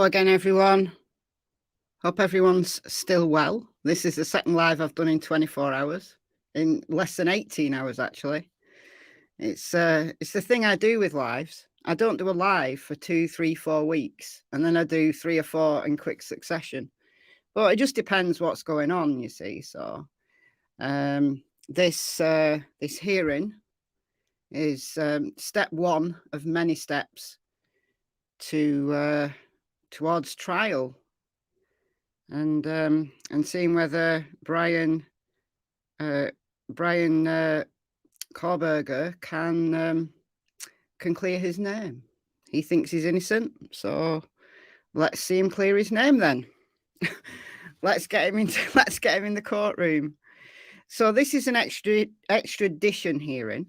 again, everyone. Hope everyone's still well. This is the second live I've done in 24 hours, in less than 18 hours, actually. It's the thing I do with lives. I don't do a live for 2, 3, 4 weeks, and then I do 3 or 4 in quick succession. But it just depends what's going on, you see. So this hearing is step one of many steps towards trial, and seeing whether Bryan Kohberger can clear his name. He thinks he's innocent, so let's see him clear his name then. let's get him in the courtroom. So this is an extradition hearing.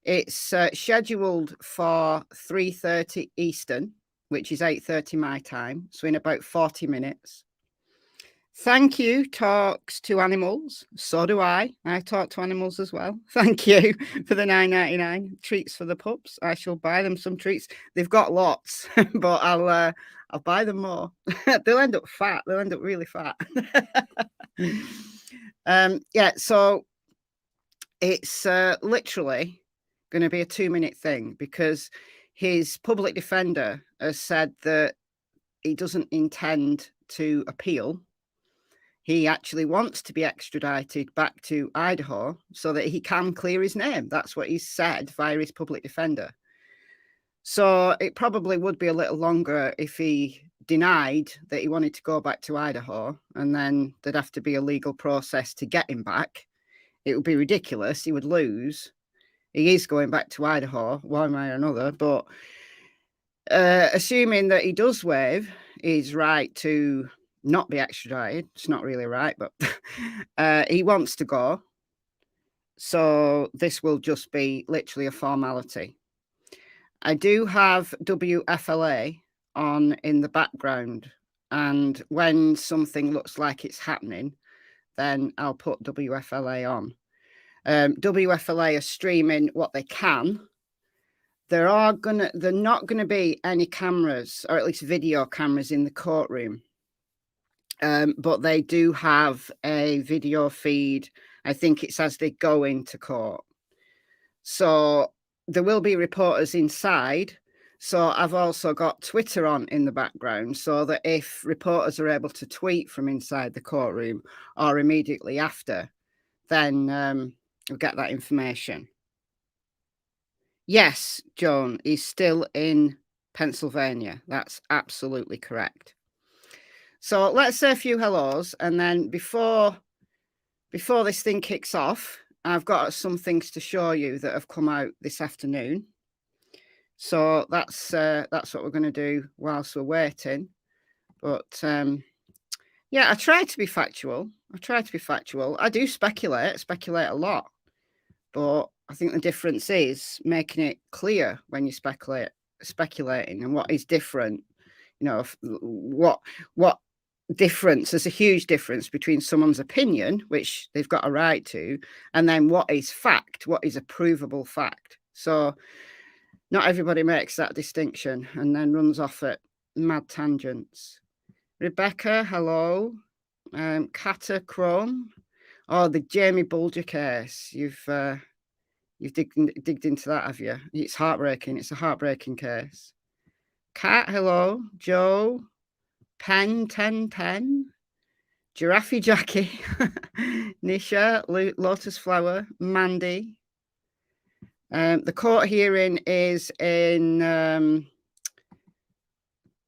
It's scheduled for 3:30 Eastern, which is 8:30 my time, so in about 40 minutes. Thank you, Talks to Animals. So do I. I talk to animals as well. Thank you for the $9.99 treats for the pups. I shall buy them some treats. They've got lots, but I'll buy them more. They'll end up fat. They'll end up really fat. Yeah, so it's literally going to be a 2-minute thing, because his public defender has said that he doesn't intend to appeal. He actually wants to be extradited back to Idaho so that he can clear his name. That's what he's said via his public defender. So it probably would be a little longer if he denied that he wanted to go back to Idaho, and then there'd have to be a legal process to get him back. It would be ridiculous. He would lose. He is going back to Idaho, one way or another. But assuming that he does waive his right to not be extradited, it's not really right, but he wants to go. So this will just be literally a formality. I do have WFLA on in the background, and when something looks like it's happening, then I'll put WFLA on. WFLA are streaming what they can. They're not going to be any cameras, or at least video cameras, in the courtroom. But they do have a video feed. I think it's as they go into court. So there will be reporters inside. So I've also got Twitter on in the background, so that if reporters are able to tweet from inside the courtroom or immediately after, then we'll get that information. Yes, Joan, he's still in Pennsylvania. That's absolutely correct. So let's say a few hellos, and then before this thing kicks off, I've got some things to show you that have come out this afternoon. So that's what we're going to do whilst we're waiting. But yeah, I try to be factual. I do speculate a lot, but I think the difference is making it clear when you speculating, and what is different. You know, what difference? There's a huge difference between someone's opinion, which they've got a right to, and then what is fact, what is a provable fact. So not everybody makes that distinction and then runs off at mad tangents. Rebecca, hello. Kata Chrome. Oh, the Jamie Bulger case. You've digged into that, have you? It's heartbreaking. It's a heartbreaking case. Kat, hello. Joe. Pen 1010. Giraffe Jackie. Nisha. Lotus Flower. Mandy. The court hearing is in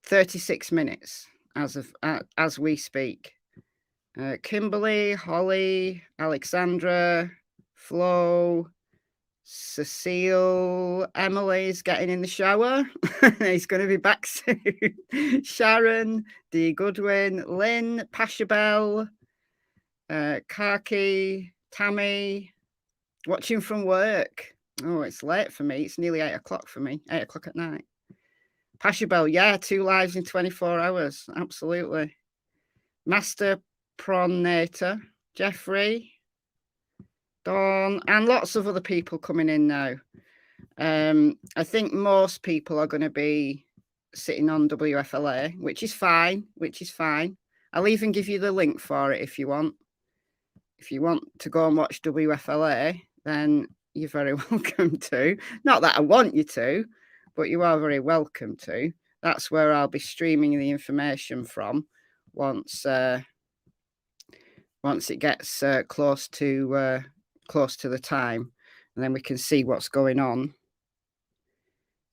36 minutes as we speak. Kimberly, Holly, Alexandra, Flo, Cecile, Emily's getting in the shower. He's going to be back soon. Sharon, Dee Goodwin, Lynn, Pashabel, Kaki, Tammy, watching from work. Oh, it's late for me. It's nearly 8 o'clock for me. 8 o'clock at night. Pashabel, yeah, 2 lives in 24 hours. Absolutely. Master Pronator, Jeffrey, Dawn, and lots of other people coming in now. I think most people are going to be sitting on WFLA, which is fine. I'll even give you the link for it if you want. If you want to go and watch WFLA, then you're very welcome to. Not that I want you to, but you are very welcome to. That's where I'll be streaming the information from once it gets close to the time, and then we can see what's going on.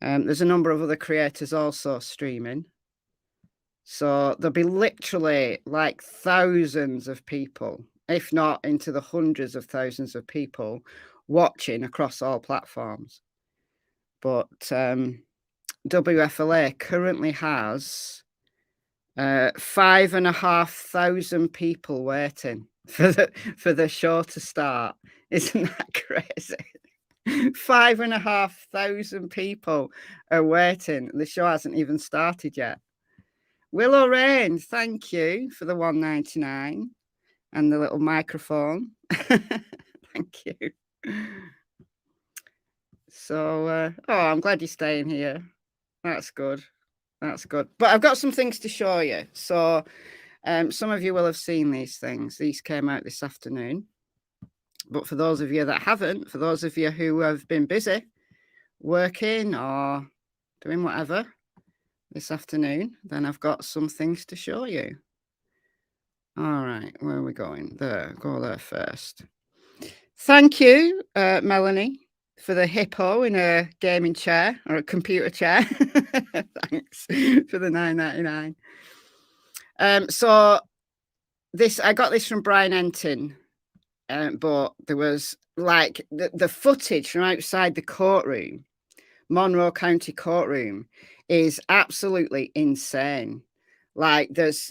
There's a number of other creators also streaming. So there'll be literally like thousands of people, if not into the hundreds of thousands of people watching across all platforms. But WFLA currently has 5,500 people waiting for the show to start. Isn't that crazy? 5,500 people are waiting. The show hasn't even started yet. Willow Rain, thank you for the $1.99 and the little microphone. Thank you. So, I'm glad you're staying here. That's good. That's good. But I've got some things to show you. So, some of you will have seen these things. These came out this afternoon. But for those of you that haven't, for those of you who have been busy working or doing whatever this afternoon, then I've got some things to show you. All right, where are we going? There, go there first. Thank you, Melanie, for the hippo in a gaming chair or a computer chair. Thanks for the $9.99. So this, I got this from Brian Entin, but there was like the footage from outside the courtroom, Monroe County courtroom, is absolutely insane. Like there's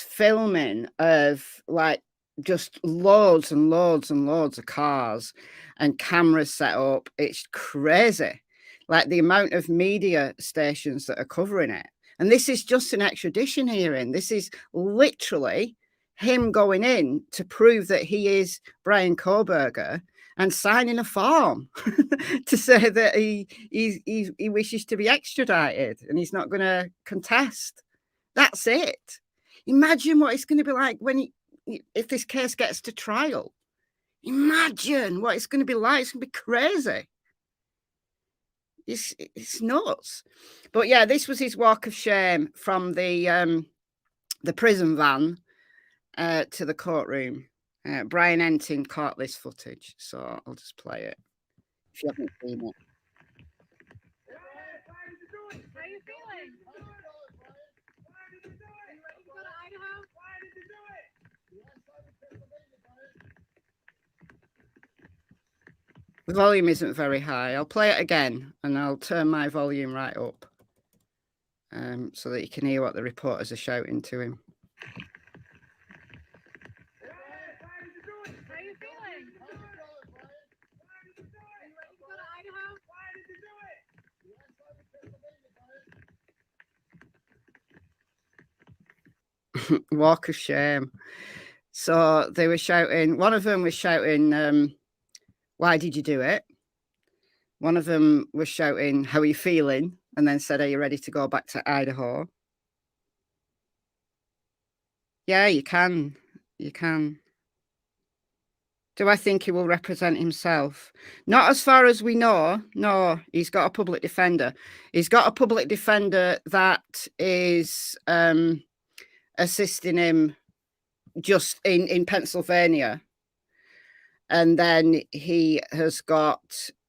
filming of like just loads and loads and loads of cars and cameras set up. It's crazy, like the amount of media stations that are covering it. And this is just an extradition hearing. This is literally him going in to prove that he is Bryan Kohberger and signing a form to say that he wishes to be extradited and he's not going to contest. That's it. Imagine what it's going to be like if this case gets to trial. Imagine what it's going to be like. It's going to be crazy. It's nuts. But yeah, this was his walk of shame from the prison van to the courtroom. Brian Entin caught this footage, so I'll just play it if you haven't seen it. How are you feeling? Why did you do it? You go to Idaho? Why did you do it? The volume isn't very high. I'll play it again and I'll turn my volume right up so that you can hear what the reporters are shouting to him. How are you feeling? Why did you do it? You go to Idaho? Why did you do it? Walk of shame. So they were shouting, one of them was shouting, why did you do it? One of them was shouting, how are you feeling? And then said, are you ready to go back to Idaho? Yeah, you can. You can. Do I think he will represent himself? Not as far as we know. No, he's got a public defender. He's got a public defender that is assisting him just in Pennsylvania. And then he has got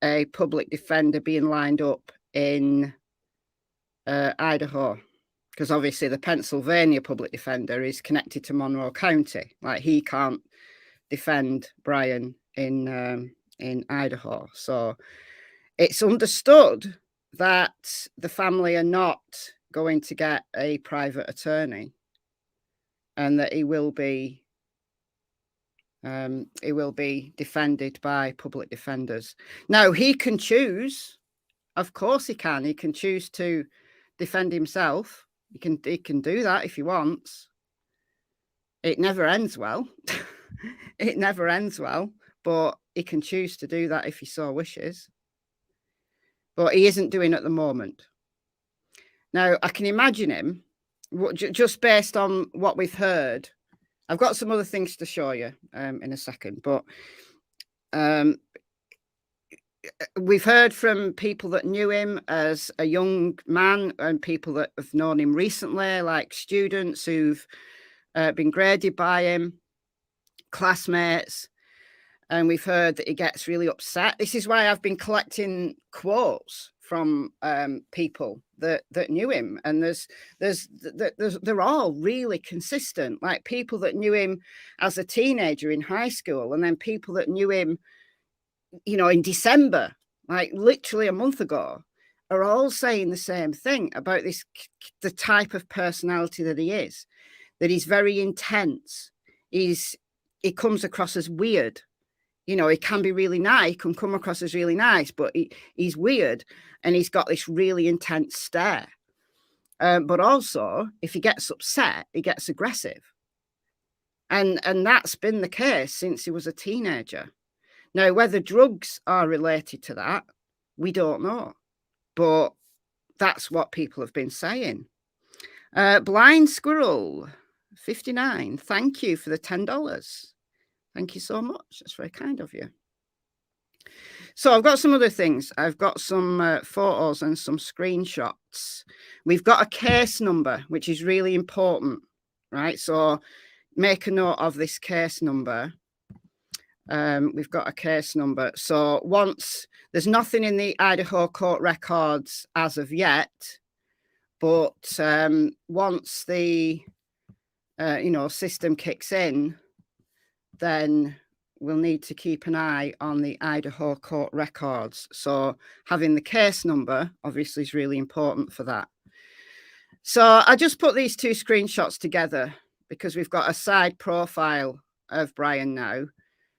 a public defender being lined up in Idaho. Because obviously the Pennsylvania public defender is connected to Monroe County. Like he can't defend Bryan in Idaho. So it's understood that the family are not going to get a private attorney and that he will be defended by public defenders. Now, he can choose. Of course he can. He can choose to defend himself. He can do that if he wants. It never ends well. It never ends well, but he can choose to do that if he so wishes. But he isn't doing it at the moment. Now, I can imagine him, just based on what we've heard. I've got some other things to show you in a second, but we've heard from people that knew him as a young man and people that have known him recently, like students who've been graded by him, classmates. And we've heard that he gets really upset. This is why I've been collecting quotes from people that knew him, and they're all really consistent. Like people that knew him as a teenager in high school, and then people that knew him, you know, in December, like literally a month ago, are all saying the same thing about this, the type of personality that he is, that he's very intense. He comes across as weird. You know, he can be really nice, he can come across as really nice, but he's weird, and he's got this really intense stare. But also, if he gets upset, he gets aggressive. And that's been the case since he was a teenager. Now, whether drugs are related to that, we don't know. But that's what people have been saying. Blind Squirrel, 59. Thank you for the $10. Thank you so much. That's very kind of you. So I've got some other things. I've got some photos and some screenshots. We've got a case number, which is really important, right? So make a note of this case number. We've got a case number. So once, there's nothing in the Idaho court records as of yet, but once the, system kicks in, then we'll need to keep an eye on the Idaho court records. So having the case number obviously is really important for that. So I just put these two screenshots together because we've got a side profile of Bryan now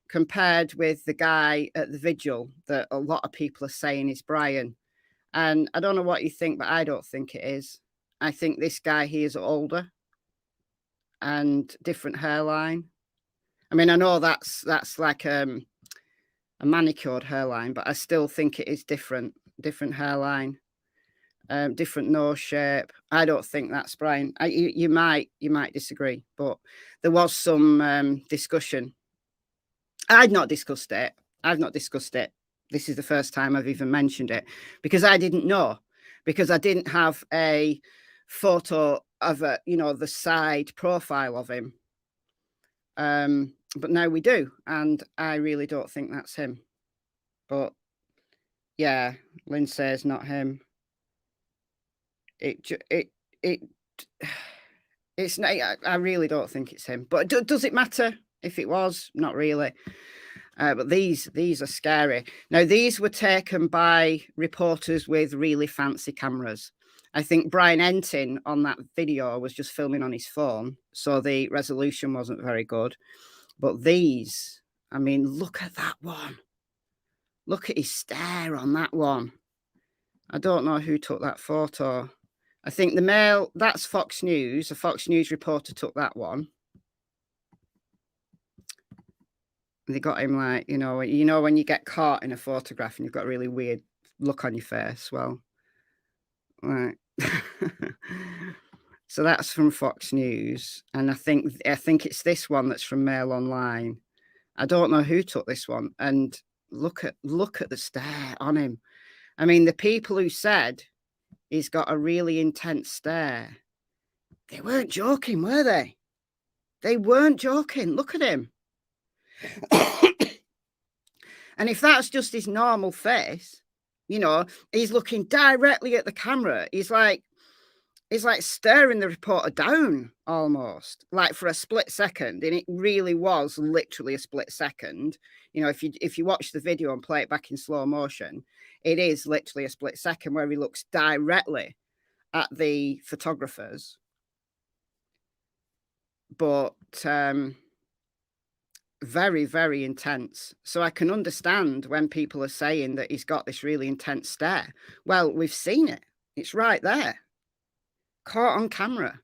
compared with the guy at the vigil that a lot of people are saying is Bryan. And I don't know what you think, but I don't think it is. I think this guy here is older and different hairline. I mean, I know that's like a manicured hairline, but I still think it is different hairline, different nose shape. I don't think that's Bryan. You might disagree, but there was some discussion. I've not discussed it. This is the first time I've even mentioned it because I didn't know, because I didn't have a photo of the side profile of him. But now we do, and I really don't think that's him. But yeah, Lynn says not him. It's not. I really don't think it's him. But does it matter if it was? Not really. But these are scary. Now, these were taken by reporters with really fancy cameras. I think Brian Entin on that video was just filming on his phone, so the resolution wasn't very good. But these, I mean, look at that one. Look at his stare on that one. I don't know who took that photo. I think the Mail, that's Fox News. A Fox News reporter took that one. They got him like, you know, when you get caught in a photograph and you've got a really weird look on your face. Well, right. So that's from Fox News, and I think it's this one that's from Mail Online. I don't know who took this one, and look at the stare on him. I mean, the people who said he's got a really intense stare, they weren't joking, were they? They weren't joking. Look at him. And if that's just his normal face, you know, he's looking directly at the camera. He's like staring the reporter down almost, like for a split second. And it really was literally a split second. You know, if you watch the video and play it back in slow motion, it is literally a split second where he looks directly at the photographers. But very, very intense. So I can understand when people are saying that he's got this really intense stare. Well, we've seen it. It's right there. Caught on camera.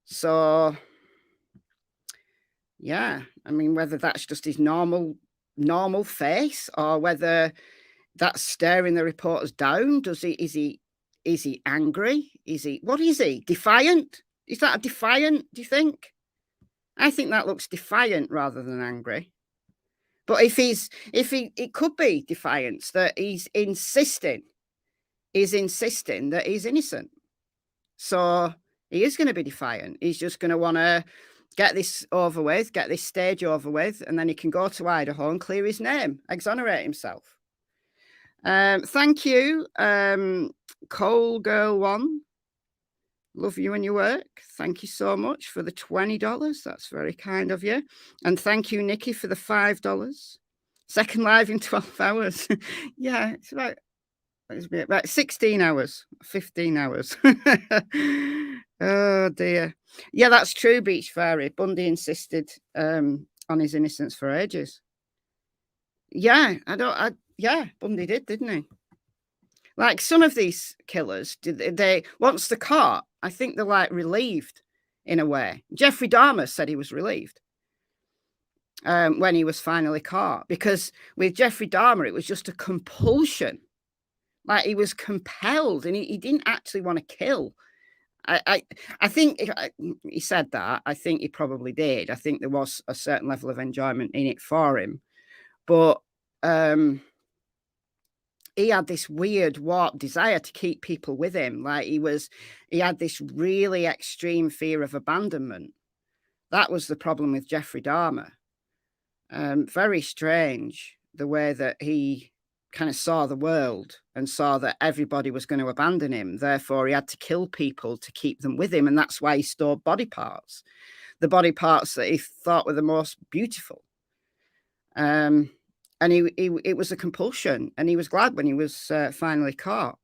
So, yeah, I mean, whether that's just his normal face or whether that's staring the reporters down, is he he angry? What is he? Defiant? Is that a defiant, do you think? I think that looks defiant rather than angry. But it could be defiance, that he's insisting that he's innocent. So he is going to be defiant. He's just going to want to get this over with, get this stage over with, and then he can go to Idaho and clear his name, exonerate himself. Thank you, Cole Girl 1. Love you and your work. Thank you so much for the $20. That's very kind of you. And thank you, Nikki, for the $5. Second live in 12 hours. Yeah, it's about 16 hours, 15 hours. Oh, dear. Yeah, that's true, Beach Fairy. Bundy insisted on his innocence for ages. Yeah, yeah, Bundy did, didn't he? Like some of these killers, they once they're caught, I think they're like relieved in a way. Jeffrey Dahmer said he was relieved when he was finally caught, because with Jeffrey Dahmer, it was just a compulsion. Like he was compelled, and he didn't actually want to kill. I think he said that. I think he probably did. I think there was a certain level of enjoyment in it for him, but he had this weird warped desire to keep people with him. Like he had this really extreme fear of abandonment. That was the problem with Jeffrey Dahmer. Very strange the way that he kind of saw the world and saw that everybody was going to abandon him. Therefore, he had to kill people to keep them with him. And that's why he stored body parts, the body parts that he thought were the most beautiful. And it was a compulsion, and he was glad when he was finally caught.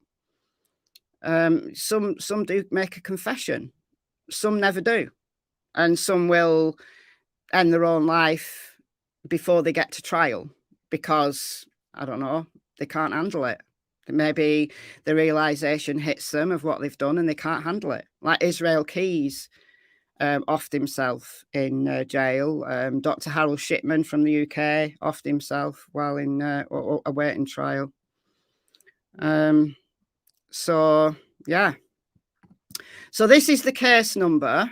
Some do make a confession, some never do, and some will end their own life before they get to trial because, I don't know, they can't handle it. Maybe the realization hits them of what they've done and they can't handle it. Like Israel Keyes offed himself in jail. Dr. Harold Shipman from the UK offed himself while in awaiting trial. So, yeah. So this is the case number.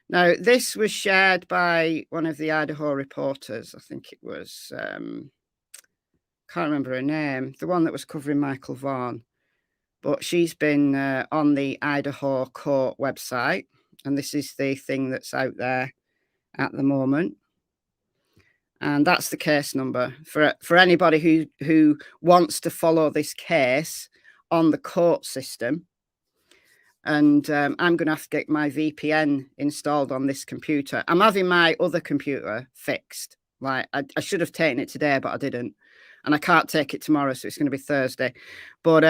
Now, this was shared by one of the Idaho reporters. I think it was, can't remember her name, the one that was covering Michael Vaughan. But she's been on the Idaho court website. And this is the thing that's out there at the moment. And that's the case number for anybody who wants to follow this case on the court system. And I'm going to have to get my VPN installed on this computer. I'm having my other computer fixed. Like I should have taken it today, but I didn't. And I can't take it tomorrow, so it's going to be Thursday. But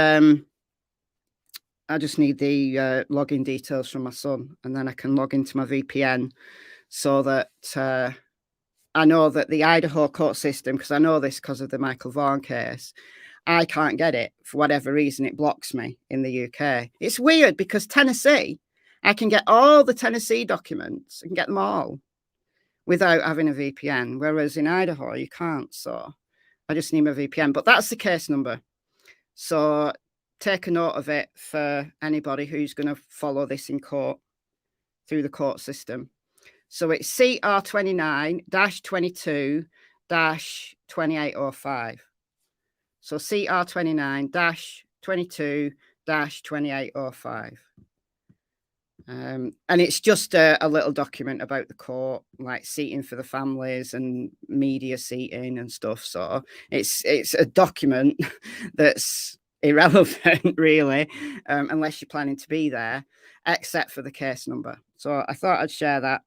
I just need the login details from my son, and then I can log into my VPN so that I know that the Idaho court system, because I know this because of the Michael Vaughan case, I can't get it for whatever reason. It blocks me in the UK. It's weird because Tennessee, I can get all the Tennessee documents. I can get them all without having a VPN, whereas in Idaho, you can't. So I just need my VPN. But that's the case number. So take a note of it for anybody who's going to follow this in court through the court system. So it's CR29-22-2805. So CR29-22-2805. And it's just a little document about the court, like seating for the families and media seating and stuff. So it's a document that's irrelevant, really, unless you're planning to be there, except for the case number. So I thought I'd share that.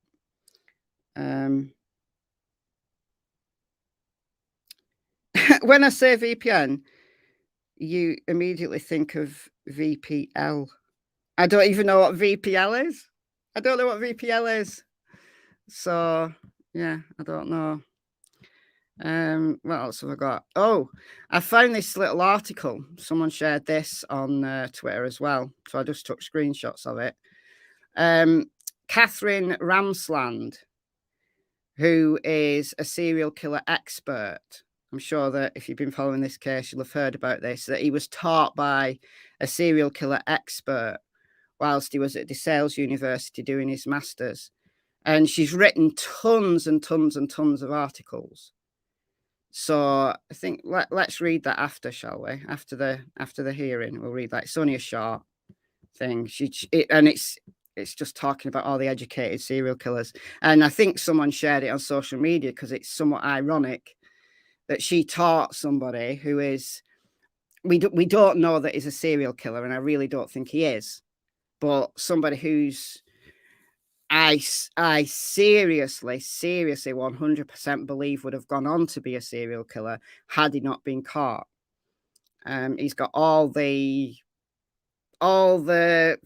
When I say VPN, you immediately think of VPL. I don't even know what VPL is. I don't know what VPL is. So, yeah, I don't know. What else have I got? Oh, I found this little article. Someone shared this on Twitter as well. So I just took screenshots of it. Catherine Ramsland, who is a serial killer expert, I'm sure that if you've been following this case, you'll have heard about this, that he was taught by a serial killer expert whilst he was at DeSales University doing his master's. And she's written tons and tons and tons of articles. So I think let's read that after, shall we? After the hearing, we'll read that. It's only a short thing. It's just talking about all the educated serial killers. And I think someone shared it on social media because it's somewhat ironic that she taught somebody who is, we don't know that he's a serial killer, and I really don't think he is, but somebody who's, I seriously 100% believe would have gone on to be a serial killer had he not been caught. He's got all the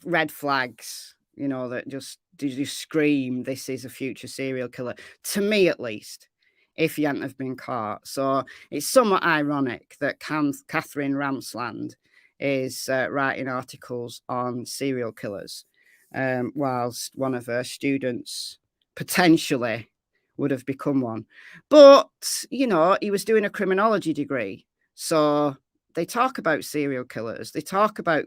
red flags, you know, that just scream this is a future serial killer, to me at least, if he hadn't have been caught. So it's somewhat ironic that Catherine Ramsland is writing articles on serial killers, whilst one of her students potentially would have become one. But, you know, he was doing a criminology degree. So they talk about serial killers. They talk about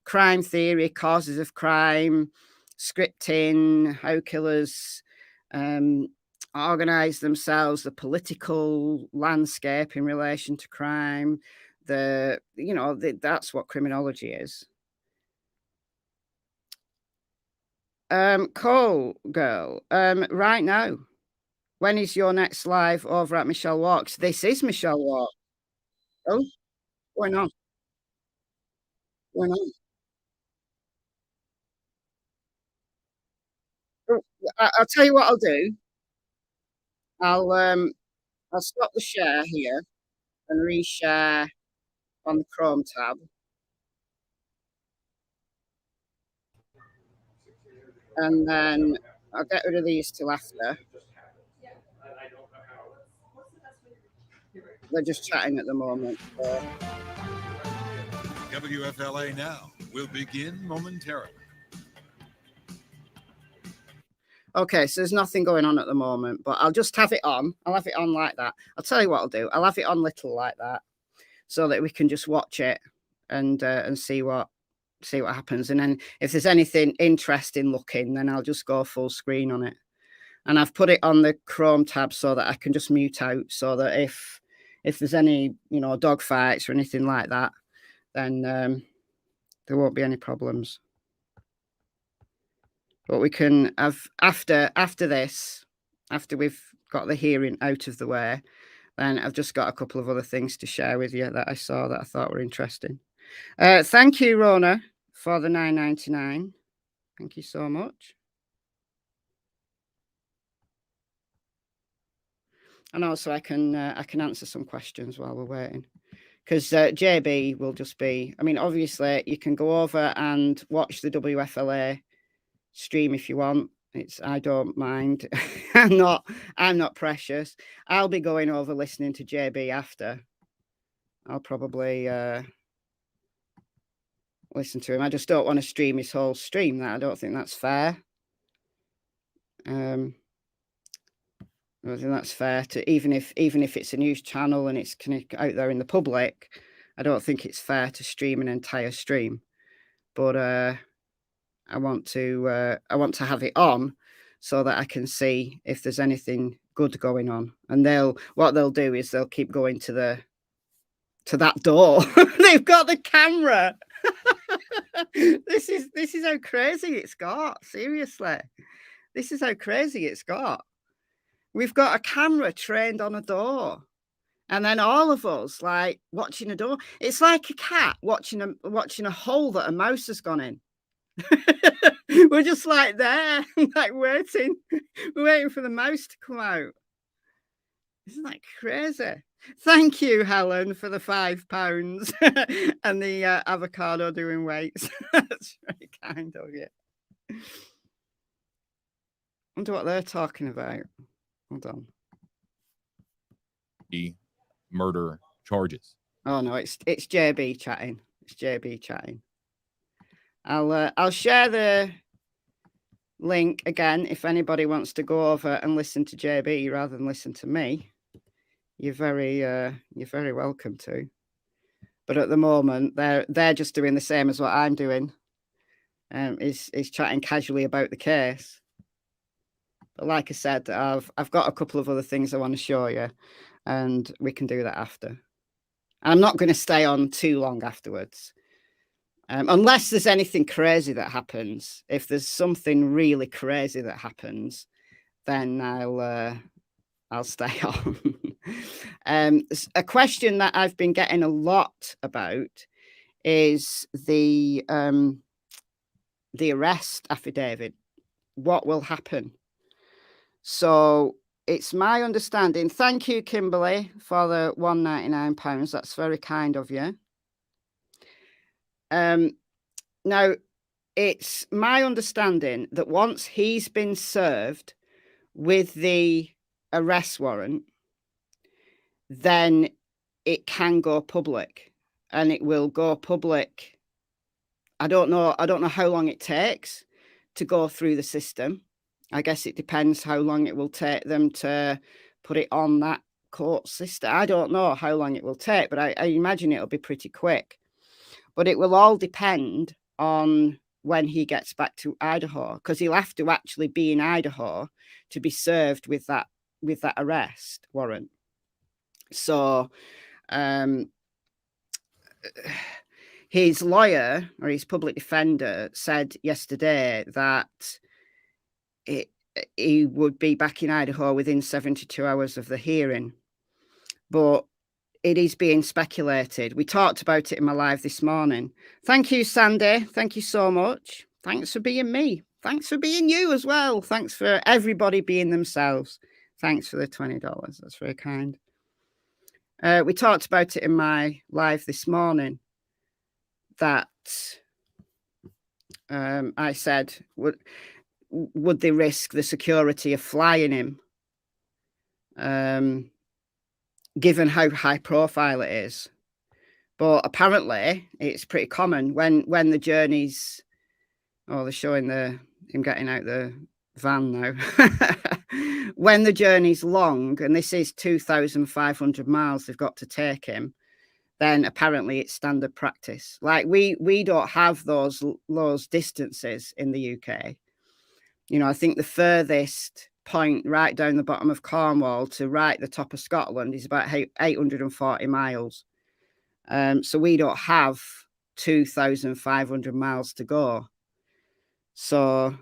crime theory, causes of crime, scripting, how killers organize themselves, the political landscape in relation to crime. That's what criminology is. Cole girl, right now, when is your next live over at Michelle Walks? This is Michelle Walks. Oh, why not? Why not? Oh, I'll tell you what I'll do. I'll stop the share here and reshare on the Chrome tab. And then I'll get rid of these till after. They're just chatting at the moment. So. WFLA Now will begin momentarily. Okay, so there's nothing going on at the moment, but I'll just have it on. I'll have it on like that. I'll tell you what I'll do. I'll have it on little like that, so that we can just watch it and see what happens. And then if there's anything interesting looking, then I'll just go full screen on it. And I've put it on the Chrome tab so that I can just mute out, so that if there's any, you know, dog fights or anything like that, then there won't be any problems. But we can have after this, after we've got the hearing out of the way, then I've just got a couple of other things to share with you that I saw that I thought were interesting. Thank you, Rona, for the $9.99. Thank you so much. And also I can answer some questions while we're waiting, because JB will just be, I mean, obviously you can go over and watch the WFLA stream if you want. I don't mind. I'm not precious. I'll be going over listening to JB after. I'll probably listen to him. I just don't want to stream his whole stream. I don't think that's fair. I don't think that's fair to, even if it's a news channel and it's kind of out there in the public, I don't think it's fair to stream an entire stream. But I want to have it on so that I can see if there's anything good going on. And what they'll do is they'll keep going to that door. They've got the camera. This is how crazy it's got. Seriously, this is how crazy it's got. We've got a camera trained on a door, and then all of us like watching a door. It's like a cat watching a hole that a mouse has gone in. We're just like there, like waiting. We're waiting for the mouse to come out. Isn't that crazy? Thank you, Helen, for the £5 and the avocado doing weights. That's very kind of you. Wonder what they're talking about. Hold on. The murder charges. Oh no, it's JB chatting. It's JB chatting. I'll share the link again if anybody wants to go over and listen to JB rather than listen to me. you're very welcome to. But at the moment, they're just doing the same as what I'm doing. Is chatting casually about the case. But like I said, I've got a couple of other things I want to show you, and we can do that after. I'm not going to stay on too long afterwards, unless there's anything crazy that happens. If there's something really crazy that happens, then I'll stay on. A question that I've been getting a lot about is the arrest affidavit. What will happen? So it's my understanding. Thank you, Kimberly, for the £199. That's very kind of you. Now, it's my understanding that once he's been served with the arrest warrant, then it can go public, and it will go public. I don't know how long it takes to go through the system. I guess it depends how long it will take them to put it on that court system. I don't know how long it will take, but I imagine it'll be pretty quick. But it will all depend on when he gets back to Idaho, because he'll have to actually be in Idaho to be served with that arrest warrant. So his lawyer, or his public defender, said yesterday that he would be back in Idaho within 72 hours of the hearing. But it is being speculated. We talked about it in my live this morning. Thank you, Sandy. Thank you so much. Thanks for being me. Thanks for being you as well. Thanks for everybody being themselves. Thanks for the $20. That's very kind. We talked about it in my live this morning, that I said, would they risk the security of flying him, given how high profile it is? But apparently it's pretty common when the journey's, they're showing him getting out the van now. When the journey's long, and this is 2,500 miles they've got to take him, then apparently it's standard practice. Like we don't have those distances in the UK. You know, I think the furthest point right down the bottom of Cornwall to right the top of Scotland is about 840 miles. So we don't have 2,500 miles to go. So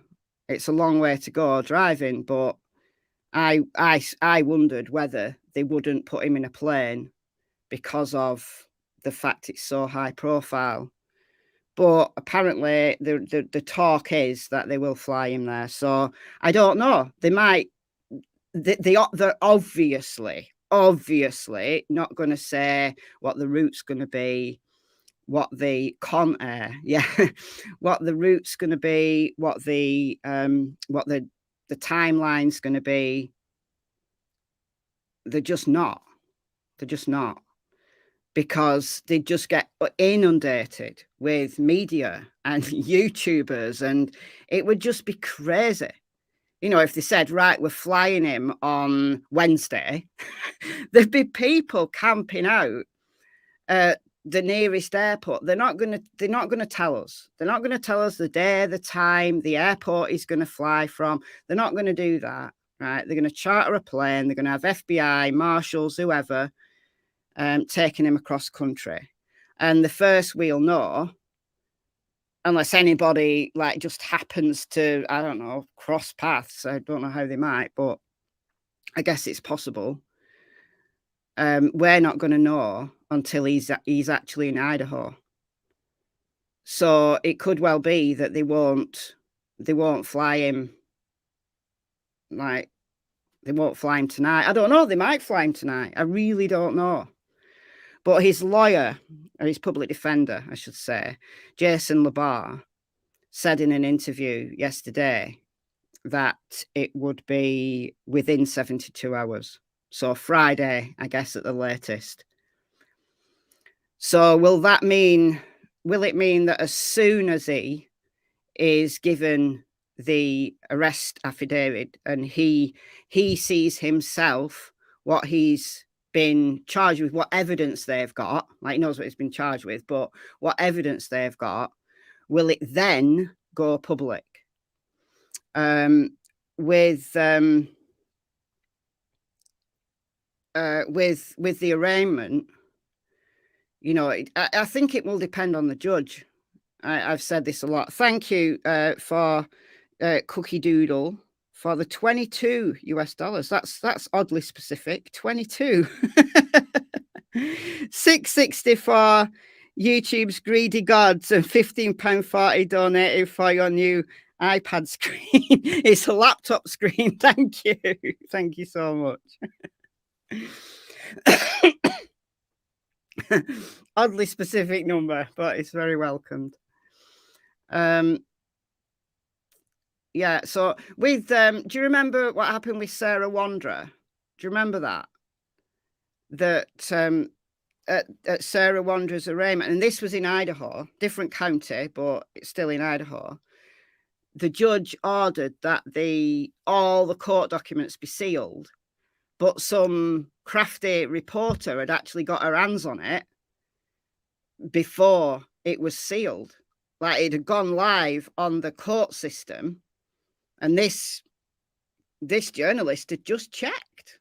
it's a long way to go driving. But I wondered whether they wouldn't put him in a plane because of the fact it's so high profile. But apparently the talk is that they will fly him there. So I don't know. They might. They're obviously not going to say what the route's going to be, what the what the route's going to be, what the timeline's going to be. They're just not. Because they just get inundated with media and YouTubers, and it would just be crazy. You know, if they said, right, we're flying him on Wednesday, there'd be people camping out at the nearest airport. They're not going to tell us. They're not going to tell us the day, the time, the airport he's going to fly from. They're not going to do that, right? They're going to charter a plane. They're going to have FBI, marshals, whoever, taking him across country. And the first we'll know, unless anybody like just happens to, I don't know, cross paths. I don't know how they might, but I guess it's possible. We're not going to know until he's actually in Idaho. So it could well be that they won't fly him. Like, they won't fly him tonight. I don't know. They might fly him tonight. I really don't know. But his lawyer, or his public defender, I should say, Jason LaBar, said in an interview yesterday that it would be within 72 hours. So Friday, I guess, at the latest. So will it mean that as soon as he is given the arrest affidavit and he sees himself what he's been charged with, what evidence they've got, like he knows what he's been charged with, but what evidence they've got, will it then go public? With the arraignment, you know, I think it will depend on the judge. I've said this a lot. Thank you for Cookie Doodle for the $22 US. That's oddly specific. 22. 660 for YouTube's greedy gods and £15.40 donated for your new iPad screen. It's a laptop screen. Thank you. Thank you so much. Oddly specific number, but it's very welcomed. Yeah, so with do you remember what happened with Sarah Wanderer? Do you remember that? That at Sarah Wanderer's arraignment, and this was in Idaho, different county, but it's still in Idaho. The judge ordered that all the court documents be sealed, but some crafty reporter had actually got her hands on it before it was sealed. Like, it had gone live on the court system, and this journalist had just checked.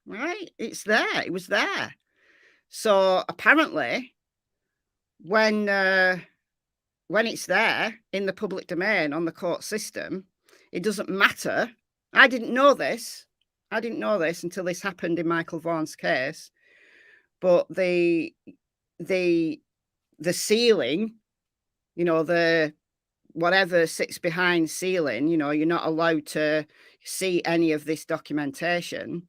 Right, it's there. It was there. So apparently, when it's there in the public domain on the court system, it doesn't matter. I didn't know this until this happened in Michael Vaughan's case. But the sealing, you know, the whatever sits behind sealing, you know, you're not allowed to see any of this documentation.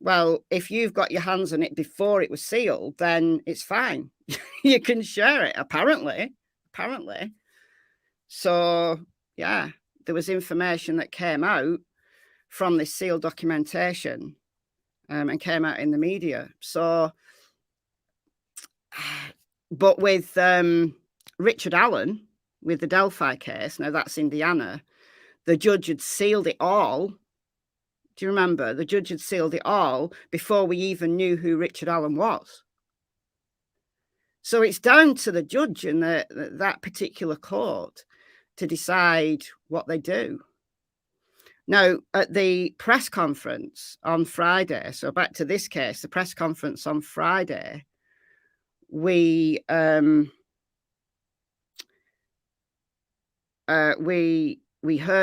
Well, if you've got your hands on it before it was sealed, then it's fine. You can share it, apparently. So, yeah, there was information that came out from this sealed documentation and came out in the media. So, but with Richard Allen, with the Delphi case, now that's Indiana, the judge had sealed it all. Do you remember? The judge had sealed it all before we even knew who Richard Allen was. So it's down to the judge in that particular court to decide what they do. Now, at the press conference on Friday, so back to this case, the press conference on Friday, we heard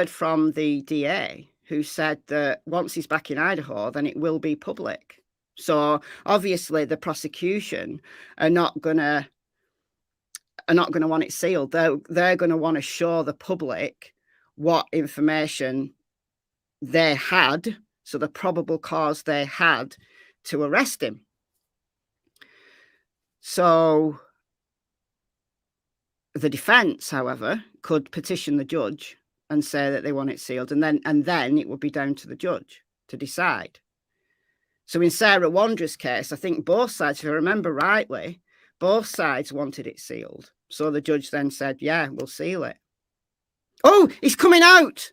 from the DA, who said that once he's back in Idaho, then it will be public. So obviously the prosecution are not gonna want it sealed. They're gonna want to show the public what information they had, so the probable cause they had to arrest him. So the defense, however, could petition the judge and say that they want it sealed, and then it would be down to the judge to decide. So in Sarah Wanderer's case, I think both sides, if I remember rightly, both sides wanted it sealed. So the judge then said, yeah, we'll seal it. Oh, it's coming out.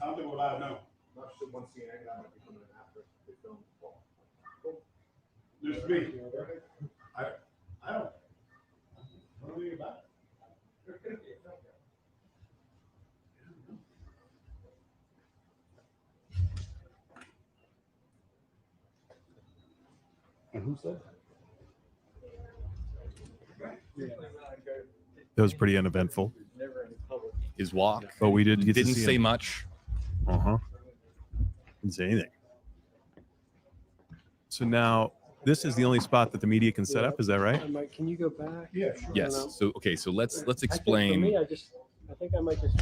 I don't think we're allowed now. Not just one scene, that might be coming in after the film. There's me. I don't know anything about it. And who said that? That was pretty uneventful. His walk, But we didn't he get to didn't see say him. much. Didn't say anything. So now this is the only spot that the media can set up. Is that right? Mike, can you go back? Yeah, sure. Yes. So okay. So let's For me, explain. I think I might just.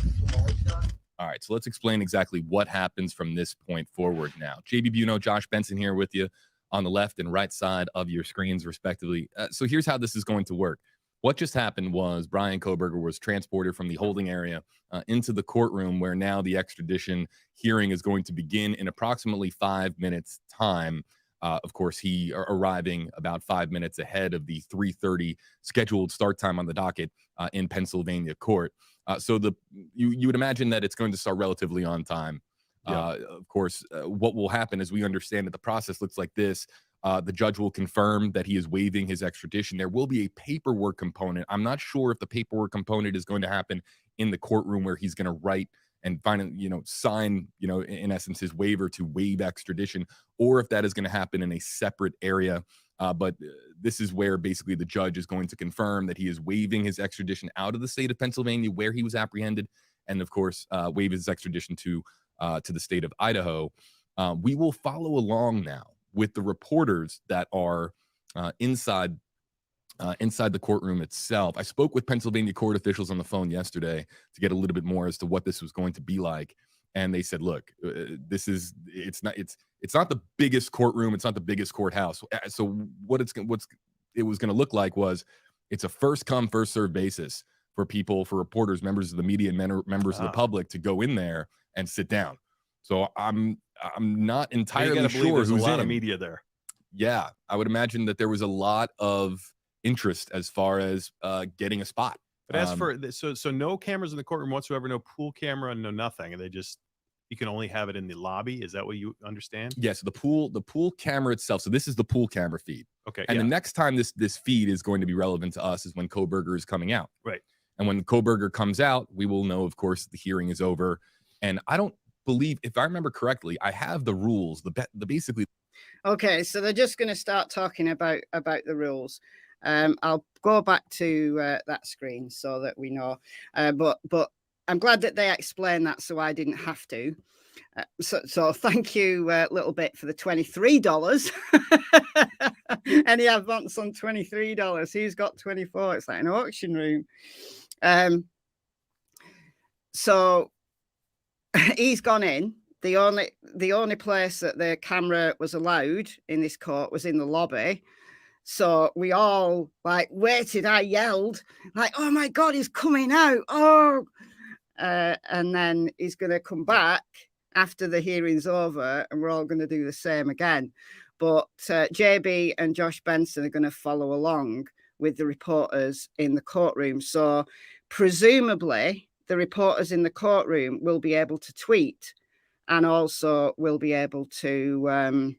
All right, so let's explain exactly what happens from this point forward now. JB Buno, Josh Benson here with you on the left and right side of your screens, respectively. So here's how this is going to work. What just happened was Bryan Kohberger was transported from the holding area into the courtroom, where now the extradition hearing is going to begin in approximately 5 minutes' time. Of course, he arriving about 5 minutes ahead of the 3:30 scheduled start time on the docket in Pennsylvania court. So you would imagine that it's going to start relatively on time. Yeah. Of course, what will happen, as we understand that the process looks like this. The judge will confirm that he is waiving his extradition. There will be a paperwork component. I'm not sure if the paperwork component is going to happen in the courtroom, where he's going to write and sign, in essence, his waiver to waive extradition, or if that is going to happen in a separate area. But this is where basically the judge is going to confirm that he is waiving his extradition out of the state of Pennsylvania, where he was apprehended, and of course, waive his extradition to the state of Idaho. We will follow along now with the reporters that are inside the courtroom itself. I spoke with Pennsylvania court officials on the phone yesterday to get a little bit more as to what this was going to be like. And they said, look, it's not the biggest courtroom. It's not the biggest courthouse. So what it was going to look like was, it's a first come, first served basis for reporters, members of the media, and members of the public to go in there and sit down. So I'm not entirely sure there's who's a lot in. of media there. Yeah, I would imagine that there was a lot of interest as far as getting a spot. But as for so no cameras in the courtroom whatsoever, no pool camera, no nothing, and you can only have it in the lobby. Is that what you understand? Yeah, so the pool camera itself. So this is the pool camera feed. Okay. And the next time this feed is going to be relevant to us is when Kohberger is coming out. Right. And when Kohberger comes out, we will know, of course, the hearing is over. And I don't believe, if I remember correctly, I have the rules, the basically. Okay, so they're just going to start talking about the rules. I'll go back to that screen so that we know. But I'm glad that they explained that, so I didn't have to. So thank you, Little Bit, for the $23. Any advance on $23? Who's got 24? It's like an auction room. So he's gone in. The only place that the camera was allowed in this court was in the lobby. So we all waited. I yelled "Oh my God, he's coming out!" Oh, and then he's going to come back after the hearing's over, and we're all going to do the same again. But JB and Josh Benson are going to follow along with the reporters in the courtroom. So presumably, the reporters in the courtroom will be able to tweet, and also will be able to.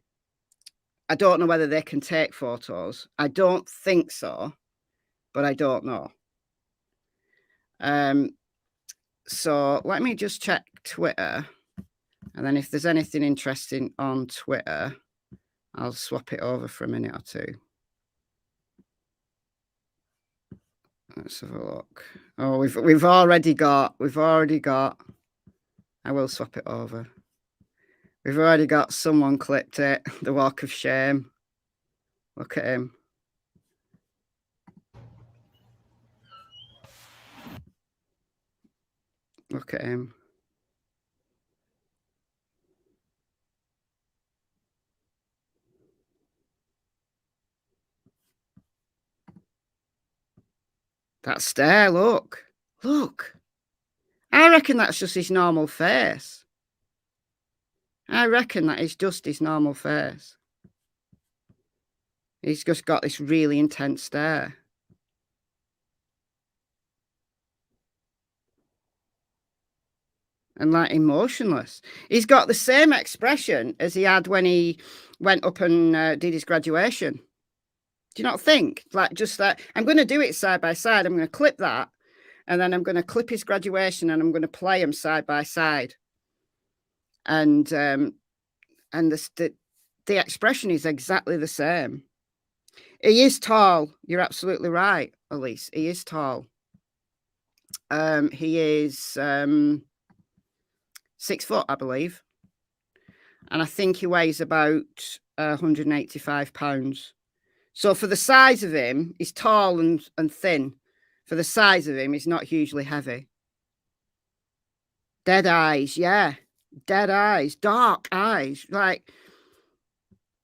I don't know whether they can take photos. I don't think so, but I don't know. So let me just check Twitter. And then if there's anything interesting on Twitter, I'll swap it over for a minute or two. Let's have a look. Oh, we've already got. I will swap it over. We've already got someone clipped it. The walk of shame. Look at him. Look at him. That stare, look. Look. I reckon that's just his normal face. I reckon that is just his normal face. He's just got this really intense stare. And emotionless. He's got the same expression as he had when he went up and did his graduation. Do you not think? Just that, I'm going to do it side by side. I'm going to clip that. And then I'm going to clip his graduation, and I'm going to play them side by side. And the expression is exactly the same. He is tall. You're absolutely right, Elise. He is tall. He is 6 foot, I believe. And I think he weighs about 185 pounds. So for the size of him, he's tall and thin. For the size of him, he's not hugely heavy. Dead eyes, yeah. Dead eyes, dark eyes. Like,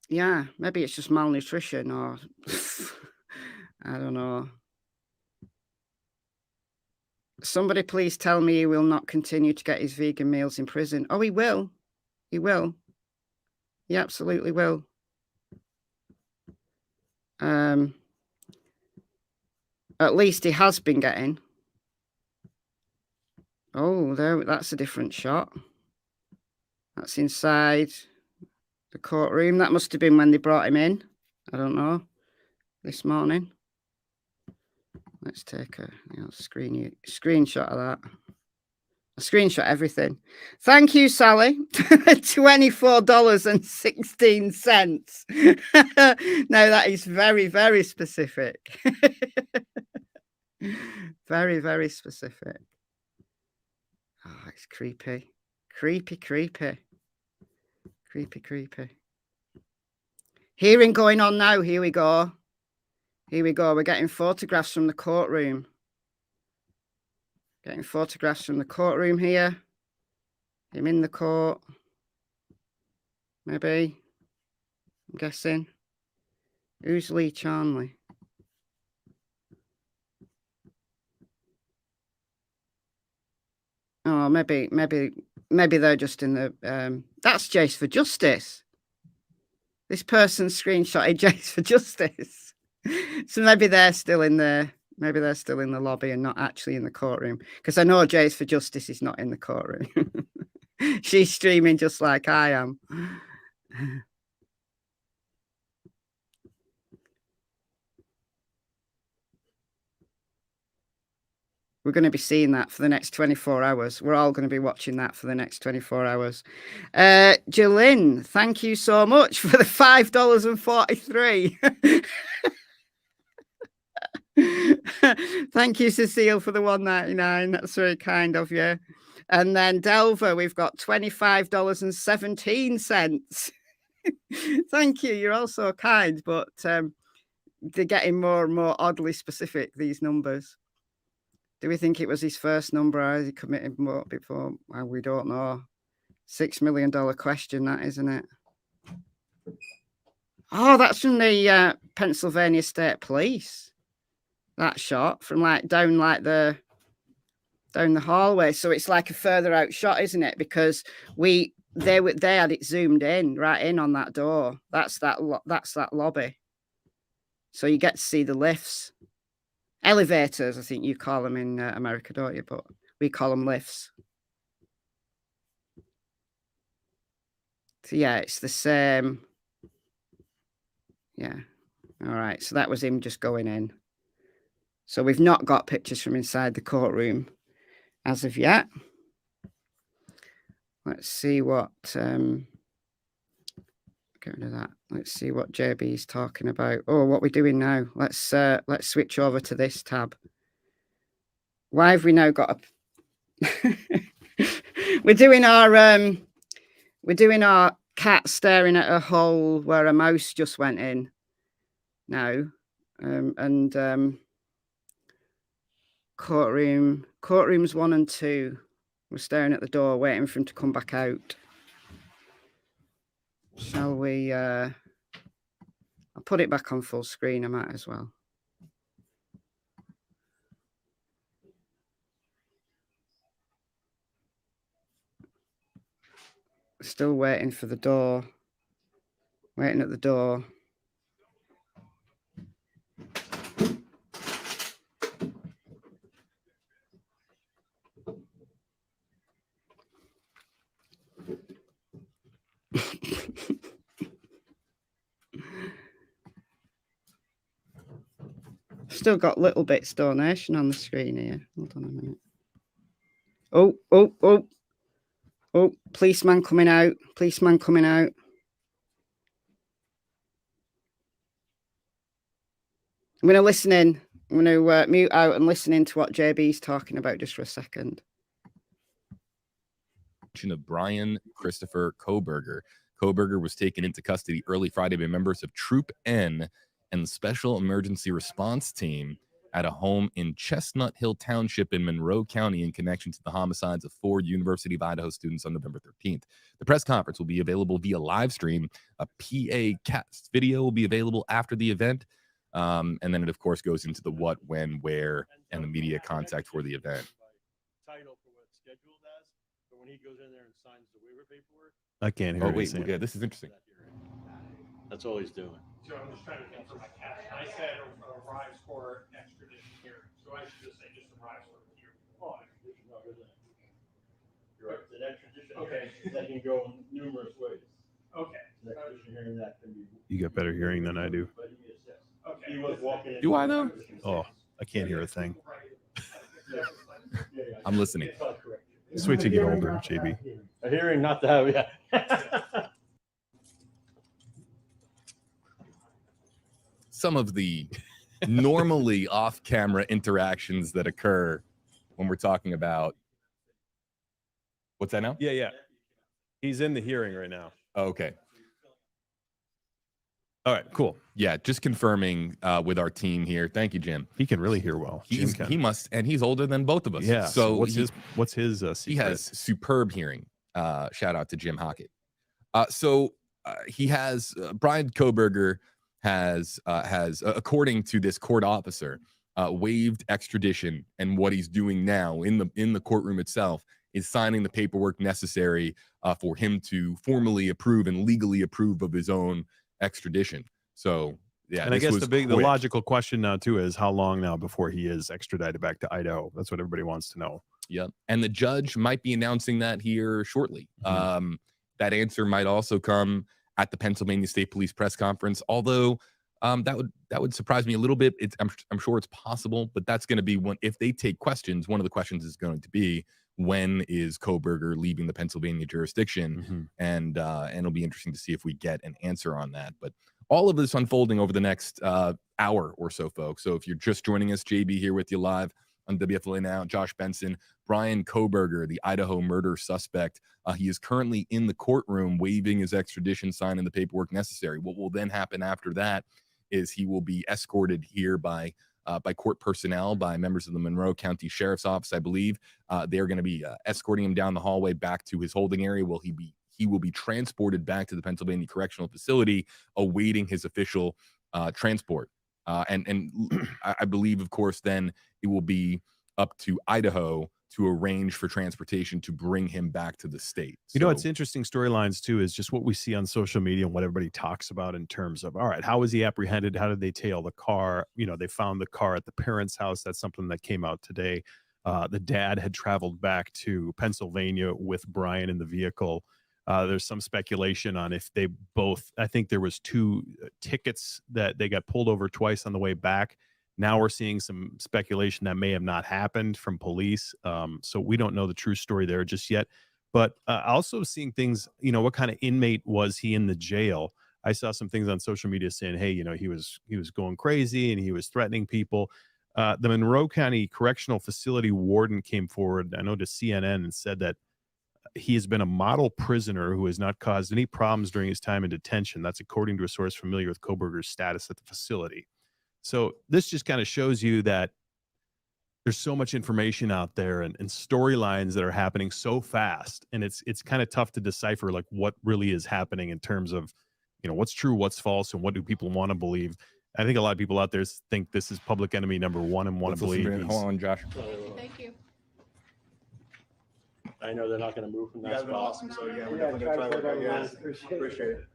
yeah, maybe it's just malnutrition or I don't know. Somebody please tell me he will not continue to get his vegan meals in prison. Oh, he will. He will. He absolutely will. At least he has been getting. Oh, there, that's a different shot. That's inside the courtroom. That must have been when they brought him in. I don't know. This morning. Let's take a screenshot of that. I screenshot everything. Thank you, Sally. $24.16. No, that is very, very specific. Very, very specific. Oh, it's creepy. Creepy. Hearing going on now. Here we go. We're getting photographs from the courtroom. Getting photographs from the courtroom here. Him in the court. Maybe. I'm guessing. Who's Lee Charnley? Oh, maybe they're just in the that's Jace for Justice. This person screenshotted Jace for Justice. So maybe they're still in the lobby and not actually in the courtroom. Because I know Jace for Justice is not in the courtroom. She's streaming just like I am. We're going to be seeing that for the next 24 hours. We're all going to be watching that for the next 24 hours. Jolyn, thank you so much for the $5.43. Thank you, Cecile, for the $1.99. That's very kind of you. And then Delver, we've got $25.17. Thank you. You're all so kind, but they're getting more and more oddly specific, these numbers. Do we think it was his first number or has he committed more before? Well, we don't know. $6 million question, that, isn't it? Oh, that's from the Pennsylvania State Police. That shot from down the hallway. So it's like a further out shot, isn't it? Because they had it zoomed in right in on that door. That's that lobby. So you get to see the lifts. Elevators, I think you call them in America, don't you? But we call them lifts. So yeah, it's the same. Yeah. All right. So that was him just going in. So we've not got pictures from inside the courtroom as of yet. Let's see what get rid of that. Let's see what JB is talking about. Oh, what we're doing now. Let's switch over to this tab. Why have we now got a we're doing our cat staring at a hole where a mouse just went in now. Courtrooms 1 and 2. We're staring at the door, waiting for him to come back out. Shall we? I'll put it back on full screen. I might as well. Still waiting for the door. Waiting at the door. Still got little bits donation on the screen here. Hold on a minute. Oh, policeman coming out. Policeman coming out. I'm going to listen in. I'm going to mute out and listen in to what JB's talking about just for a second. Of Bryan Christopher Kohberger. Kohberger was taken into custody early Friday by members of Troop N and the Special Emergency Response Team at a home in Chestnut Hill Township in Monroe County in connection to the homicides of 4 University of Idaho students on November 13th. The press conference will be available via live stream. A PA cast video will be available after the event. And then it, of course, goes into the what, when, where, and the media contact for the event. Title for what it's scheduled as, but when he goes in there and signs the waiver paperwork, I can't hear. Oh, what wait, he's saying. yeah, this is interesting. that's all he's doing. So I'm just trying to confirm my cash. I said arrives for extradition hearing, so I should just say just arrives for hearing. Oh, extradition, no, there's a- You're right. It's an extradition. Okay. hearing that can go numerous ways. Okay. An extradition hearing that can be. You got better hearing than I do. But he assists. Okay. He was walking in. Do I, though? Oh, I can't hear a thing. Yeah, yeah. I'm listening. It's not correct. Just wait till you get older, JB. A hearing not to have, yeah. Some of the normally off-camera interactions that occur when we're talking about what's that now? Yeah, yeah. He's in the hearing right now. Oh, okay. All right, cool. Yeah, just confirming with our team here. Thank you, Jim. He can really hear well. Jim can. He must, and he's older than both of us. Yeah. So what's he, his he secret? has superb hearing. Shout out to Jim Hockett. He has Bryan Kohberger has according to this court officer waived extradition, and what he's doing now in the courtroom itself is signing the paperwork necessary for him to formally approve and legally approve of his own extradition. So yeah, and I guess the quick. logical question now too is how long now before he is extradited back to Idaho? That's what everybody wants to know. Yep. And the judge might be announcing that here shortly. That answer might also come at the Pennsylvania State Police press conference, although that would surprise me a little bit. I'm sure it's possible, but that's going to be one. If they take questions, one of the questions is going to be, when is Kohberger leaving the Pennsylvania jurisdiction? And it'll be interesting to see if we get an answer on that. But all of this unfolding over the next hour or so, folks. So if you're just joining us, JB here with you live on WFLA Now, Josh Benson, Bryan Kohberger, the Idaho murder suspect. He is currently in the courtroom waiving his extradition, signing the paperwork necessary. What will then happen after that is he will be escorted here by court personnel, by members of the Monroe County Sheriff's Office, I believe. They're going to be escorting him down the hallway back to his holding area. He will be transported back to the Pennsylvania Correctional Facility, awaiting his official transport. And I believe, of course, then it will be up to Idaho to arrange for transportation to bring him back to the state. You know, it's interesting storylines too, is just what we see on social media and what everybody talks about in terms of, all right, how was he apprehended? How did they tail the car? You know, they found the car at the parents' house. That's something that came out today. The dad had traveled back to Pennsylvania with Bryan in the vehicle. There's some speculation on if they both, I think there was 2 tickets that they got pulled over twice on the way back. Now we're seeing some speculation that may have not happened from police. So we don't know the true story there just yet. But also seeing things, you know, what kind of inmate was he in the jail? I saw some things on social media saying, hey, you know, he was going crazy and he was threatening people. The Monroe County Correctional Facility warden came forward, I know, to CNN and said that he has been a model prisoner who has not caused any problems during his time in detention. That's according to a source familiar with Kohberger's status at the facility. So this just kind of shows you that there's so much information out there and storylines that are happening so fast. And it's kind of tough to decipher like what really is happening in terms of, you know, what's true, what's false, and what do people want to believe. I think a lot of people out there think this is public enemy number one and want to believe. Hold on, Josh. Thank you. I know they're not going to move from You that guys have been spot. awesome, so yeah, we're definitely gonna try to work out, guys. Appreciate it.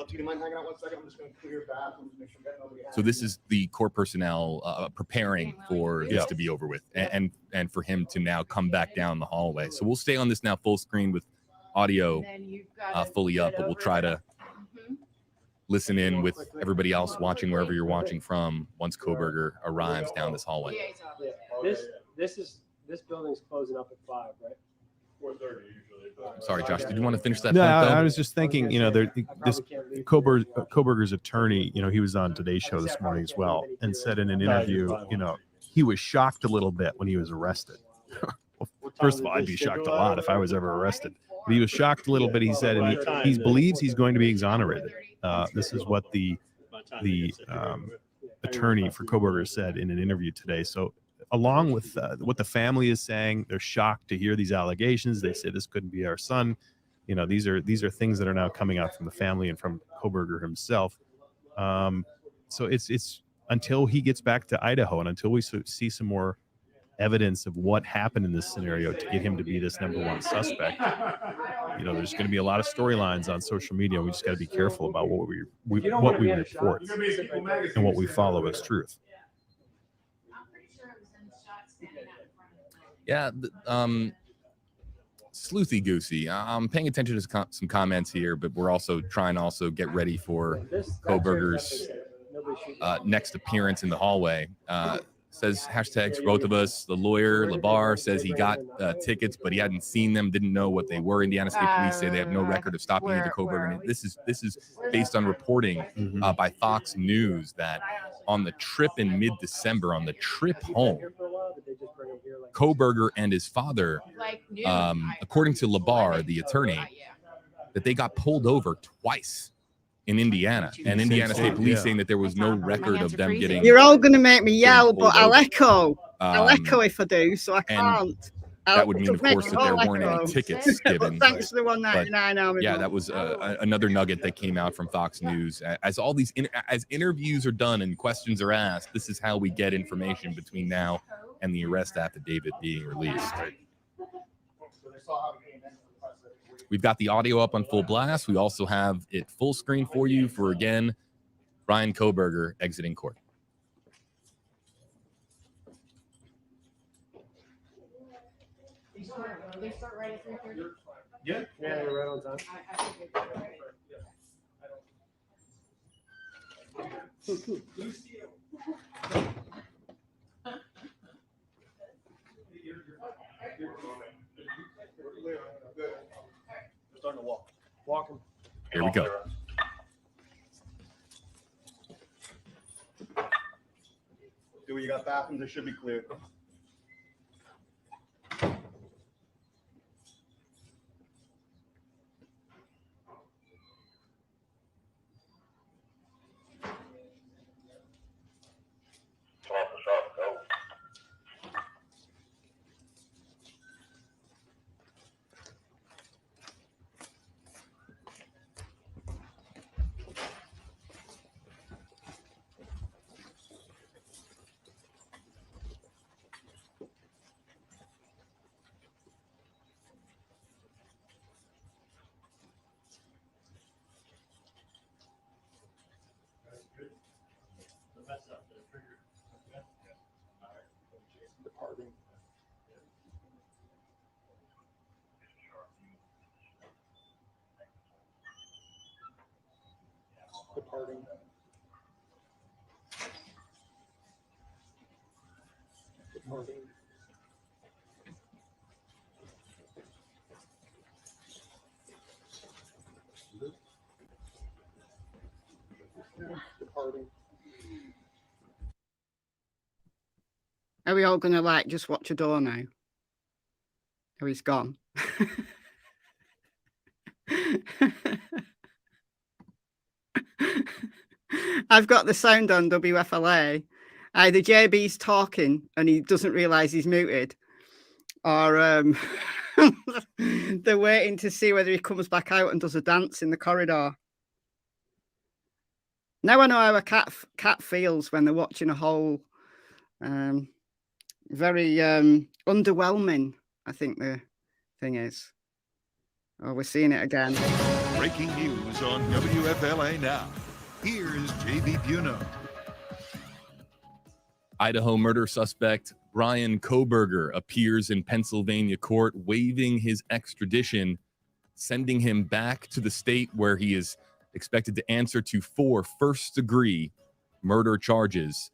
Do you mind hanging out 1 second? I'm just gonna clear bathrooms, make sure we got nobody. So this is the court personnel preparing for this to be over with, and for him to now come back down the hallway. So we'll stay on this now full screen with audio fully up, but we'll try to listen in with everybody else watching wherever you're watching from once Kohberger arrives down this hallway. This building's closing up at 5, right? 4:30 usually. Sorry, Josh, did you want to finish that No, point, though? I was just thinking, you know, this Kohberger's attorney, you know, he was on Today's Show this morning as well, and said in an interview, you know, he was shocked a little bit when he was arrested. Well, first of all, I'd be shocked a lot if I was ever arrested. But he was shocked a little bit, he said, and he believes he's going to be exonerated. This is what the attorney for Kohberger said in an interview today. So along with what the family is saying, they're shocked to hear these allegations. They say this couldn't be our son. You know, these are things that are now coming out from the family and from Kohberger himself. So it's until he gets back to Idaho and until we see some more evidence of what happened in this scenario to get him to be this #1 suspect. You know, there's going to be a lot of storylines on social media. We just got to be careful about what we report and what we follow as truth. Yeah, sleuthy goosey. I'm paying attention to some comments here, but we're also trying to also get ready for Kohberger's next appearance in the hallway. Says hashtags for both of us. The lawyer, Labar, says he got tickets, but he hadn't seen them, didn't know what they were. Indiana State Police say they have no record of stopping either Kohberger. This is based on reporting by Fox News that on the trip in mid-December, on the trip home, Kohberger and his father, according to Labar, the attorney, that they got pulled over twice in Indiana, and Indiana State Police saying that there was no record of them getting. You're all going to make me yell, but I'll echo. I'll echo if I do, so I can't. That would mean, of course, that there weren't any tickets given. Thanks to the 199. Yeah, that was another nugget that came out from Fox News. As all these as interviews are done and questions are asked, this is how we get information between now and the arrest affidavit being released. We've got the audio up on full blast. We also have it full screen for you for, again, Bryan Kohberger exiting court. They start right at 3:30? Yeah, you're right on time. Starting to walk. Walking. Here we go. Do you got bathrooms? They should be clear. Departing. Departing. Departing. Are we all going to like just watch a door now? Oh, he's gone. I've got the sound on WFLA. Either JB's talking and he doesn't realize he's muted, or they're waiting to see whether he comes back out and does a dance in the corridor. Now I know how a cat feels when they're watching a whole very underwhelming, I think the thing is. Oh, we're seeing it again. Breaking news on WFLA now. Here's JB Buno. Idaho murder suspect Bryan Kohberger appears in Pennsylvania court, waiving his extradition, sending him back to the state where he is expected to answer to 4 first-degree murder charges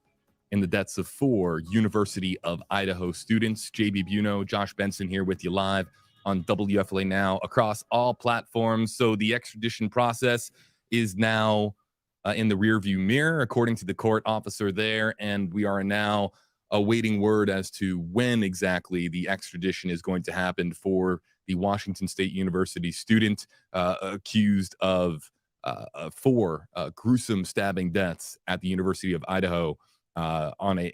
in the deaths of 4 University of Idaho students. JB Buno, Josh Benson here with you live on WFLA Now across all platforms. So the extradition process is now in the rearview mirror, according to the court officer there, and we are now awaiting word as to when exactly the extradition is going to happen for the Washington State University student accused of 4 gruesome stabbing deaths at the University of Idaho on a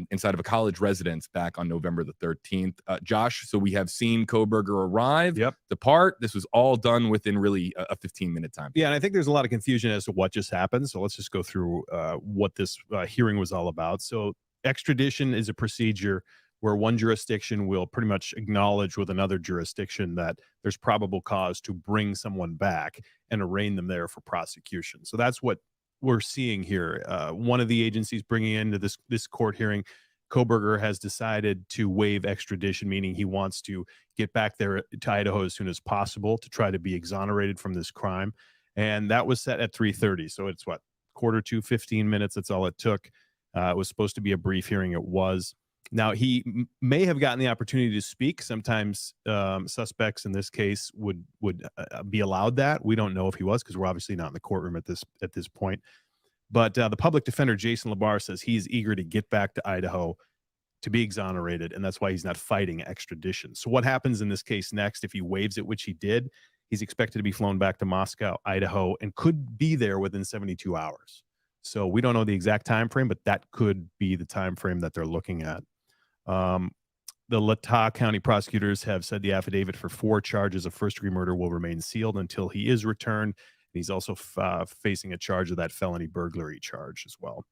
inside of a college residence back on November the 13th. Josh, so we have seen Kohberger arrive, depart. This was all done within really a 15-minute time. Yeah, and I think there's a lot of confusion as to what just happened. So let's just go through what this hearing was all about. So extradition is a procedure where one jurisdiction will pretty much acknowledge with another jurisdiction that there's probable cause to bring someone back and arraign them there for prosecution. So that's what we're seeing here. One of the agencies bringing into this court hearing, Kohberger has decided to waive extradition, meaning he wants to get back there to Idaho as soon as possible to try to be exonerated from this crime. And that was set at 3:30. So it's what, quarter to 15 minutes. That's all it took. It was supposed to be a brief hearing. It was. Now, he may have gotten the opportunity to speak. Sometimes suspects in this case would be allowed that. We don't know if he was, because we're obviously not in the courtroom at this point. But the public defender, Jason Labar, says he's eager to get back to Idaho to be exonerated, and that's why he's not fighting extradition. So what happens in this case next, if he waives it, which he did, he's expected to be flown back to Moscow, Idaho, and could be there within 72 hours. So we don't know the exact time frame, but that could be the time frame that they're looking at. The Latah County prosecutors have said the affidavit for 4 charges of first-degree murder will remain sealed until he is returned. He's also facing a charge of that felony burglary charge as well.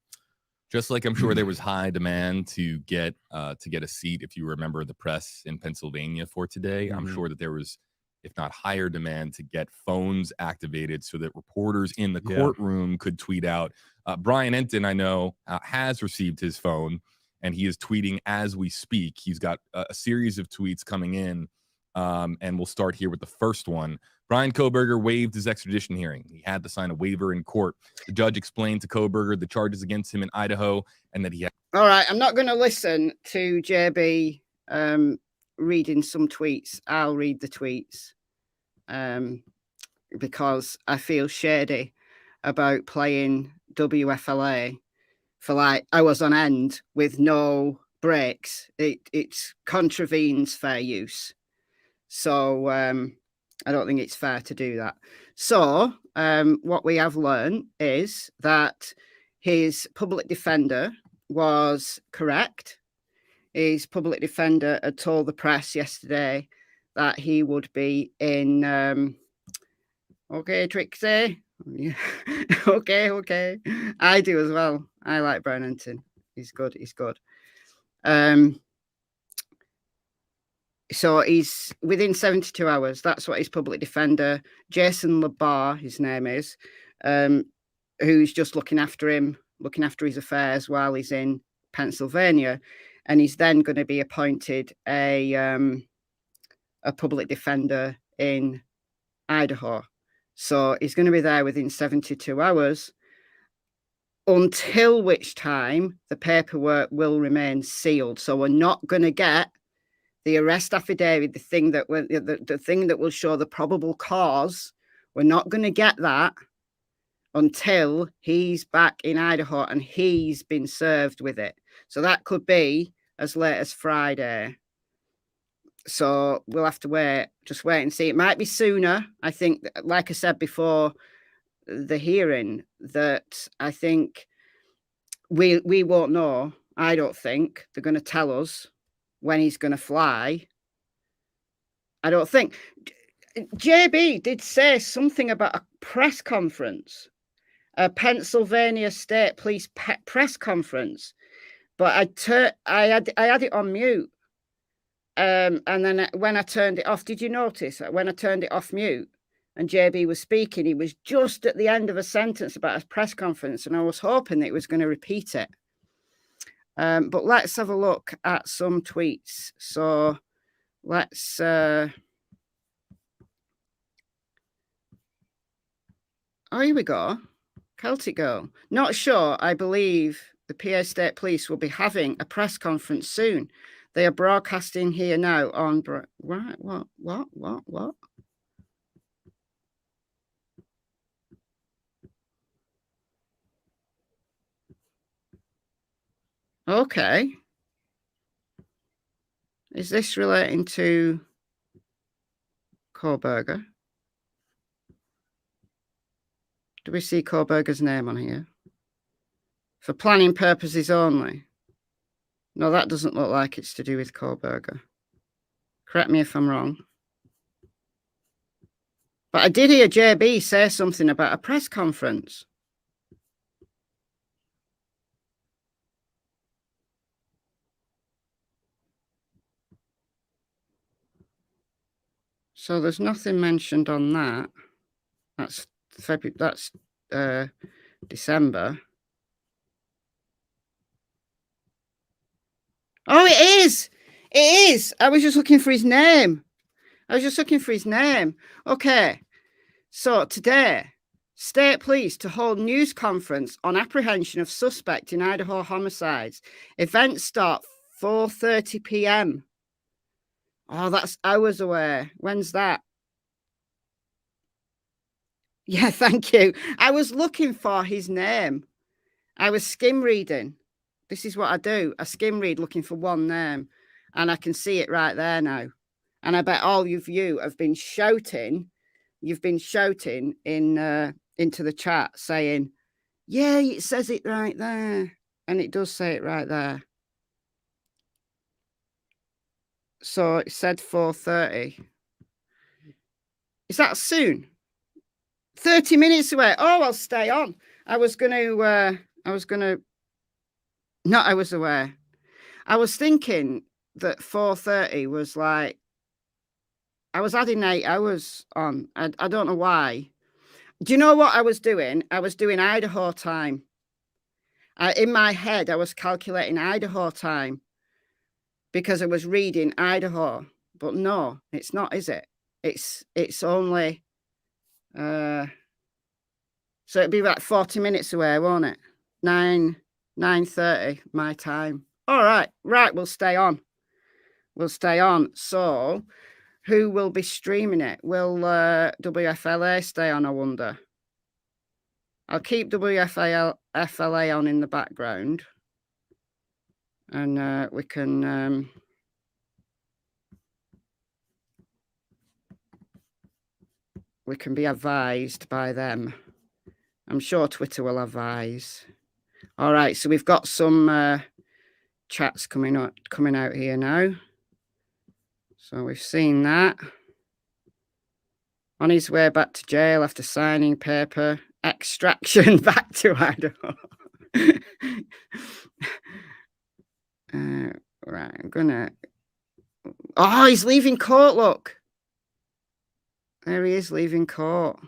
Just like I'm sure there was high demand to get a seat, if you remember the press in Pennsylvania for today, I'm sure that there was, if not higher demand, to get phones activated so that reporters in the courtroom could tweet out. Brian Enton, I know, has received his phone, and he is tweeting as we speak. He's got a series of tweets coming in, and we'll start here with the first one. Bryan Kohberger waived his extradition hearing. He had to sign a waiver in court. The judge explained to Kohberger the charges against him in Idaho and that he had... All right, I'm not going to listen to JB reading some tweets. I'll read the tweets because I feel shady about playing WFLA for like hours on end with no breaks. It contravenes fair use. So I don't think it's fair to do that. So what we have learned is that his public defender was correct. His public defender had told the press yesterday that he would be in... okay, Trixie. Yeah. Okay. I do as well. I like Bryan Enton. He's good. So he's within 72 hours. That's what his public defender, Jason Labar, his name is, who's just looking after his affairs while he's in Pennsylvania. And he's then going to be appointed a public defender in Idaho. So he's going to be there within 72 hours, until which time the paperwork will remain sealed. So we're not going to get the arrest affidavit, the thing that will show the probable cause. We're not going to get that until he's back in Idaho and he's been served with it. So that could be as late as Friday. So we'll have to just wait and see. It might be sooner. I think, like I said before the hearing, that I think we won't know. I don't think they're going to tell us when he's going to fly. I don't think. JB did say something about a press conference, a Pennsylvania State Police press conference, but I had it on mute. And then when I turned it off, did you notice that when I turned it off mute and JB was speaking, he was just at the end of a sentence about a press conference, and I was hoping that he was going to repeat it. But let's have a look at some tweets. So let's... oh, here we go. Celtic Girl. Not sure. I believe the PA State Police will be having a press conference soon. They are broadcasting here now on... Right, what? Okay. Is this relating to Kohberger? Do we see Kohberger's name on here? For planning purposes only. No, that doesn't look like it's to do with Kohberger. Correct me if I'm wrong. But I did hear JB say something about a press conference. So there's nothing mentioned on that. That's February. That's December. Oh, it is. It is. I was just looking for his name. Okay. So today, State Police to hold news conference on apprehension of suspect in Idaho homicides. Event start 4:30 p.m. Oh, that's hours away. When's that? Yeah, thank you. I was looking for his name. I was skim reading. This is what I do. I skim read looking for one name, and I can see it right there now. And I bet all of you have been shouting. You've been shouting into the chat saying, yeah, it says it right there. And it does say it right there. So it said 4:30. Is that soon? 30 minutes away. Oh, I'll stay on. I was aware. I was thinking that 4:30 was like, I was adding 8 hours on. I don't know why. Do you know what I was doing? I was doing Idaho time. In my head, I was calculating Idaho time because I was reading Idaho. But no, it's not, is it? It's only so it'd be like 40 minutes away, won't it? 9:30 my time. All right, we'll stay on. So who will be streaming it? Will WFLA stay on, I wonder? I'll keep WFLA on in the background, and we can be advised by them. I'm sure Twitter will advise. All right, so we've got some chats coming out here now. So we've seen that. On his way back to jail after signing paper, extraction back to Idaho. Right, I'm gonna. Oh, he's leaving court. Look, there he is leaving court.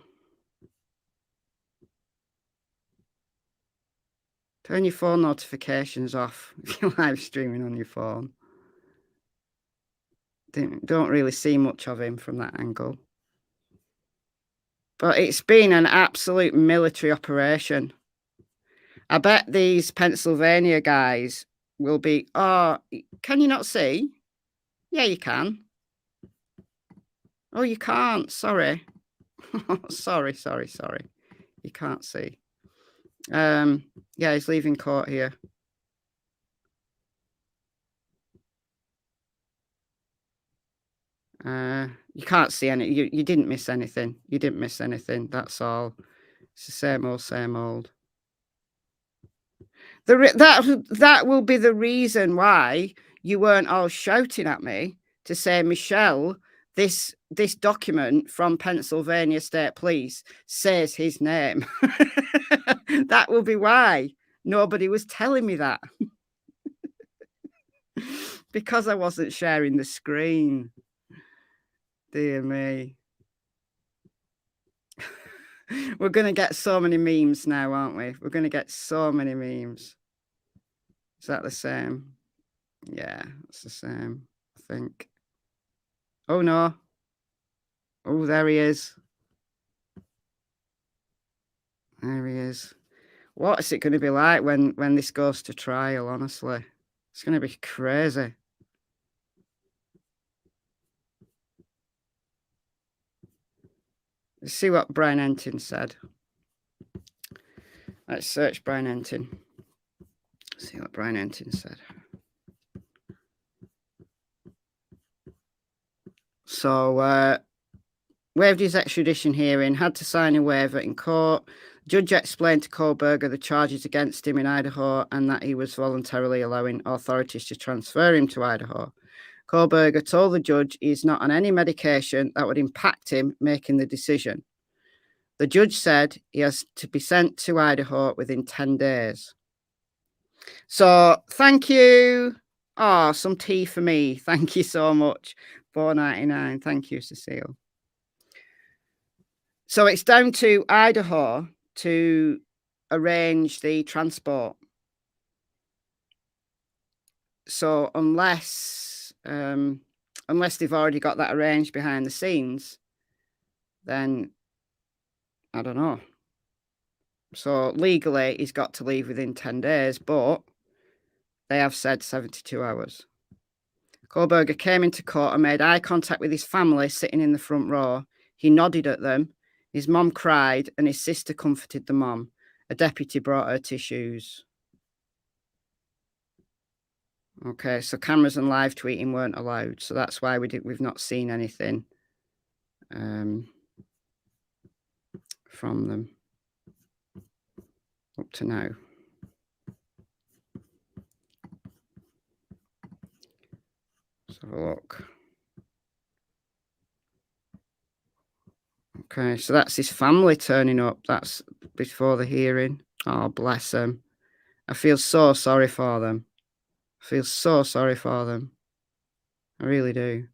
Turn your phone notifications off if you're live streaming on your phone. Don't really see much of him from that angle. But it's been an absolute military operation. I bet these Pennsylvania guys will be... Oh, can you not see? Yeah, you can. Oh, you can't. Sorry. Sorry. You can't see. Yeah, he's leaving court here. You can't see any. You didn't miss anything. You didn't miss anything. That's all. It's the same old, same old. That will be the reason why you weren't all shouting at me to say, Michelle, this document from Pennsylvania State Police says his name. That will be why nobody was telling me that. Because I wasn't sharing the screen. Dear me. We're going to get so many memes now, aren't we? We're going to get so many memes. Is that the same? Yeah, it's the same, I think. Oh, no. Oh, there he is. There he is. What is it going to be like when this goes to trial, honestly? It's going to be crazy. Let's see what Bryan Entin said. Let's search Bryan Entin. See what Bryan Entin said. So, waived his extradition hearing, had to sign a waiver in court. Judge explained to Kohberger the charges against him in Idaho and that he was voluntarily allowing authorities to transfer him to Idaho. Kohberger told the judge he is not on any medication that would impact him making the decision. The judge said he has to be sent to Idaho within 10 days. So thank you. Oh, some tea for me. Thank you so much. $4.99. Thank you, Cecile. So it's down to Idaho to arrange the transport. So unless they've already got that arranged behind the scenes, then I don't know. So legally, he's got to leave within 10 days, but they have said 72 hours. Kohberger came into court and made eye contact with his family sitting in the front row. He nodded at them. His mom cried and his sister comforted the mom. A deputy brought her tissues. Okay, so cameras and live tweeting weren't allowed. So that's why we've not seen anything from them up to now. Let's have a look. Okay, so that's his family turning up. That's before the hearing. Oh, bless them. I feel so sorry for them. I feel so sorry for them. I really do.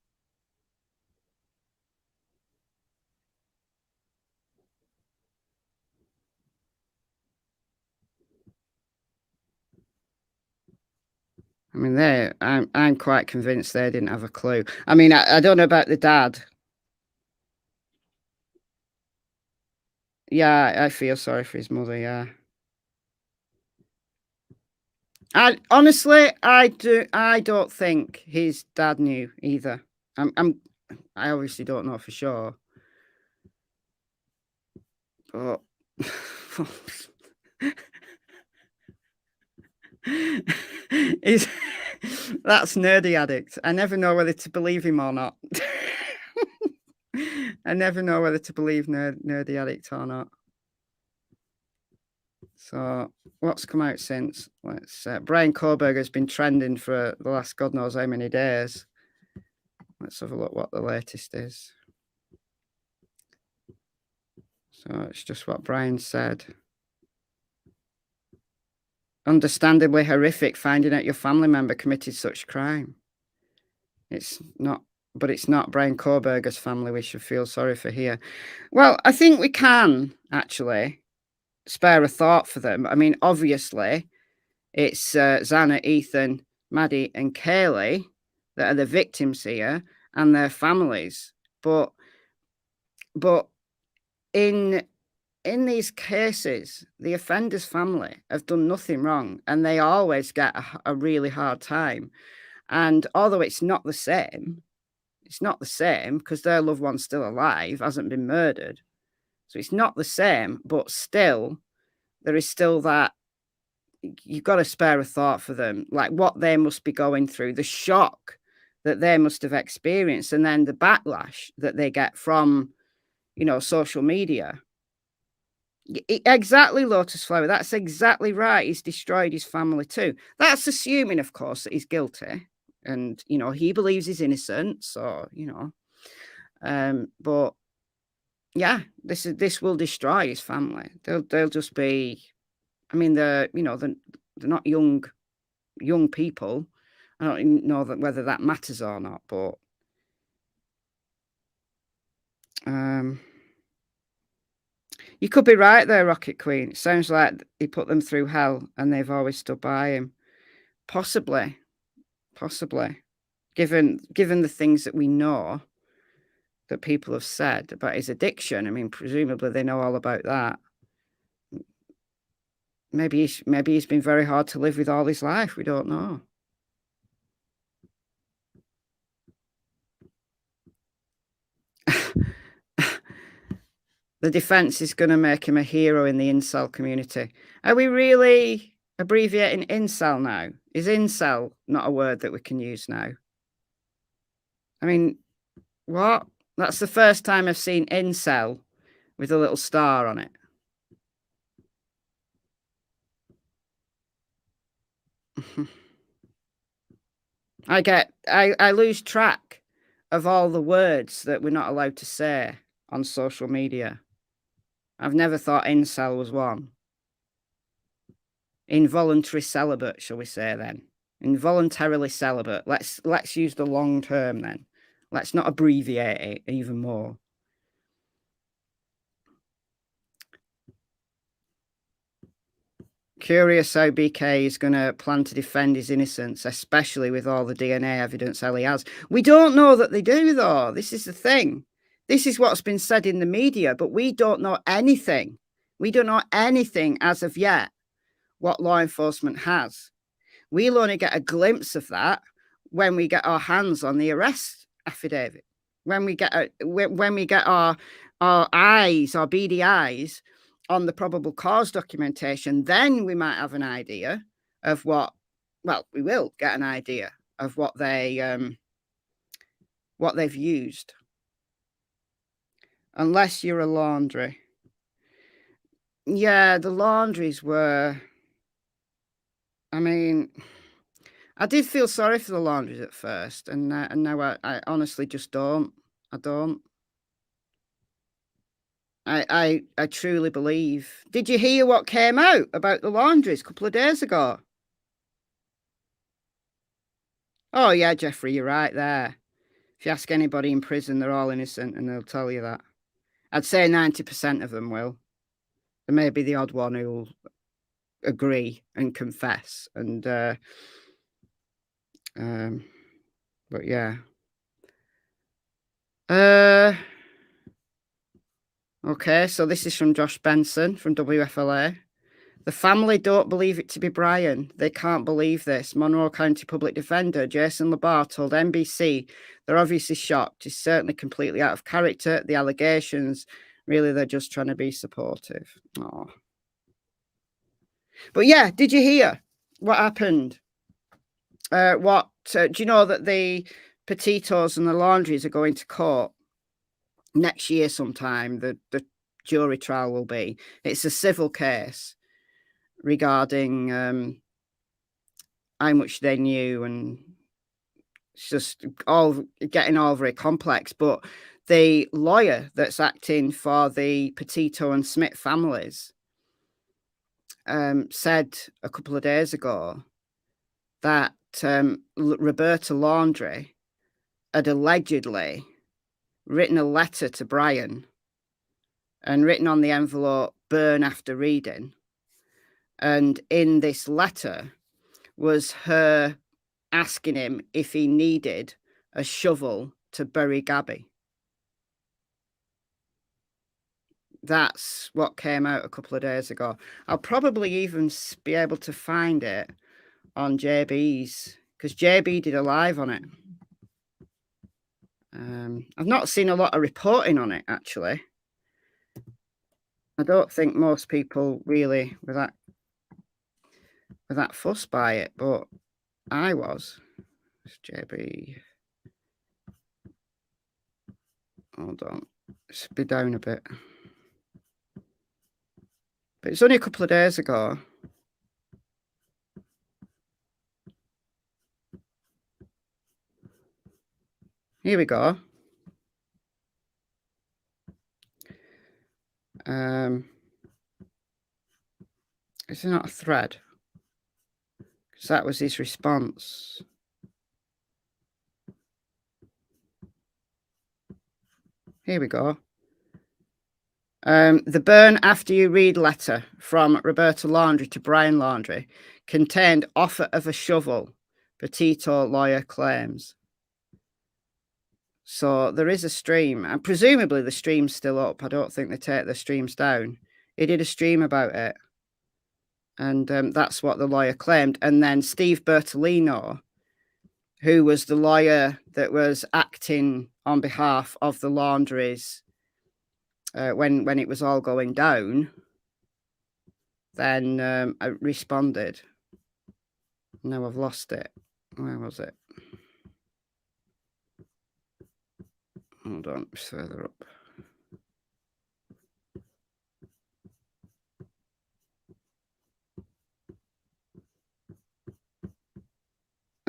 I mean, I'm quite convinced they didn't have a clue. I mean, I don't know about the dad. Yeah, I feel sorry for his mother, yeah. I honestly, I don't think his dad knew either. I obviously don't know for sure. But that's Nerdy Addict. I never know whether to believe him or not. I never know whether to believe Nerdy Addict or not. So what's come out since? Let's Bryan Kohberger has been trending for the last God knows how many days. Let's have a look what the latest is. So it's just what Bryan said. Understandably horrific finding out your family member committed such crime. It's not, but it's not Bryan Kohberger's family we should feel sorry for here. Well, I think we can actually spare a thought for them. I mean, obviously, it's Xana, Ethan, Maddie, and Kaylee that are the victims here and their families. But in these cases, the offender's family have done nothing wrong, and they always get a really hard time. And although it's not the same because their loved one's still alive, hasn't been murdered. So it's not the same, but still, there is still that, you've got to spare a thought for them, like what they must be going through, the shock that they must have experienced, and then the backlash that they get from, social media. Exactly, Lotus Flower. That's exactly right. He's destroyed his family too. That's assuming, of course, that he's guilty. And, he believes he's innocent. So, but yeah, this will destroy his family. They'll just be, I mean, they're not young people. I don't even know whether that matters or not, but you could be right there, Rocket Queen. It sounds like he put them through hell and they've always stood by him. Possibly. Given the things that we know that people have said about his addiction, I mean, presumably they know all about that. Maybe he's been very hard to live with all his life. We don't know. The defense is going to make him a hero in the incel community. Are we really abbreviating incel now? Is incel not a word that we can use now? I mean, what? That's the first time I've seen incel with a little star on it. I lose track of all the words that we're not allowed to say on social media. I've never thought incel was one. Involuntary celibate, shall we say then? Involuntarily celibate. Let's use the long term then. Let's not abbreviate it even more. Curious how BK is going to plan to defend his innocence, especially with all the DNA evidence Ellie has. We don't know that they do, though. This is the thing. This is what's been said in the media, but we don't know anything. We don't know anything as of yet what law enforcement has. We'll only get a glimpse of that when we get our hands on the arrest affidavit. When we get our eyes, our beady eyes, on the probable cause documentation, then we might have an idea of what, well, we will get an idea of what they've used. Unless you're a laundry. Yeah, the laundries were, I mean, I did feel sorry for the laundries at first, and now I honestly just don't. I don't. I truly believe. Did you hear what came out about the laundries a couple of days ago? Oh, yeah, Jeffrey, you're right there. If you ask anybody in prison, they're all innocent, and they'll tell you that. I'd say 90% of them will. There may be the odd one who'll agree and confess. And but yeah. Okay, so this is from Josh Benson from WFLA. The family don't believe it to be Bryan. They can't believe this. Monroe County Public Defender Jason Labar told NBC they're obviously shocked. He's certainly completely out of character. The allegations, really, they're just trying to be supportive. Oh. But yeah, did you hear what happened? Do you know that the Petitos and the Laundries are going to court next year sometime? The jury trial will be. It's a civil case regarding how much they knew, and it's just all getting all very complex. But the lawyer that's acting for the Petito and Smith families said a couple of days ago that Roberta Laundrie had allegedly written a letter to Bryan and written on the envelope, "Burn after reading." And in this letter was her asking him if he needed a shovel to bury Gabby. That's what came out a couple of days ago. I'll probably even be able to find it on JB's, because JB did a live on it. I've not seen a lot of reporting on it, actually. I don't think most people really were that fussed by it, but I was. It's JB. Hold on. Let's be down a bit. But it's only a couple of days ago. Here we go. It's not a thread, because that was his response. Here we go. The burn after you read letter from Roberta Laundrie to Bryan Laundrie contained offer of a shovel, Petito lawyer claims. So there is a stream, and presumably the stream's still up. I don't think they take the streams down. He did a stream about it, and that's what the lawyer claimed. And then Steve Bertolino, who was the lawyer that was acting on behalf of the Laundries when it was all going down, then I responded. Now I've lost it. Where was it? Hold on, it's further up.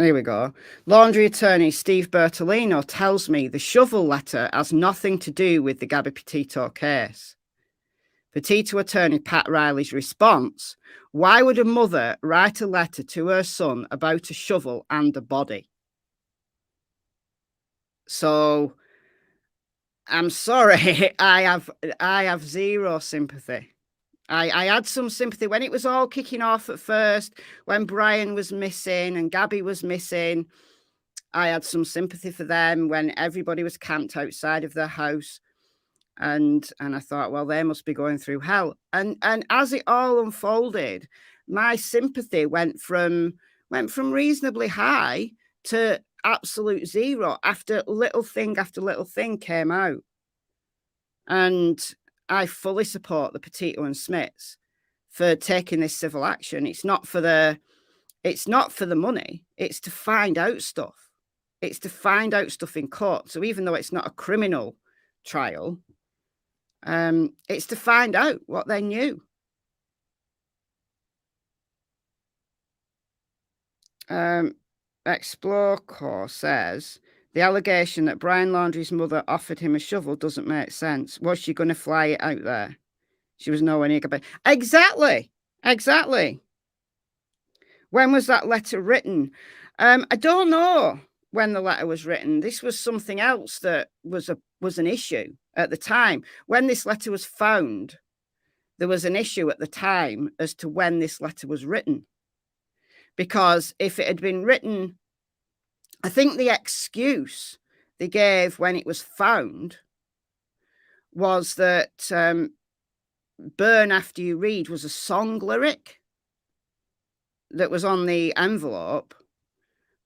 Here we go. Laundry attorney Steve Bertolino tells me the shovel letter has nothing to do with the Gabby Petito case. Petito attorney Pat Riley's response: why would a mother write a letter to her son about a shovel and a body? So I'm sorry, I have zero sympathy. I had some sympathy when it was all kicking off at first, when Bryan was missing and Gabby was missing. I had some sympathy for them when everybody was camped outside of their house. And I thought, well, they must be going through hell. And as it all unfolded, my sympathy went from reasonably high to absolute zero after little thing came out. And I fully support the Petito and Smiths for taking this civil action. It's not for the money. It's to find out stuff. It's to find out stuff in court. So even though it's not a criminal trial, it's to find out what they knew. Explore Core says the allegation that Bryan Laundrie's mother offered him a shovel doesn't make sense. Was she going to fly it out there? She was nowhere near. Exactly. When was that letter written? I don't know when the letter was written. This was something else that was an issue at the time. When this letter was found, there was an issue at the time as to when this letter was written. Because if it had been written, I think the excuse they gave when it was found was that burn after you read was a song lyric that was on the envelope,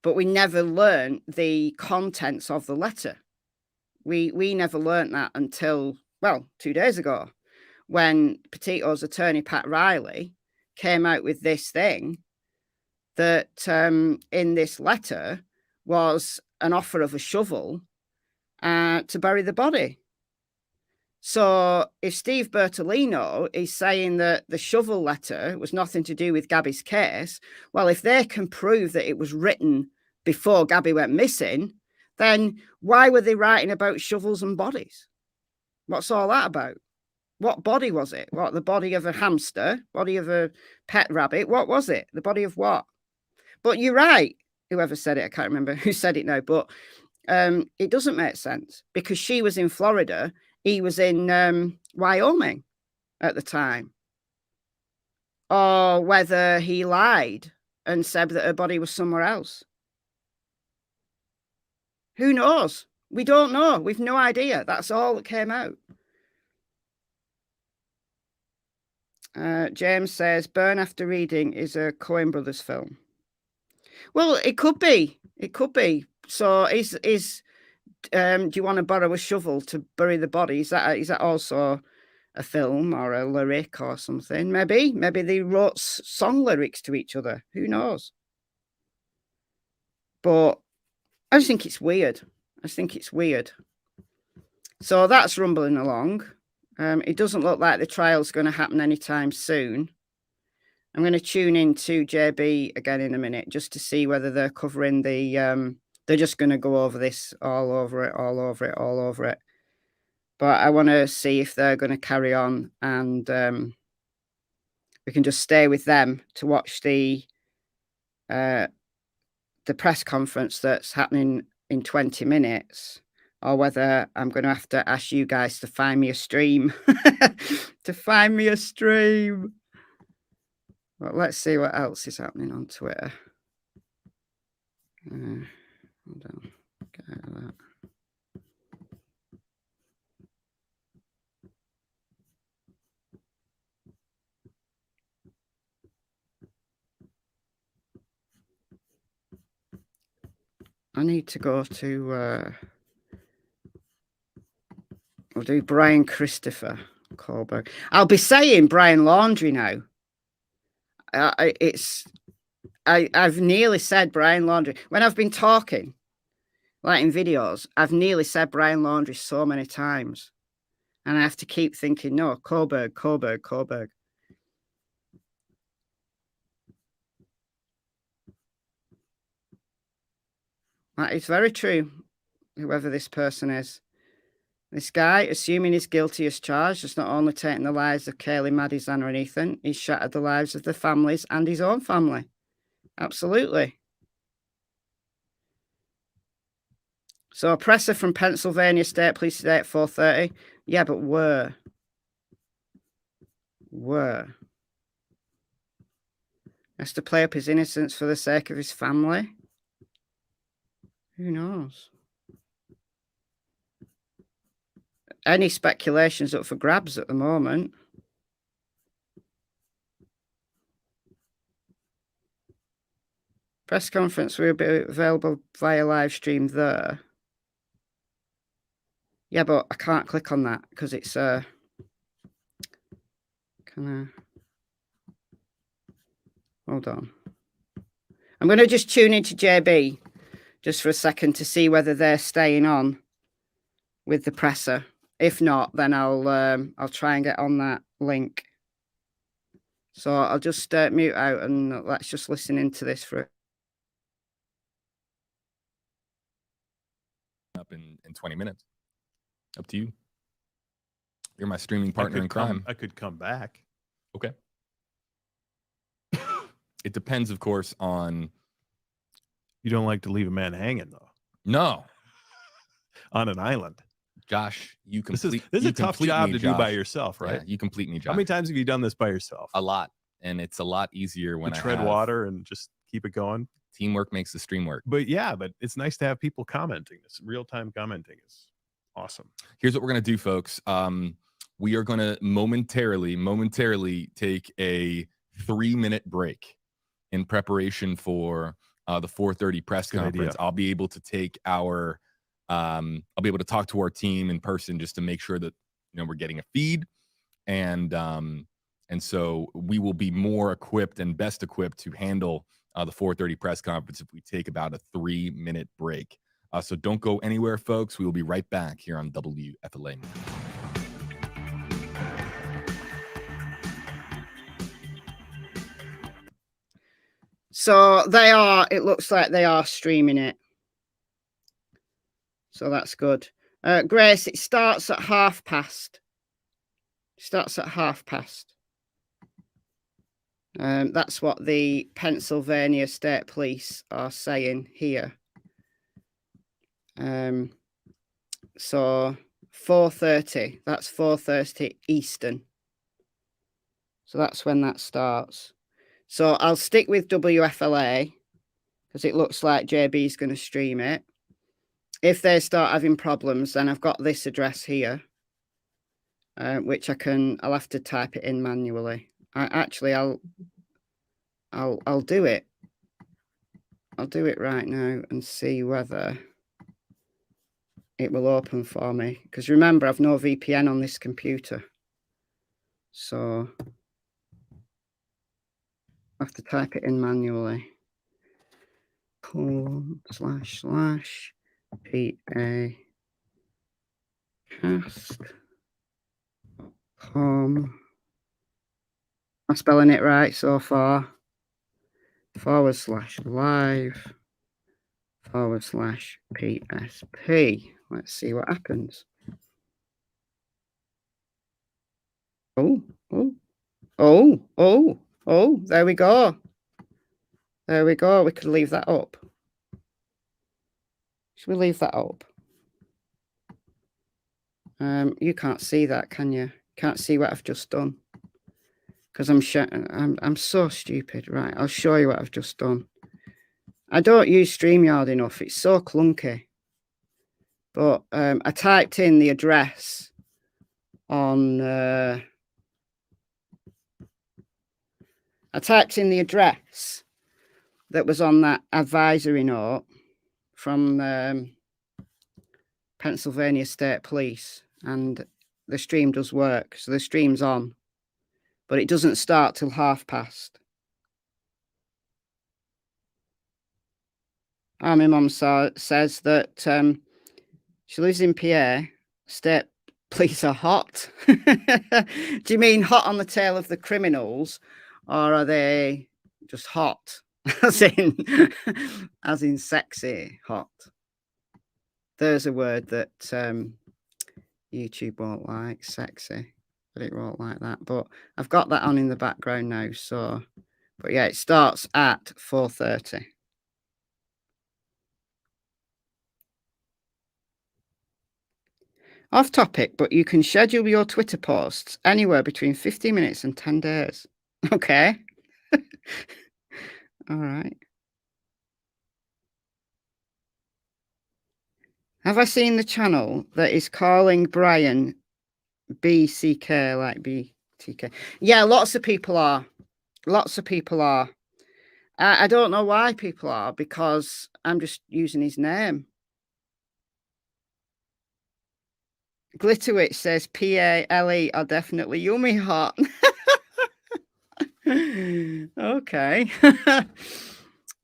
but we never learned the contents of the letter. We never learned that until, well, 2 days ago, when Petito's attorney, Pat Riley, came out with this thing that in this letter was an offer of a shovel to bury the body. So if Steve Bertolino is saying that the shovel letter was nothing to do with Gabby's case, well, if they can prove that it was written before Gabby went missing, then why were they writing about shovels and bodies? What's all that about? What body was it? What, the body of a hamster? Body of a pet rabbit? What was it? The body of what? But you're right. Whoever said it, I can't remember who said it now, but it doesn't make sense because she was in Florida. He was in Wyoming at the time. Or whether he lied and said that her body was somewhere else. Who knows? We don't know. We've no idea. That's all that came out. James says, Burn After Reading is a Coen Brothers film. Well, it could be. It could be. So do you want to borrow a shovel to bury the body? Is that also a film or a lyric or something? Maybe they wrote song lyrics to each other. Who knows? But I just think it's weird. So that's rumbling along. It doesn't look like the trial's going to happen anytime soon. I'm going to tune in to JB again in a minute just to see whether they're covering the... they're just going to go over this all over it. But I want to see if they're going to carry on and we can just stay with them to watch the press conference that's happening in 20 minutes, or whether I'm going to have to ask you guys to find me a stream. Well, let's see what else is happening on Twitter. Hold on. Get out of that. I need to go to... we'll do Bryan Christopher Kohberger. I'll be saying Bryan Laundrie now. I've nearly said Bryan Laundrie. When I've been talking, like in videos, I've nearly said Bryan Laundrie so many times. And I have to keep thinking, no, Kohberger. That is very true, whoever this person is. This guy, assuming he's guilty as charged, has not only taken the lives of Kaylee, Maddie, Xana and Ethan, he's shattered the lives of the families and his own family. Absolutely. So a presser from Pennsylvania State Police today at 4:30. Yeah, but where? Where? Has to play up his innocence for the sake of his family? Who knows? Any speculations up for grabs at the moment. Press conference will be available via live stream there. Yeah, but I can't click on that because it's can I hold on. I'm going to just tune into JB just for a second to see whether they're staying on with the presser. If not, then I'll try and get on that link. So I'll just mute out and let's just listen into this for up in 20 minutes. Up to you. You're my streaming partner in crime. I could come back. Okay. It depends, of course, on. You don't like to leave a man hanging, though. No. On an island. Josh, you complete. This is a tough job to do by Josh. yourself, right? Yeah, you complete me, Josh. How many times have you done this by yourself? A lot. And it's a lot easier when you I tread have water and just keep it going. Teamwork makes the stream work. But yeah, but it's nice to have people commenting. This real-time commenting is awesome. Here's what we're going to do, folks. We are going to momentarily take a 3-minute break in preparation for the 4:30 press conference. I'll be able to take our I'll be able to talk to our team in person just to make sure that we're getting a feed, and so we will be more equipped and best equipped to handle the 4:30 press conference if we take about a 3-minute break. So don't go anywhere, folks. We will be right back here on WFLA. So it looks like they are streaming it. So that's good. Grace, it starts at past. Starts at past. That's what the Pennsylvania State Police are saying here. So 4:30, that's 4:30 Eastern. So that's when that starts. So I'll stick with WFLA because it looks like JB is going to stream it. If they start having problems, then I've got this address here, which I'll have to type it in manually. I'll do it. I'll do it right now and see whether it will open for me. Because remember, I've no VPN on this computer. So I have to type it in manually. //PA cast.com. I'm spelling it right so far. /live/PSP. Let's see what happens. Oh, there we go. There we go. We could leave that up. Should we leave that up? You can't see that, can you? Can't see what I've just done. Because I'm so stupid. Right, I'll show you what I've just done. I don't use StreamYard enough. It's so clunky. But I typed in the address on... I typed in the address that was on that advisory note from Pennsylvania State Police, and the stream does work. So the stream's on, but it doesn't start till past. My mum says that she lives in PA. State police are hot. Do you mean hot on the tail of the criminals? Or are they just hot? as in sexy, hot. There's a word that YouTube won't like, sexy, but it won't like that. But I've got that on in the background now. So, but yeah, it starts at 4:30. Off topic, but you can schedule your Twitter posts anywhere between 50 minutes and 10 days. Okay. All right. Have I seen the channel that is calling Bryan BCK, like BTK? Yeah, lots of people are. Lots of people are. I don't know why people are, because I'm just using his name. Glitterwitch says PALE are definitely yummy hot. Okay.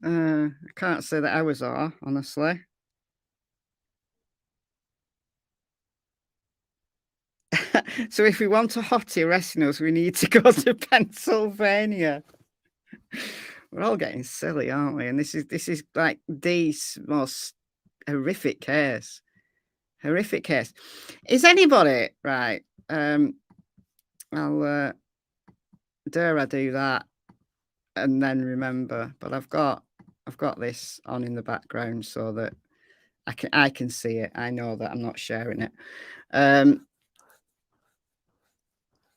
I can't say that ours are, honestly. So if we want a hottie arresting us, we need to go to Pennsylvania. We're all getting silly, aren't we? And this is like the most horrific case. Horrific case. Is anybody right? I'll dare I do that and then remember, but I've got this on in the background so that I can see it. I know that I'm not sharing it.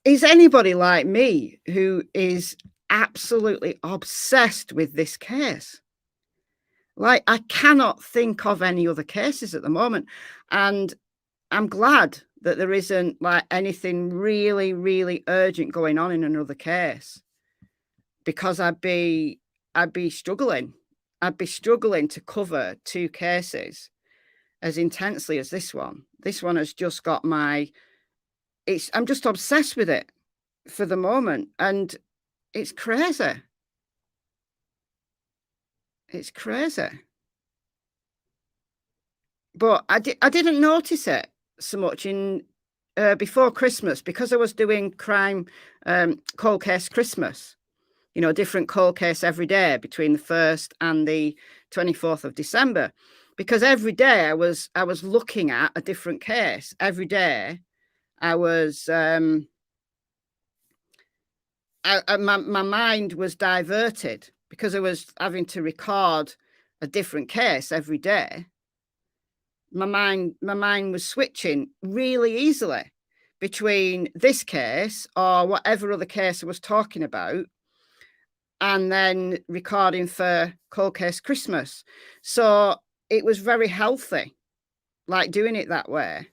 Is anybody like me who is absolutely obsessed with this case? Like, I cannot think of any other cases at the moment. And I'm glad that there isn't like anything really, really urgent going on in another case, because I'd be struggling. I'd be struggling to cover two cases as intensely as this one. This one has just got I'm just obsessed with it for the moment. And it's crazy. It's crazy. But I didn't notice it so much in before Christmas, because I was doing crime cold case Christmas, you know, different cold case every day between the 1st and the 24th of December, because every day I was looking at a different case. Every day I was my mind was diverted because I was having to record a different case every day. My mind was switching really easily between this case or whatever other case I was talking about, and then recording for Cold Case Christmas. So it was very healthy, like doing it that way.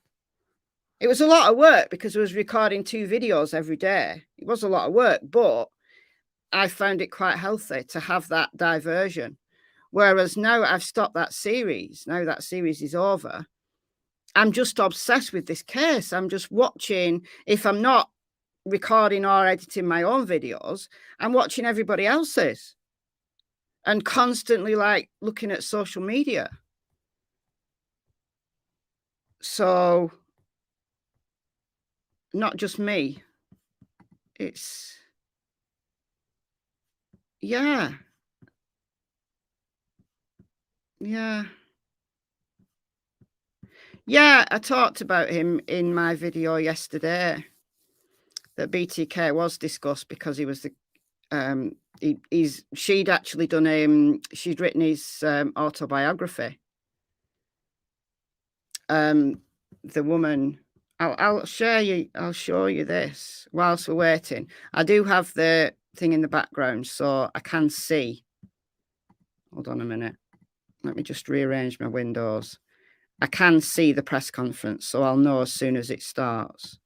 It was a lot of work because I was recording 2 videos every day. It was a lot of work, but I found it quite healthy to have that diversion. Whereas now I've stopped that series. Now that series is over. I'm just obsessed with this case. I'm just watching. If I'm not recording or editing my own videos, I'm watching everybody else's and constantly like looking at social media. So not just me. It's, yeah. Yeah. Yeah, I talked about him in my video yesterday, that BTK was discussed because he was the she'd actually done she'd written his autobiography. The woman, I'll show you this whilst we're waiting. I do have the thing in the background so I can see. Hold on a minute. Let me just rearrange my windows. I can see the press conference, so I'll know as soon as it starts.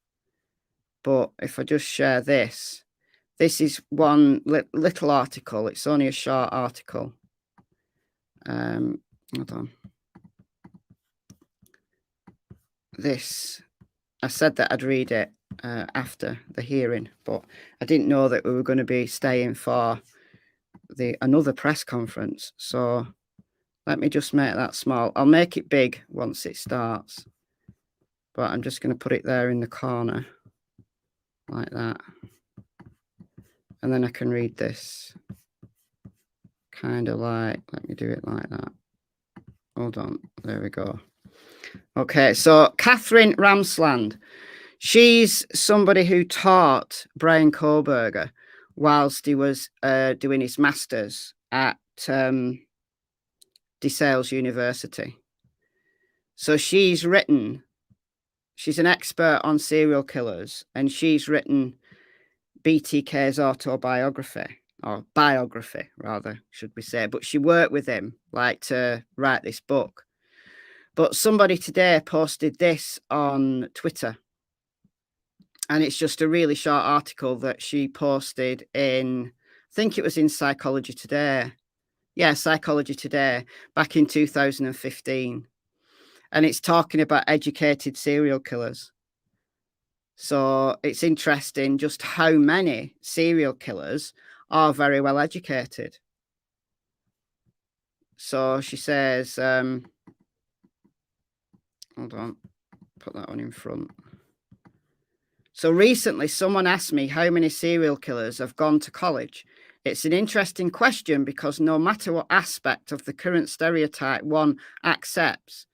But if I just share this is one little article. It's only a short article. Hold on. This, I said that I'd read it after the hearing, but I didn't know that we were going to be staying for another press conference. So let me just make that small. I'll make it big once it starts, but I'm just going to put it there in the corner like that. And then I can read this. kind of like, let me do it like that. Hold on. There we go. Okay. So Catherine Ramsland, she's somebody who taught Bryan Kohberger whilst he was doing his master's at DeSales University. So she's an expert on serial killers, and she's written BTK's autobiography, or biography rather, should we say, but she worked with him like to write this book. But somebody today posted this on Twitter, and it's just a really short article that she posted in, I think it was in Psychology Today. Yeah, Psychology Today, back in 2015. And it's talking about educated serial killers. So it's interesting just how many serial killers are very well educated. So she says, hold on, put that one in front. So recently someone asked me how many serial killers have gone to college. It's an interesting question because no matter what aspect of the current stereotype one accepts,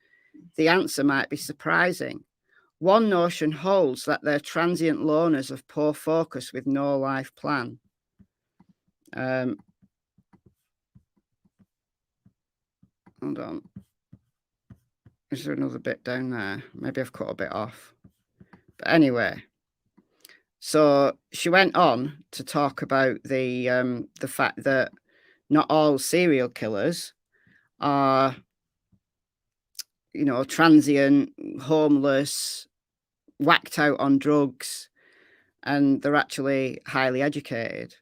the answer might be surprising. One notion holds that they're transient loners of poor focus with no life plan. Hold on. Is there another bit down there? Maybe I've cut a bit off. But anyway, so she went on to talk about the fact that not all serial killers are, you know, transient, homeless, whacked out on drugs, and they're actually highly educated,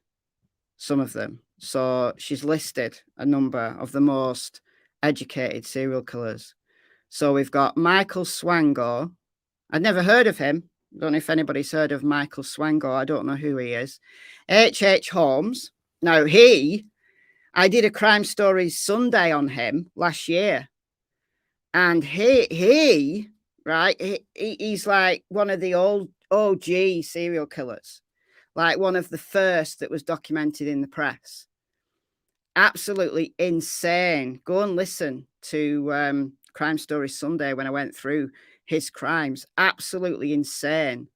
some of them. So she's listed a number of the most educated serial killers. So we've got Michael Swango. I'd never heard of him. I don't know if anybody's heard of Michael Swango. I don't know who he is. H.H. Holmes. Now, I did a Crime Stories Sunday on him last year. And he's like one of the old OG serial killers, like one of the first that was documented in the press. Absolutely insane. Go and listen to Crime Stories Sunday when I went through his crimes. Absolutely insane.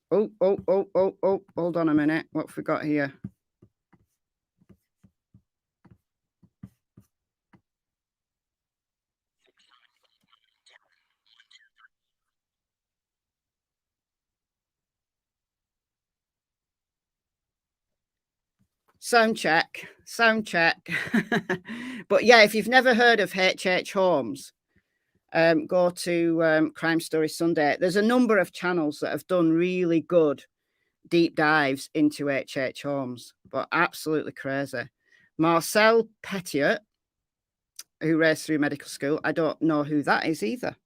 Oh, hold on a minute. What have we got here? Sound check. But yeah, if you've never heard of H.H. Holmes, go to Crime Story Sunday. There's a number of channels that have done really good deep dives into H.H. Holmes, but absolutely crazy. Marcel Petiot, who raced through medical school. I don't know who that is either.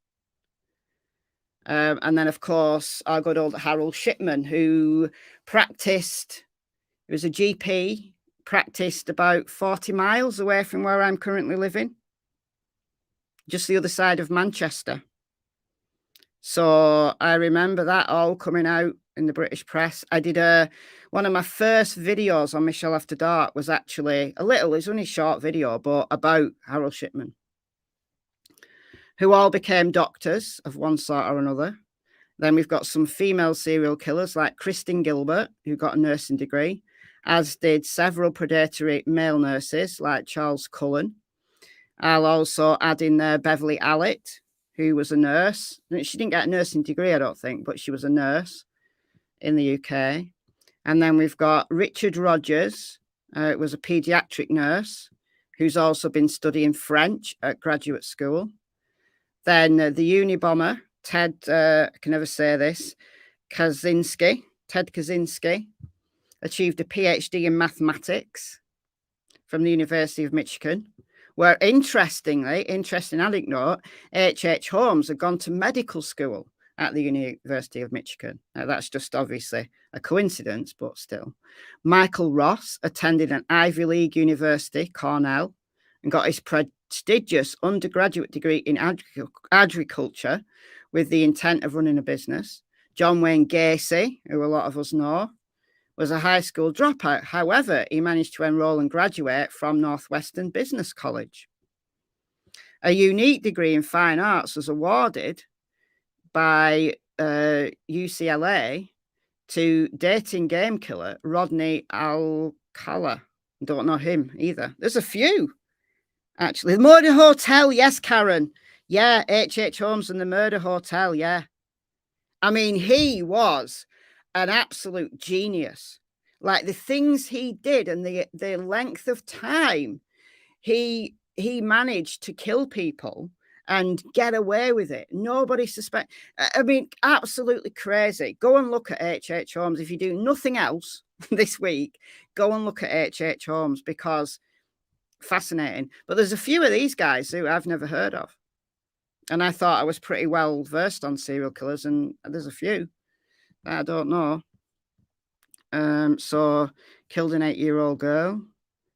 And then, of course, our good old Harold Shipman, who practiced. He was a GP, practiced about 40 miles away from where I'm currently living, just the other side of Manchester. So I remember that all coming out in the British press. I did one of my first videos on Michelle After Dark was actually it's only a short video, but about Harold Shipman, who all became doctors of one sort or another. Then we've got some female serial killers like Kristen Gilbert, who got a nursing degree, as did several predatory male nurses like Charles Cullen. I'll also add in there Beverly Allett, who was a nurse. She didn't get a nursing degree, I don't think, but she was a nurse in the UK. And then we've got Richard Rogers, was a pediatric nurse, who's also been studying French at graduate school. Then the Unabomber, Ted, I can never say this, Ted Kaczynski, achieved a PhD in mathematics from the University of Michigan, where interesting anecdote, H.H. Holmes had gone to medical school at the University of Michigan. Now, that's just obviously a coincidence, but still. Michael Ross attended an Ivy League university, Cornell, and got his prestigious undergraduate degree in agriculture with the intent of running a business. John Wayne Gacy, who a lot of us know, was a high school dropout. However, he managed to enroll and graduate from Northwestern Business College. A unique degree in fine arts was awarded by UCLA to dating game killer Rodney Alcala. Don't know him either. There's a few, actually. The Murder Hotel, yes, Karen. Yeah, H.H. Holmes and the Murder Hotel, yeah. I mean, he was an absolute genius. Like the things he did and the length of time he managed to kill people and get away with it. Nobody suspect. I mean, absolutely crazy. Go and look at H.H. Holmes. If you do nothing else this week, go and look at H.H. Holmes, because fascinating. But there's a few of these guys who I've never heard of. And I thought I was pretty well versed on serial killers, and there's a few that I don't know. So killed an 8-year-old girl,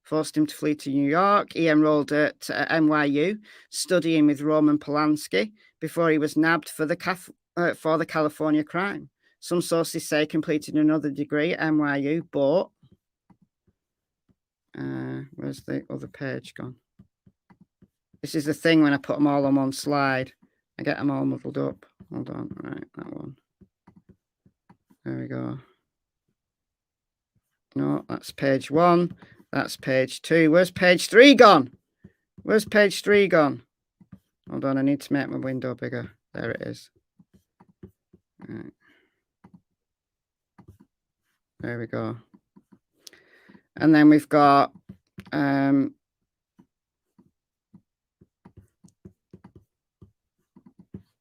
forced him to flee to New York. He enrolled at NYU, studying with Roman Polanski before he was nabbed for the California crime. Some sources say completed another degree at NYU, but where's the other page gone? This is the thing when I put them all on one slide. I get them all muddled up. Hold on. Right, that one. There we go. No, that's page 1. That's page 2. Where's page 3 gone? Where's page 3 gone? Hold on, I need to make my window bigger. There it is. Right. There we go. And then we've got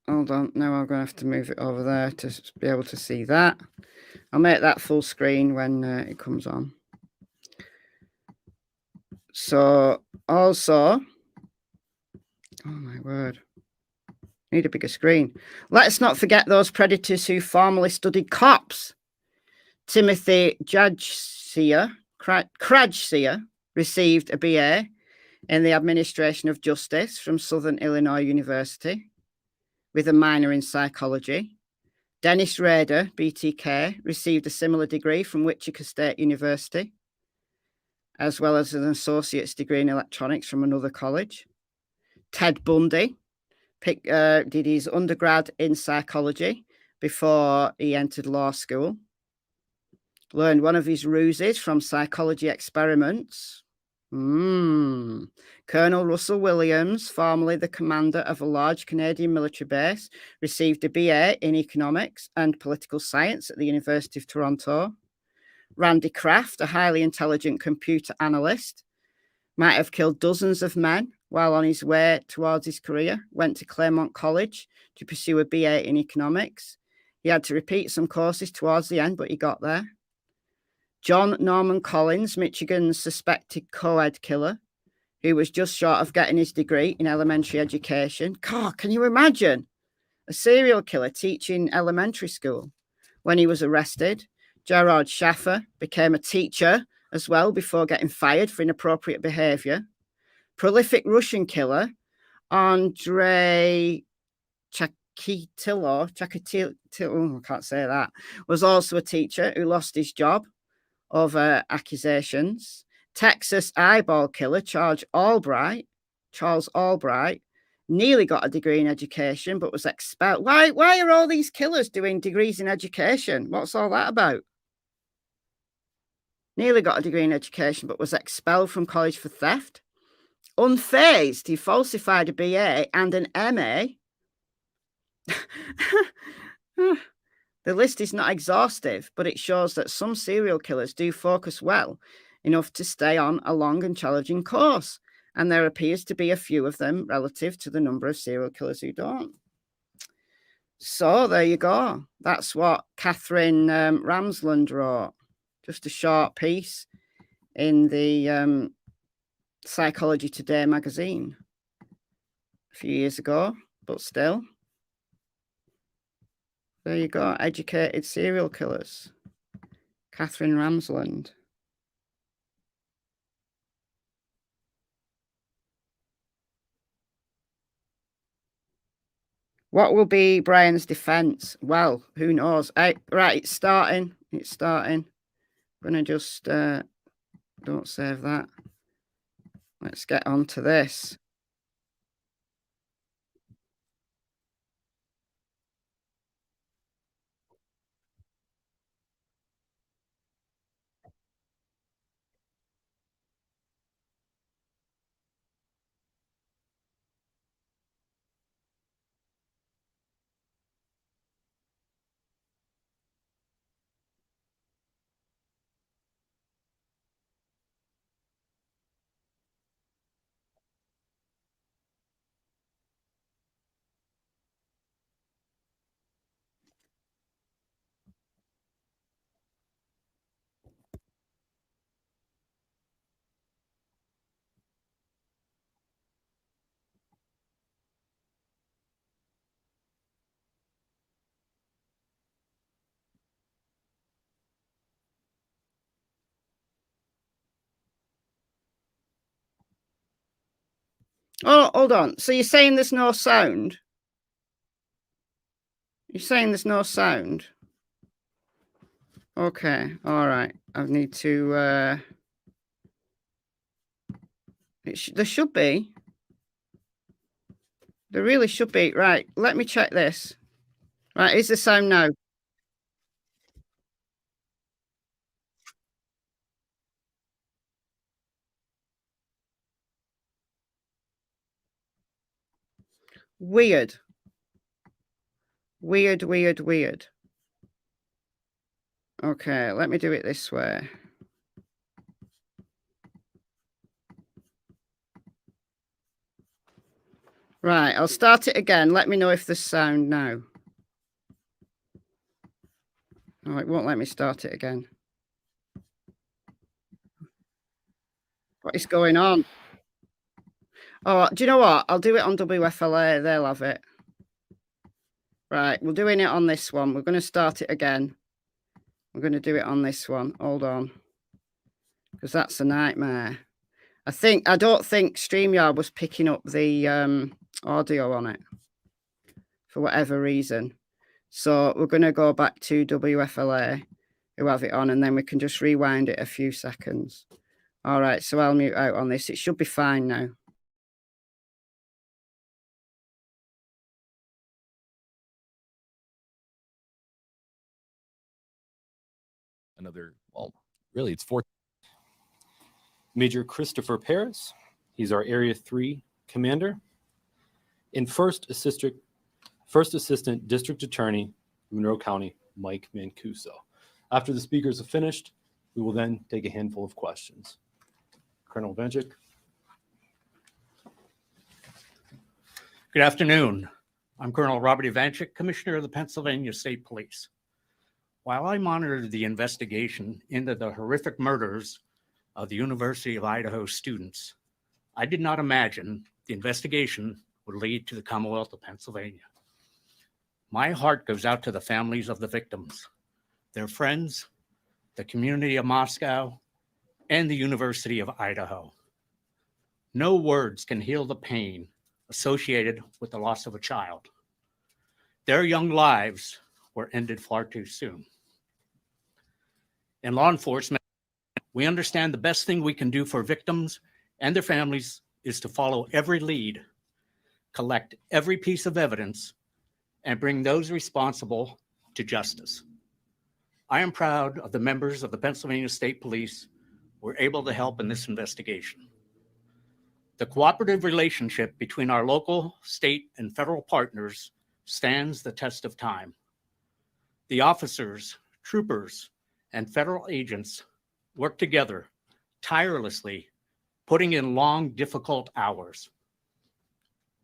hold on, now I'm going to have to move it over there to be able to see that. I'll make that full screen when it comes on. So also, oh my word, need a bigger screen. Let's not forget those predators who formerly studied cops. Timothy Krajcia received a BA in the Administration of Justice from Southern Illinois University with a minor in psychology. Dennis Rader, BTK, received a similar degree from Wichita State University, as well as an associate's degree in electronics from another college. Ted Bundy did his undergrad in psychology before he entered law school. Learned one of his ruses from psychology experiments. Colonel Russell Williams, formerly the commander of a large Canadian military base, received a BA in economics and political science at the University of Toronto. Randy Kraft, a highly intelligent computer analyst, might have killed dozens of men while on his way towards his career, went to Claremont College to pursue a BA in economics. He had to repeat some courses towards the end, but he got there. John Norman Collins, Michigan's suspected co-ed killer, who was just short of getting his degree in elementary education. God, can you imagine a serial killer teaching elementary school when he was arrested? Gerard Schaffer became a teacher as well before getting fired for inappropriate behavior. Prolific Russian killer Andrei Chikatilo, I can't say that, was also a teacher who lost his job over accusations. Texas eyeball killer Charles Albright nearly got a degree in education but was expelled. Why are all these killers doing degrees in education? What's all that about? Nearly got a degree in education but was expelled from college for theft. Unfazed, he falsified a BA and an MA. The list is not exhaustive, but it shows that some serial killers do focus well enough to stay on a long and challenging course. And there appears to be a few of them relative to the number of serial killers who don't. So there you go. That's what Catherine Ramsland wrote. Just a short piece in the Psychology Today magazine a few years ago, but still. There you go. Educated serial killers. Catherine Ramsland. What will be Bryan's defense? Well, who knows? Right, it's starting. gonna just don't save that. Let's get on to this. Oh, hold on. So you're saying there's no sound? You're saying there's no sound? Okay, all right. I need to. There should be. There really should be. Right. Let me check this. Right. Is the sound now? Weird. Weird, weird, weird. Okay, let me do it this way. Right, I'll start it again. Let me know if there's sound now. Oh, it won't let me start it again. What is going on? Oh, do you know what? I'll do it on WFLA. They'll have it. Right, we're doing it on this one. We're going to start it again. We're going to do it on this one. Hold on. Because that's a nightmare. I don't think StreamYard was picking up the audio on it for whatever reason. So we're going to go back to WFLA, who have it on, and then we can just rewind it a few seconds. All right, so I'll mute out on this. It should be fine now. Another, well, really, it's 4. Major Christopher Paris. He's our Area 3 commander. And First Assistant District Attorney, Monroe County, Mike Mancuso. After the speakers have finished, we will then take a handful of questions. Colonel Vanchik. Good afternoon. I'm Colonel Robert Ivanchik, Commissioner of the Pennsylvania State Police. While I monitored the investigation into the horrific murders of the University of Idaho students, I did not imagine the investigation would lead to the Commonwealth of Pennsylvania. My heart goes out to the families of the victims, their friends, the community of Moscow, and the University of Idaho. No words can heal the pain associated with the loss of a child. Their young lives were ended far too soon. In law enforcement, we understand the best thing we can do for victims and their families is to follow every lead, collect every piece of evidence, and bring those responsible to justice. I am proud of the members of the Pennsylvania State Police who were able to help in this investigation. The cooperative relationship between our local, state, and federal partners stands the test of time. The officers, troopers, and federal agents work together tirelessly, putting in long, difficult hours.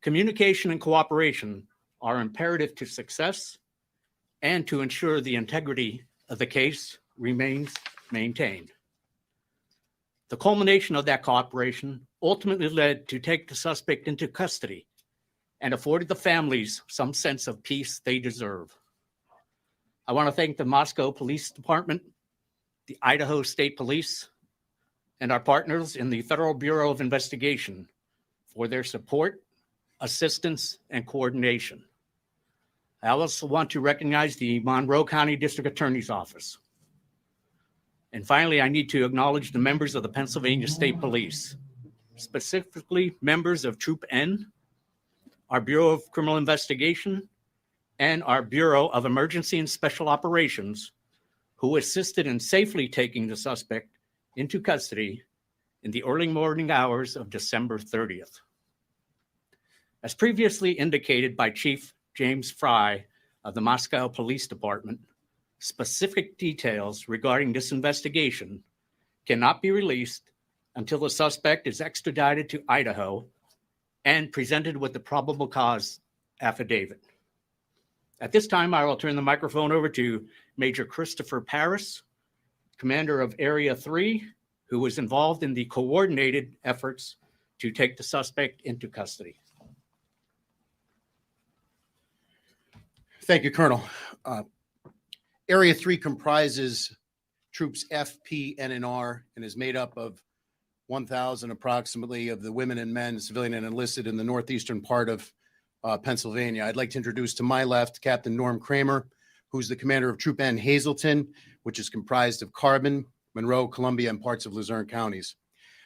Communication and cooperation are imperative to success and to ensure the integrity of the case remains maintained. The culmination of that cooperation ultimately led to take the suspect into custody and afforded the families some sense of peace they deserve. I want to thank the Moscow Police Department, the Idaho State Police, and our partners in the Federal Bureau of Investigation for their support, assistance, and coordination. I also want to recognize the Monroe County District Attorney's Office. And finally, I need to acknowledge the members of the Pennsylvania State Police, specifically members of Troop N, our Bureau of Criminal Investigation, and our Bureau of Emergency and Special Operations, who assisted in safely taking the suspect into custody in the early morning hours of December 30th. As previously indicated by Chief James Fry of the Moscow Police Department, specific details regarding this investigation cannot be released until the suspect is extradited to Idaho and presented with the probable cause affidavit. At this time, I will turn the microphone over to Major Christopher Paris, Commander of Area 3, who was involved in the coordinated efforts to take the suspect into custody. Thank you, Colonel. Area 3 comprises troops F, P, N, and R, and is made up of 1,000 approximately of the women and men, civilian and enlisted, in the northeastern part of Pennsylvania. I'd like to introduce to my left Captain Norm Kramer, who's the commander of Troop N Hazleton, which is comprised of Carbon, Monroe, Columbia, and parts of Luzerne counties.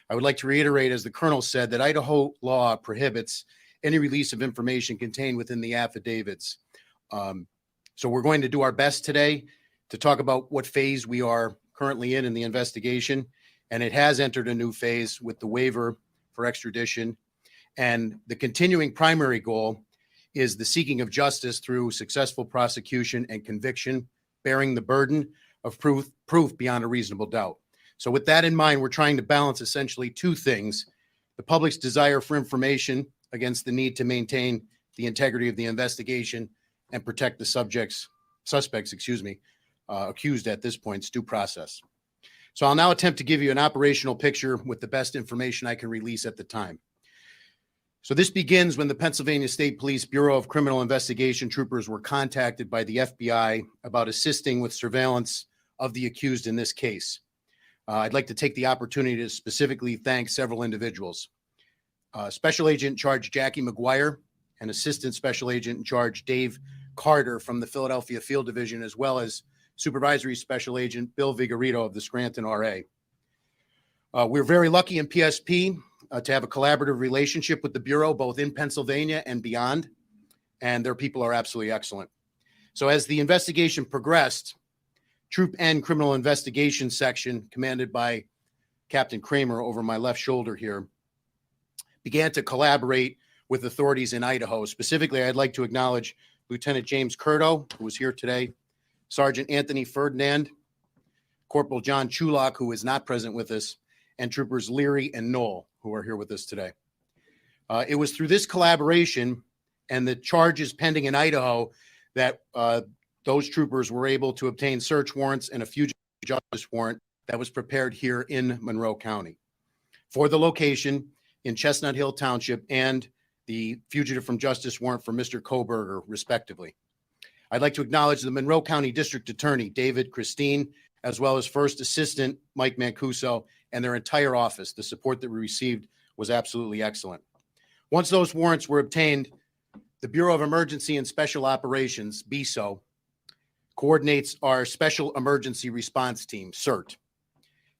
I would like to reiterate, as the colonel said, that Idaho law prohibits any release of information contained within the affidavits. So we're going to do our best today to talk about what phase we are currently in the investigation. And it has entered a new phase with the waiver for extradition. And the continuing primary goal is the seeking of justice through successful prosecution and conviction, bearing the burden of proof beyond a reasonable doubt. So with that in mind, we're trying to balance essentially two things: the public's desire for information against the need to maintain the integrity of the investigation and protect the suspects, accused at this point's due process. So I'll now attempt to give you an operational picture with the best information I can release at the time. So this begins when the Pennsylvania State Police Bureau of Criminal Investigation troopers were contacted by the FBI about assisting with surveillance of the accused in this case. I'd like to take the opportunity to specifically thank several individuals. Special Agent in Charge Jackie McGuire and Assistant Special Agent in Charge Dave Carter from the Philadelphia Field Division, as well as Supervisory Special Agent Bill Vigorito of the Scranton RA. We're very lucky in PSP to have a collaborative relationship with the Bureau, both in Pennsylvania and beyond, and their people are absolutely excellent. So as the investigation progressed, Troop N Criminal Investigation Section, commanded by Captain Kramer over my left shoulder here, began to collaborate with authorities in Idaho. Specifically, I'd like to acknowledge Lieutenant James Curto, who was here today, Sergeant Anthony Ferdinand, Corporal John Chulak, who is not present with us, and Troopers Leary and Knoll, who are here with us today. It was through this collaboration and the charges pending in Idaho that those troopers were able to obtain search warrants and a fugitive justice warrant that was prepared here in Monroe County for the location in Chestnut Hill Township and the fugitive from justice warrant for Mr. Kohberger, respectively. I'd like to acknowledge the Monroe County District Attorney, David Christine, as well as First Assistant Mike Mancuso and their entire office. The support that we received was absolutely excellent. Once those warrants were obtained, the Bureau of Emergency and Special Operations, BESO, coordinates our Special Emergency Response Team, CERT.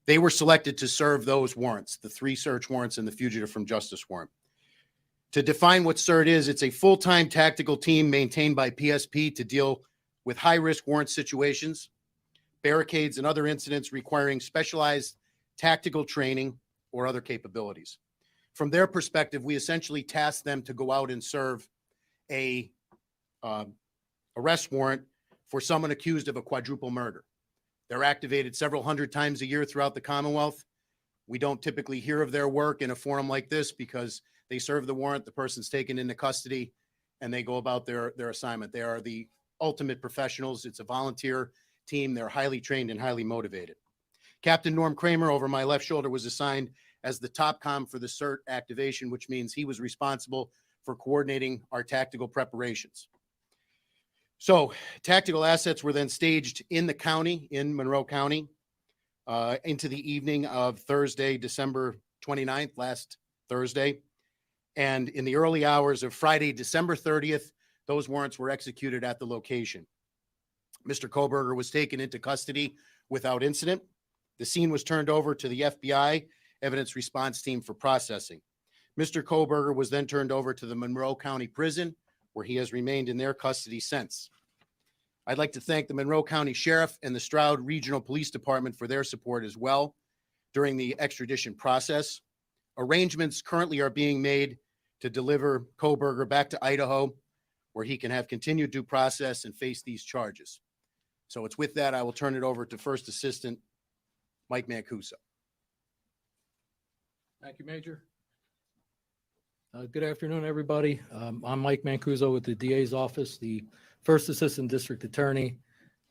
They were selected to serve those warrants, the 3 search warrants and the fugitive from justice warrant. To define what CERT is, it's a full-time tactical team maintained by PSP to deal with high-risk warrant situations, barricades, and other incidents requiring specialized tactical training or other capabilities. From their perspective, we essentially task them to go out and serve a arrest warrant for someone accused of a quadruple murder. They're activated several hundred times a year throughout the Commonwealth. We don't typically hear of their work in a forum like this because they serve the warrant, the person's taken into custody, and they go about their assignment. They are the ultimate professionals. It's a volunteer team. They're highly trained and highly motivated. Captain Norm Kramer over my left shoulder was assigned as the top comm for the CERT activation, which means he was responsible for coordinating our tactical preparations. So tactical assets were then staged in the county, in Monroe County, into the evening of Thursday, December 29th, last Thursday. And in the early hours of Friday, December 30th, those warrants were executed at the location. Mr. Kohberger was taken into custody without incident. The scene was turned over to the FBI evidence response team for processing. Mr. Kohberger was then turned over to the Monroe County Prison, where he has remained in their custody since. I'd like to thank the Monroe County Sheriff and the Stroud Regional Police Department for their support as well during the extradition process. Arrangements currently are being made to deliver Kohberger back to Idaho, where he can have continued due process and face these charges. So it's with that, I will turn it over to First Assistant Mike Mancuso. Thank you, Major. Good afternoon, everybody. I'm Mike Mancuso with the DA's office, the First Assistant District Attorney.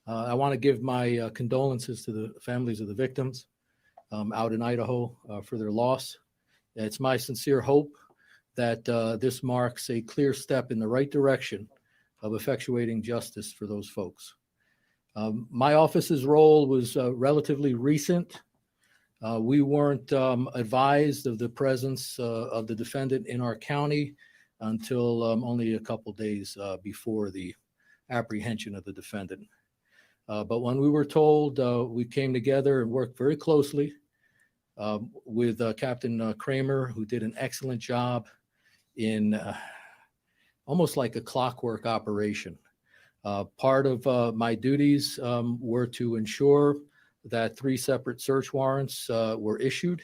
I want to give my condolences to the families of the victims out in Idaho for their loss. It's my sincere hope that this marks a clear step in the right direction of effectuating justice for those folks. My office's role was relatively recent. We weren't advised of the presence of the defendant in our county until only a couple days before the apprehension of the defendant. But when we were told, we came together and worked very closely with Captain Kramer, who did an excellent job in almost like a clockwork operation. Part of my duties were to ensure that 3 separate search warrants were issued.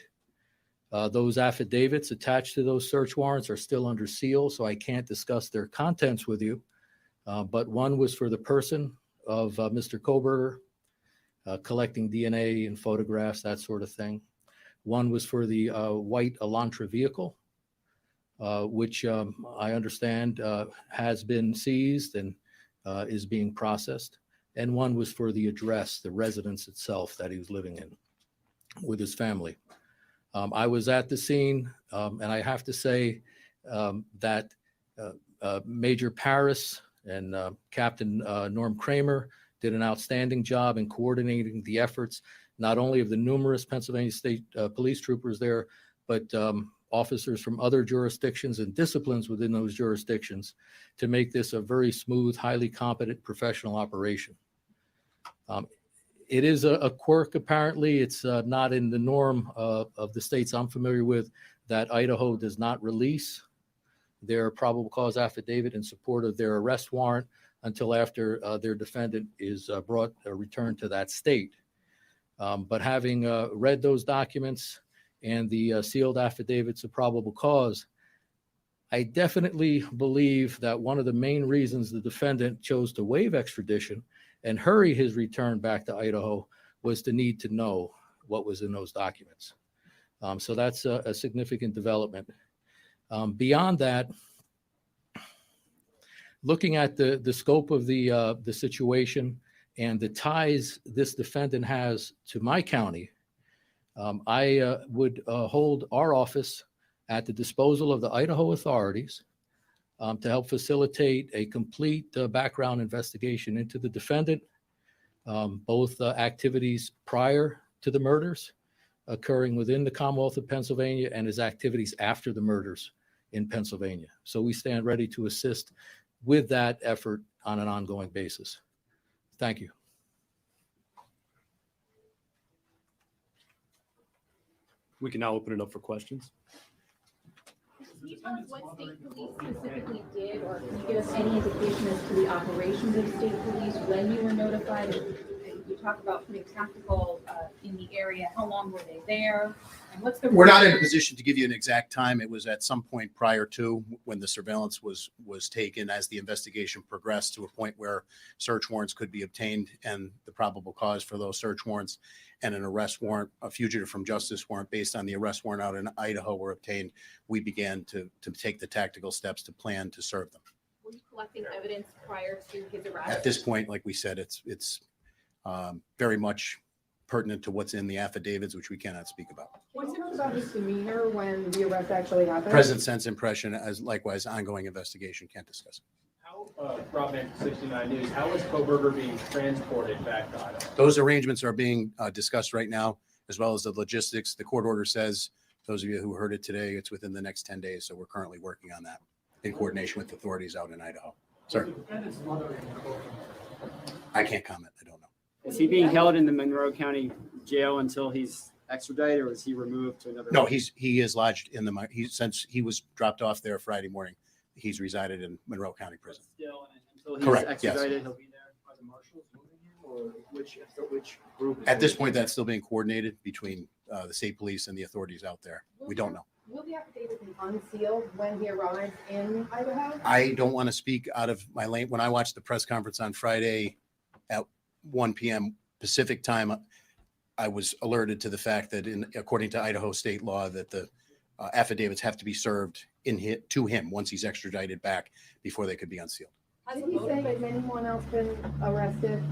Those affidavits attached to those search warrants are still under seal, so I can't discuss their contents with you. But one was for the person of Mr. Kohberger, collecting DNA and photographs, that sort of thing. One was for the white Elantra vehicle, which I understand has been seized and is being processed. And one was for the address, the residence itself that he was living in with his family. I was at the scene, and I have to say that Major Paris and Captain Norm Kramer did an outstanding job in coordinating the efforts, not only of the numerous Pennsylvania State police troopers there, but officers from other jurisdictions and disciplines within those jurisdictions to make this a very smooth, highly competent professional operation. It is a quirk, apparently. It's not in the norm of the states I'm familiar with that Idaho does not release their probable cause affidavit in support of their arrest warrant until after their defendant is returned to that state. But having read those documents and the sealed affidavits of probable cause, I definitely believe that one of the main reasons the defendant chose to waive extradition and hurry his return back to Idaho was the need to know what was in those documents. So that's a significant development. Beyond that, looking at the scope of the situation and the ties this defendant has to my county, I would hold our office at the disposal of the Idaho authorities to help facilitate a complete background investigation into the defendant, both activities prior to the murders occurring within the Commonwealth of Pennsylvania and his activities after the murders in Pennsylvania. So we stand ready to assist with that effort on an ongoing basis. Thank you. We can now open it up for questions. Can you tell us what state police specifically did, or can you give us any indication as to the operations of state police when you were notified? And you talk about putting tactical in the area. How long were they there? And what's the? We're not in a position to give you an exact time. It was at some point prior to when the surveillance was taken, as the investigation progressed to a point where search warrants could be obtained and the probable cause for those search warrants and an arrest warrant, a fugitive from justice warrant based on the arrest warrant out in Idaho were obtained. We began to take the tactical steps to plan to serve them. Were you collecting evidence prior to his arrest? At this point, like we said, it's very much pertinent to what's in the affidavits, which we cannot speak about. What's it about his demeanor when the arrest actually happened? Present sense impression, as likewise ongoing investigation, can't discuss. How, Robin 69 News, how is Kohberger being transported back to Idaho? Those arrangements are being discussed right now, as well as the logistics. The court order says, those of you who heard it today, it's within the next 10 days. So we're currently working on that in coordination with authorities out in Idaho. Sir, I can't comment. I don't know. Is he being held in the Monroe County jail until he's extradited, or was he removed to another? No, he is lodged in since he was dropped off there Friday morning. He's resided in Monroe County Prison. Still, until he's Correct, yes. extradited, he'll be there. Are the marshals moving him, or which group? At this point, that's still being coordinated between the state police and the authorities out there. We don't know. Will the affidavit be unsealed when he arrives in Idaho? I don't want to speak out of my lane. When I watched the press conference on Friday at 1 p.m. Pacific time, I was alerted to the fact that according to Idaho state law, that the affidavits have to be served to him once he's extradited back before they could be unsealed. Did he say has anyone else been arrested?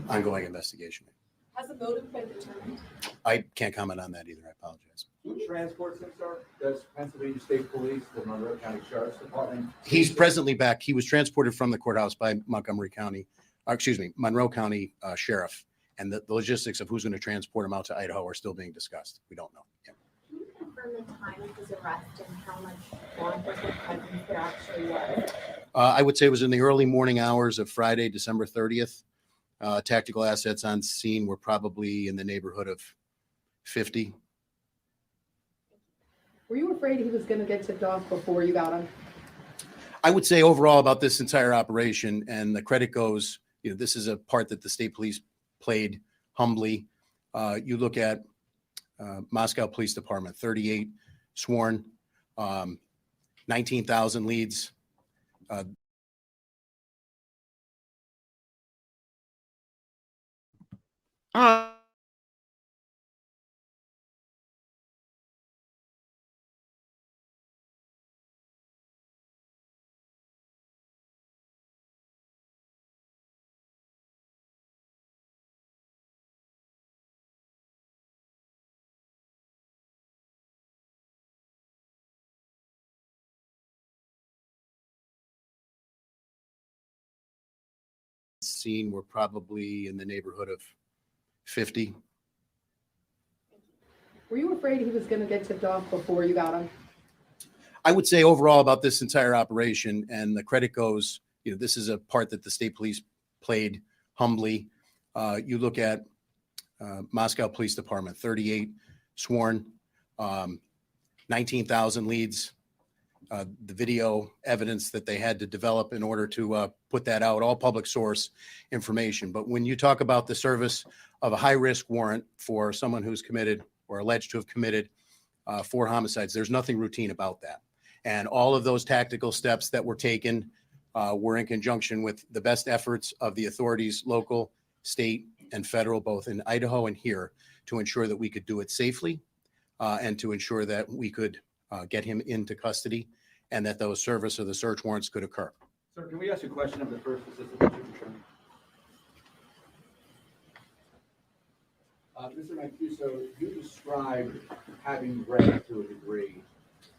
Ongoing investigation. Has a motive been determined? I can't comment on that either. I apologize. Who transports him, sir? Does Pennsylvania State Police, the Monroe County Sheriff's Department? He's presently back. He was transported from the courthouse by Monroe County Sheriff. And the logistics of who's going to transport him out to Idaho are still being discussed. We don't know. Yeah. Can you confirm the time of his arrest and how much law enforcement presence there actually was? I would say it was in the early morning hours of Friday, December 30th. Tactical assets on scene were probably in the neighborhood of 50. Were you afraid he was going to get tipped off before you got him? I would say overall about this entire operation, and the credit goes, this is a part that the state police played humbly. You look at Moscow Police Department, 38 sworn, 19,000 leads. Scene were probably in the neighborhood of 50. Were you afraid he was going to get tipped off before you got him? I would say overall about this entire operation, and the credit goes, this is a part that the state police played humbly. You look at Moscow Police Department, 38 sworn, 19,000 leads. The video evidence that they had to develop in order to put that out, all public source information. But when you talk about the service of a high-risk warrant for someone who's committed or alleged to have committed 4 homicides, there's nothing routine about that. And all of those tactical steps that were taken were in conjunction with the best efforts of the authorities, local, state, and federal, both in Idaho and here, to ensure that we could do it safely and to ensure that we could get him into custody and that those service or the search warrants could occur. Sir, can we ask a question of the First Assistant District Attorney? Mr. Mancuso, you described having read to a degree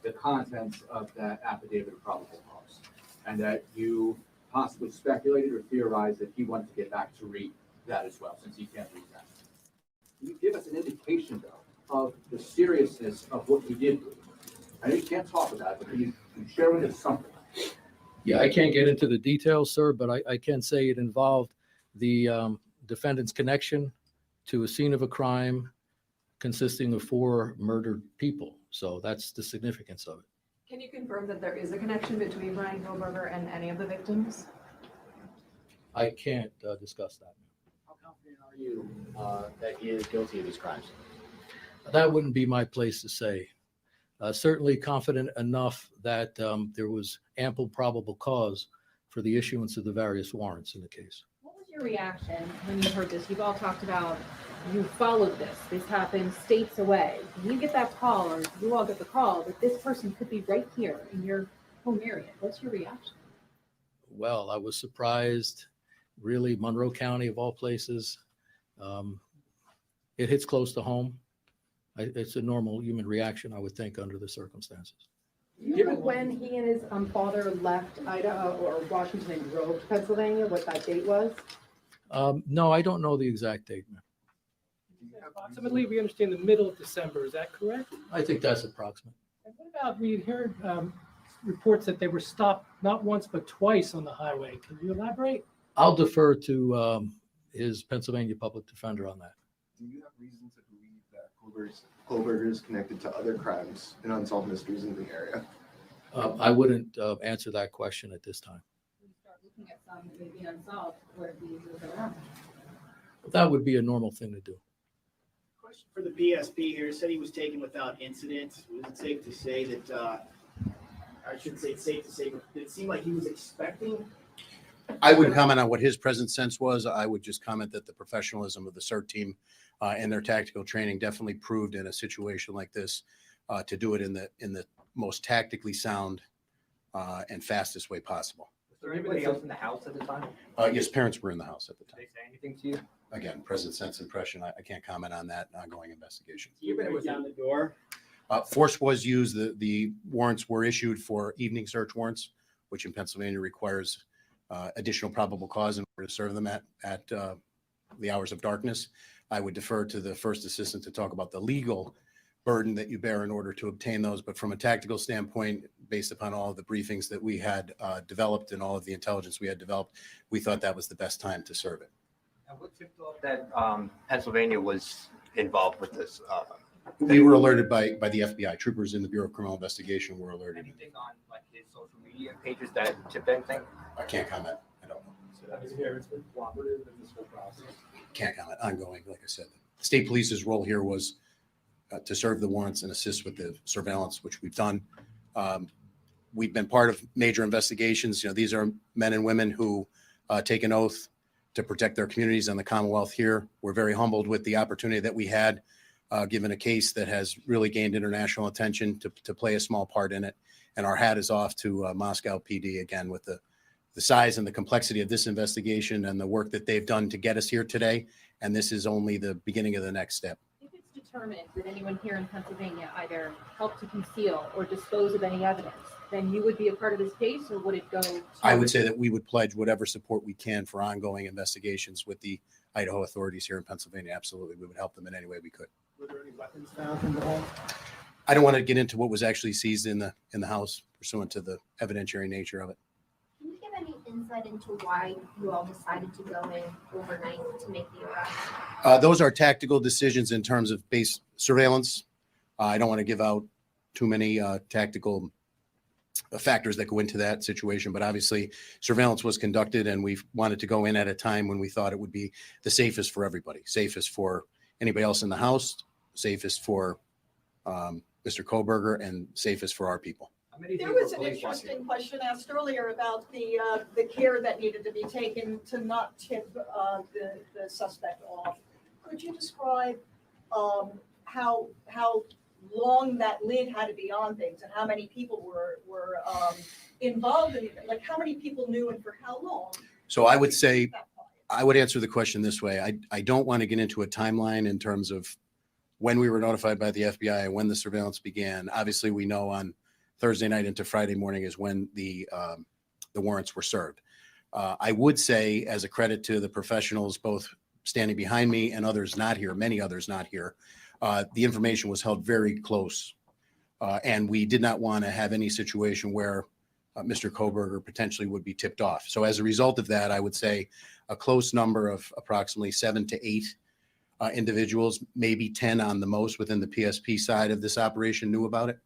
the contents of that affidavit of probable cause, and that you possibly speculated or theorized that he wanted to get back to read that as well, since he can't read that. Can you give us an indication, though, of the seriousness of what you did read? I know you can't talk about it, but can you share with us something? Yeah, I can't get into the details, sir, but I can say it involved the defendant's connection to a scene of a crime consisting of 4 murdered people. So that's the significance of it. Can you confirm that there is a connection between Bryan Kohberger and any of the victims? I can't discuss that. How confident are you that he is guilty of these crimes? That wouldn't be my place to say. Certainly confident enough that there was ample probable cause for the issuance of the various warrants in the case. What was your reaction when you heard this? You've all talked about you followed this. This happened states away. When you get that call, or you all get the call that this person could be right here in your home area, what's your reaction? Well, I was surprised. Really, Monroe County of all places. It hits close to home. It's a normal human reaction, I would think, under the circumstances. Do you know when he and his father left Idaho or Washington and drove to Pennsylvania, what that date was? No, I don't know the exact date, ma'am. Approximately, we understand the middle of December. Is that correct? I think that's approximate. And what about, we heard reports that they were stopped not once but twice on the highway. Can you elaborate? I'll defer to his Pennsylvania public defender on that. do you have reason to believe that Kohberger is connected to other crimes and unsolved mysteries in the area? I wouldn't answer that question at this time. We start looking at some that may be unsolved, what if we move around? That would be a normal thing to do. Question for the PSP here. Said he was taken without incident. Was it safe to say that, I shouldn't say it's safe to say, but did it seem like he was expecting? I wouldn't comment on what his present sense was. I would just comment that the professionalism of the CERT team and their tactical training definitely proved in a situation like this to do it in the most tactically sound and fastest way possible. Was there anybody else in the house at the time? Yes, parents were in the house at the time. Did they say anything to you? Again, present sense impression. I can't comment on that ongoing investigation. You break down the door? Force was used. The warrants were issued for evening search warrants, which in Pennsylvania requires additional probable cause in order to serve them at the hours of darkness. I would defer to the first assistant to talk about the legal burden that you bear in order to obtain those. But from a tactical standpoint, based upon all of the briefings that we had developed and all of the intelligence we had developed, we thought that was the best time to serve it. And what tipped off that Pennsylvania was involved with this? We were alerted by the FBI. Troopers in the Bureau of Criminal Investigation were alerted. Anything on like his social media pages that tipped anything? I can't comment. I don't know. So that was parents been cooperative in this whole process. Can't comment. Ongoing, like I said. The state police's role here was to serve the warrants and assist with the surveillance, which we've done. We've been part of major investigations. You know, these are men and women who take an oath to protect their communities and the Commonwealth here. We're very humbled with the opportunity that we had, given a case that has really gained international attention, to play a small part in it. And our hat is off to Moscow PD again with the size and the complexity of this investigation and the work that they've done to get us here today. And this is only the beginning of the next step. If it's determined that anyone here in Pennsylvania either helped to conceal or dispose of any evidence, then you would be a part of this case, or would it go to... I would say that we would pledge whatever support we can for ongoing investigations with the Idaho authorities here in Pennsylvania. Absolutely. We would help them in any way we could. Were there any weapons found in the home? I don't want to get into what was actually seized in the house pursuant to the evidentiary nature of it. Can you give any insight into why you all decided to go in overnight to make the arrest? Those are tactical decisions in terms of base surveillance. I don't want to give out too many tactical factors that go into that situation, but obviously surveillance was conducted and we wanted to go in at a time when we thought it would be the safest for everybody, safest for anybody else in the house, safest for Mr. Kohberger, and safest for our people. There was an interesting question asked earlier about the care that needed to be taken to not tip the suspect off. Could you describe how long that lid had to be on things and how many people were involved in it? Like how many people knew and for how long? So I would say, I would answer the question this way. I don't want to get into a timeline in terms of when we were notified by the FBI and when the surveillance began. Obviously, we know on Thursday night into Friday morning is when the warrants were served. I would say, as a credit to the professionals, both standing behind me and others not here, many others not here, the information was held very close. And we did not want to have any situation where Mr. Kohberger potentially would be tipped off. So as a result of that, I would say a close number of approximately 7 to 8 individuals, maybe 10 on the most within the PSP side of this operation knew about it.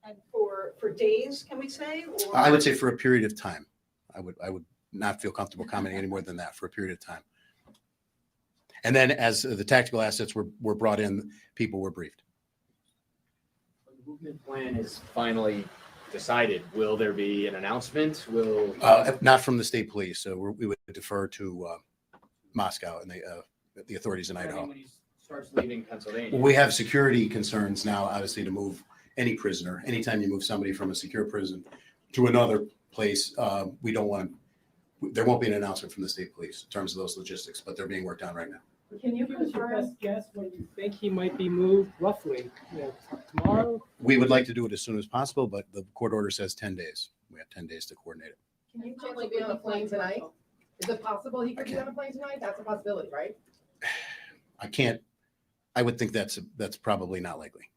And for days, can we say? Or? I would say for a period of time. I would not feel comfortable commenting any more than that, for a period of time. And then as the tactical assets were brought in, people were briefed. When the movement plan is finally decided, will there be an announcement? Will not from the state police. So we would defer to Moscow and the authorities in Idaho. When he starts leaving Pennsylvania. Well, we have security concerns now, obviously, to move any prisoner. Anytime you move somebody from a secure prison to another place, we don't want to, there won't be an announcement from the state police in terms of those logistics, but they're being worked on right now. Can you give us your best guess when you think he might be moved roughly? Tomorrow? We would like to do it as soon as possible, but the court order says 10 days. We have 10 days to coordinate it. Can you potentially be on a plane tonight? Is it possible he could be on a plane tonight? That's a possibility, right? I would think that's probably not likely.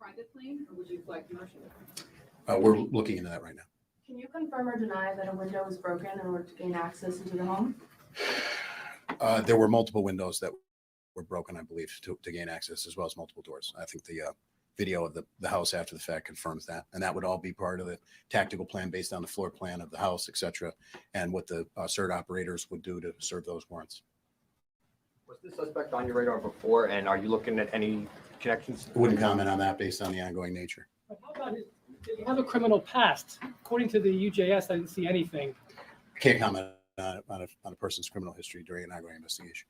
Private plane, or would you fly commercial? We're looking into that right now. Can you confirm or deny that a window was broken in order to gain access into the home? There were multiple windows that were broken, I believe, to gain access, as well as multiple doors. I think the video of the house after the fact confirms that. And that would all be part of the tactical plan based on the floor plan of the house, et cetera, and what the CERT operators would do to serve those warrants. Was the suspect on your radar before, and are you looking at any connections? Wouldn't comment on that based on the ongoing nature. But how about it? Did he have a criminal past? According to the UJS, I didn't see anything. Can't comment on a person's criminal history during an ongoing investigation.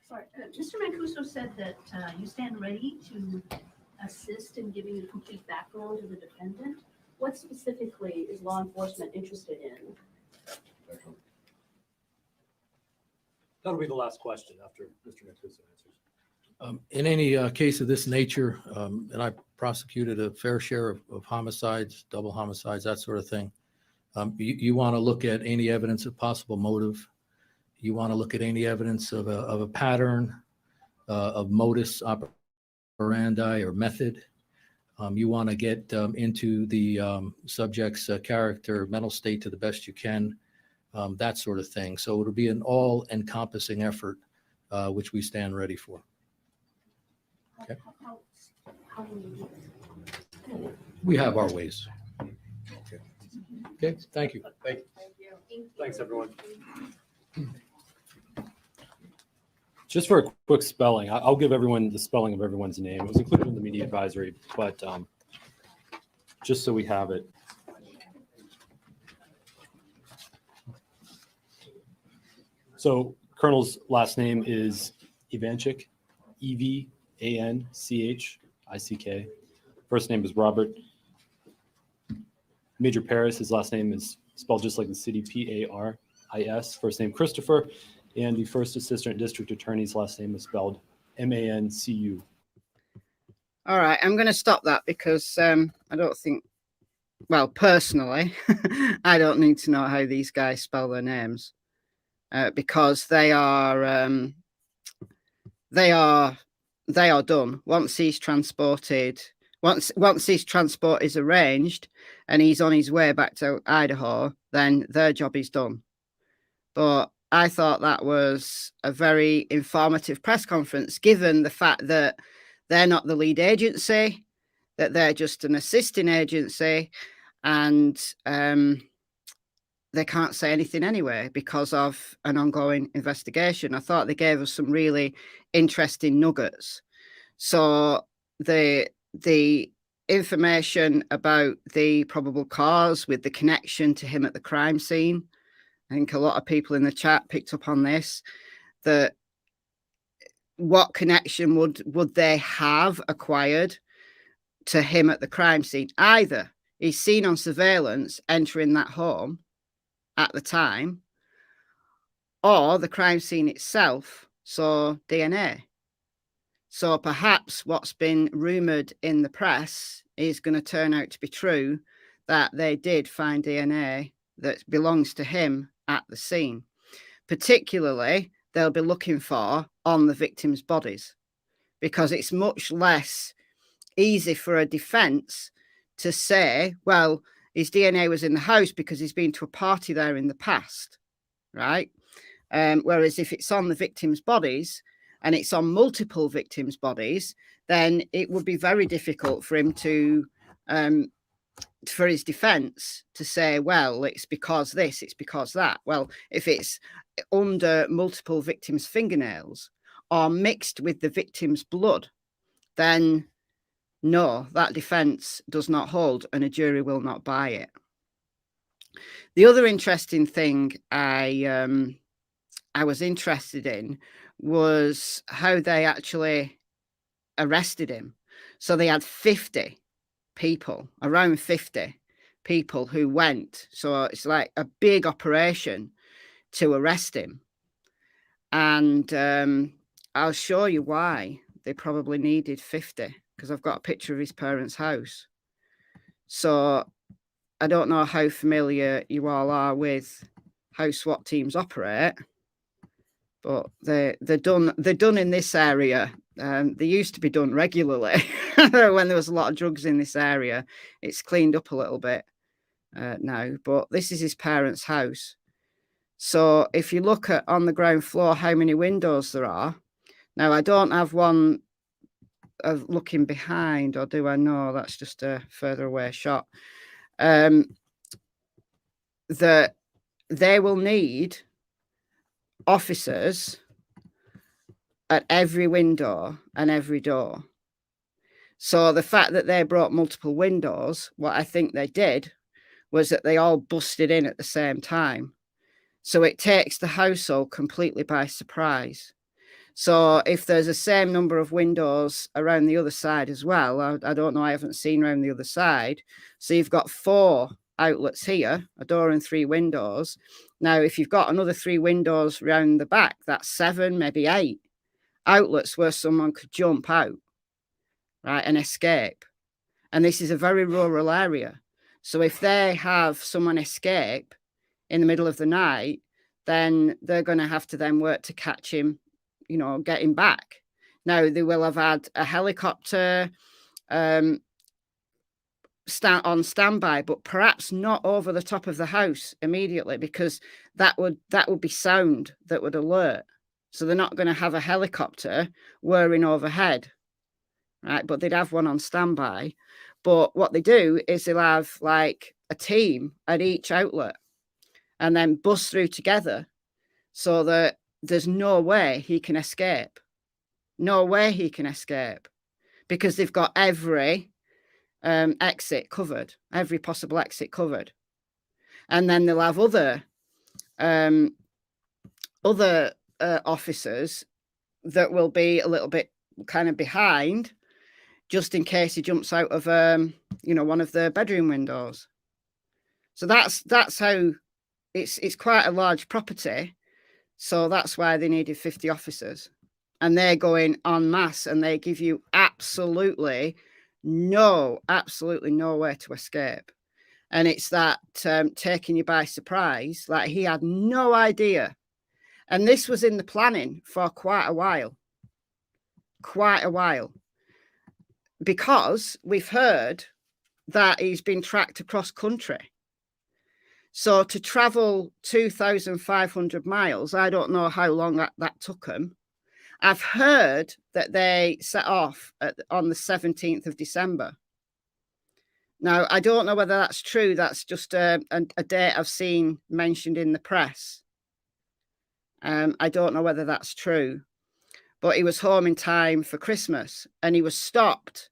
Sorry, Mr. Mancuso said that you stand ready to assist in giving the complete background to the defendant. What specifically is law enforcement interested in? That'll be the last question after Mr. Mancuso answers. In any case of this nature, and I prosecuted a fair share of homicides, double homicides, that sort of thing. You want to look at any evidence of possible motive. You want to look at any evidence of a pattern, of modus operandi or method. You want to get into the subject's character, mental state to the best you can, that sort of thing. So it'll be an all-encompassing effort, which we stand ready for. Okay. We have our ways. Okay, thank you. Thank you. Thanks, everyone. Just for a quick spelling, I'll give everyone the spelling of everyone's name. It was included in the media advisory, but just so we have it. So Colonel's last name is Ivanchik, Evanchick. First name is Robert. Major Paris, his last name is spelled just like the city, Paris. First name Christopher. And the first assistant district attorney's last name is spelled Mancu. All right, I'm going to stop that because I don't think, well, personally, I don't need to know how these guys spell their names because they are done. Once he's transported, once his transport is arranged and he's on his way back to Idaho, then their job is done. But I thought that was a very informative press conference, given the fact that they're not the lead agency, that they're just an assisting agency, and they can't say anything anyway because of an ongoing investigation. I thought they gave us some really interesting nuggets. So the information about the probable cause with the connection to him at the crime scene, I think a lot of people in the chat picked up on this, that what connection would they have acquired to him at the crime scene? Either he's seen on surveillance entering that home at the time, or the crime scene itself saw DNA. So perhaps what's been rumoured in the press is going to turn out to be true, that they did find DNA that belongs to him at the scene. Particularly, they'll be looking for on the victims' bodies, because it's much less easy for a defence to say, well, his DNA was in the house because he's been to a party there in the past, right? Whereas if it's on the victims' bodies, and it's on multiple victims' bodies, then it would be very difficult for him to, for his defence to say, well, it's because this, it's because that. Well, if it's under multiple victims' fingernails or mixed with the victim's blood, then no, that defence does not hold and a jury will not buy it. The other interesting thing I was interested in was how they actually arrested him. So they had 50 people, around 50 people who went. So it's like a big operation to arrest him. And I'll show you why they probably needed 50, because I've got a picture of his parents' house. So I don't know how familiar you all are with how SWAT teams operate, but they're done in this area. They used to be done regularly when there was a lot of drugs in this area. It's cleaned up a little bit now, but this is his parents' house. So if you look at on the ground floor how many windows there are, Now, I don't have one of looking behind, or do I? No, that's just a further away shot. That they will need officers at every window and every door. So the fact that they brought multiple windows, what I think they did was that they all busted in at the same time. So it takes the household completely by surprise. So if there's the same number of windows around the other side as well, I don't know, I haven't seen around the other side. So you've got 4 outlets here, a door and 3 windows. Now, if you've got another 3 windows around the back, that's 7, maybe 8 outlets where someone could jump out, right, and escape. And this is a very rural area. So if they have someone escape in the middle of the night, then they're going to have to then work to catch him, you know, get him back. Now, they will have had a helicopter on standby, but perhaps not over the top of the house immediately, because that would be sound that would alert. So they're not going to have a helicopter whirring overhead, right? But they'd have one on standby. But what they do is they'll have like a team at each outlet and then bust through together so that there's no way he can escape. No way he can escape, because they've got every exit covered, every possible exit covered. And then they'll have other officers that will be a little bit kind of behind, just in case he jumps out of one of the bedroom windows. So that's how it's quite a large property. So that's why they needed 50 officers, and they're going en masse, and they give you absolutely no way to escape. And it's that taking you by surprise, like he had no idea. And this was in the planning for quite a while, because we've heard that he's been tracked across country. So to travel 2,500 miles, I don't know how long that took them. I've heard that they set off on the 17th of December. Now, I don't know whether that's true. That's just a date I've seen mentioned in the press. I don't know whether that's true. But he was home in time for Christmas, and he was stopped.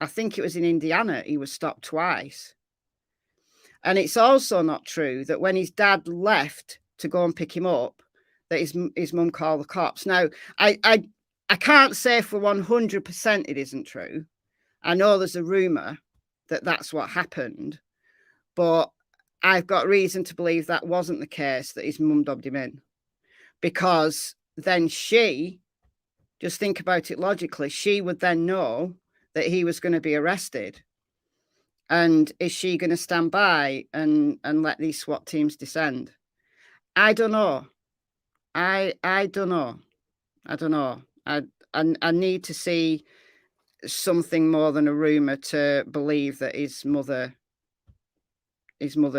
I think it was in Indiana. He was stopped twice. And it's also not true that when his dad left to go and pick him up, that his mum called the cops. Now, I can't say for 100% it isn't true. I know there's a rumor that that's what happened, but I've got reason to believe that wasn't the case, that his mum dobbed him in. Because then she, just think about it logically, she would then know that he was going to be arrested. And is she going to stand by and let these SWAT teams descend? I don't know. I don't know. I need to see something more than a rumor to believe that his mother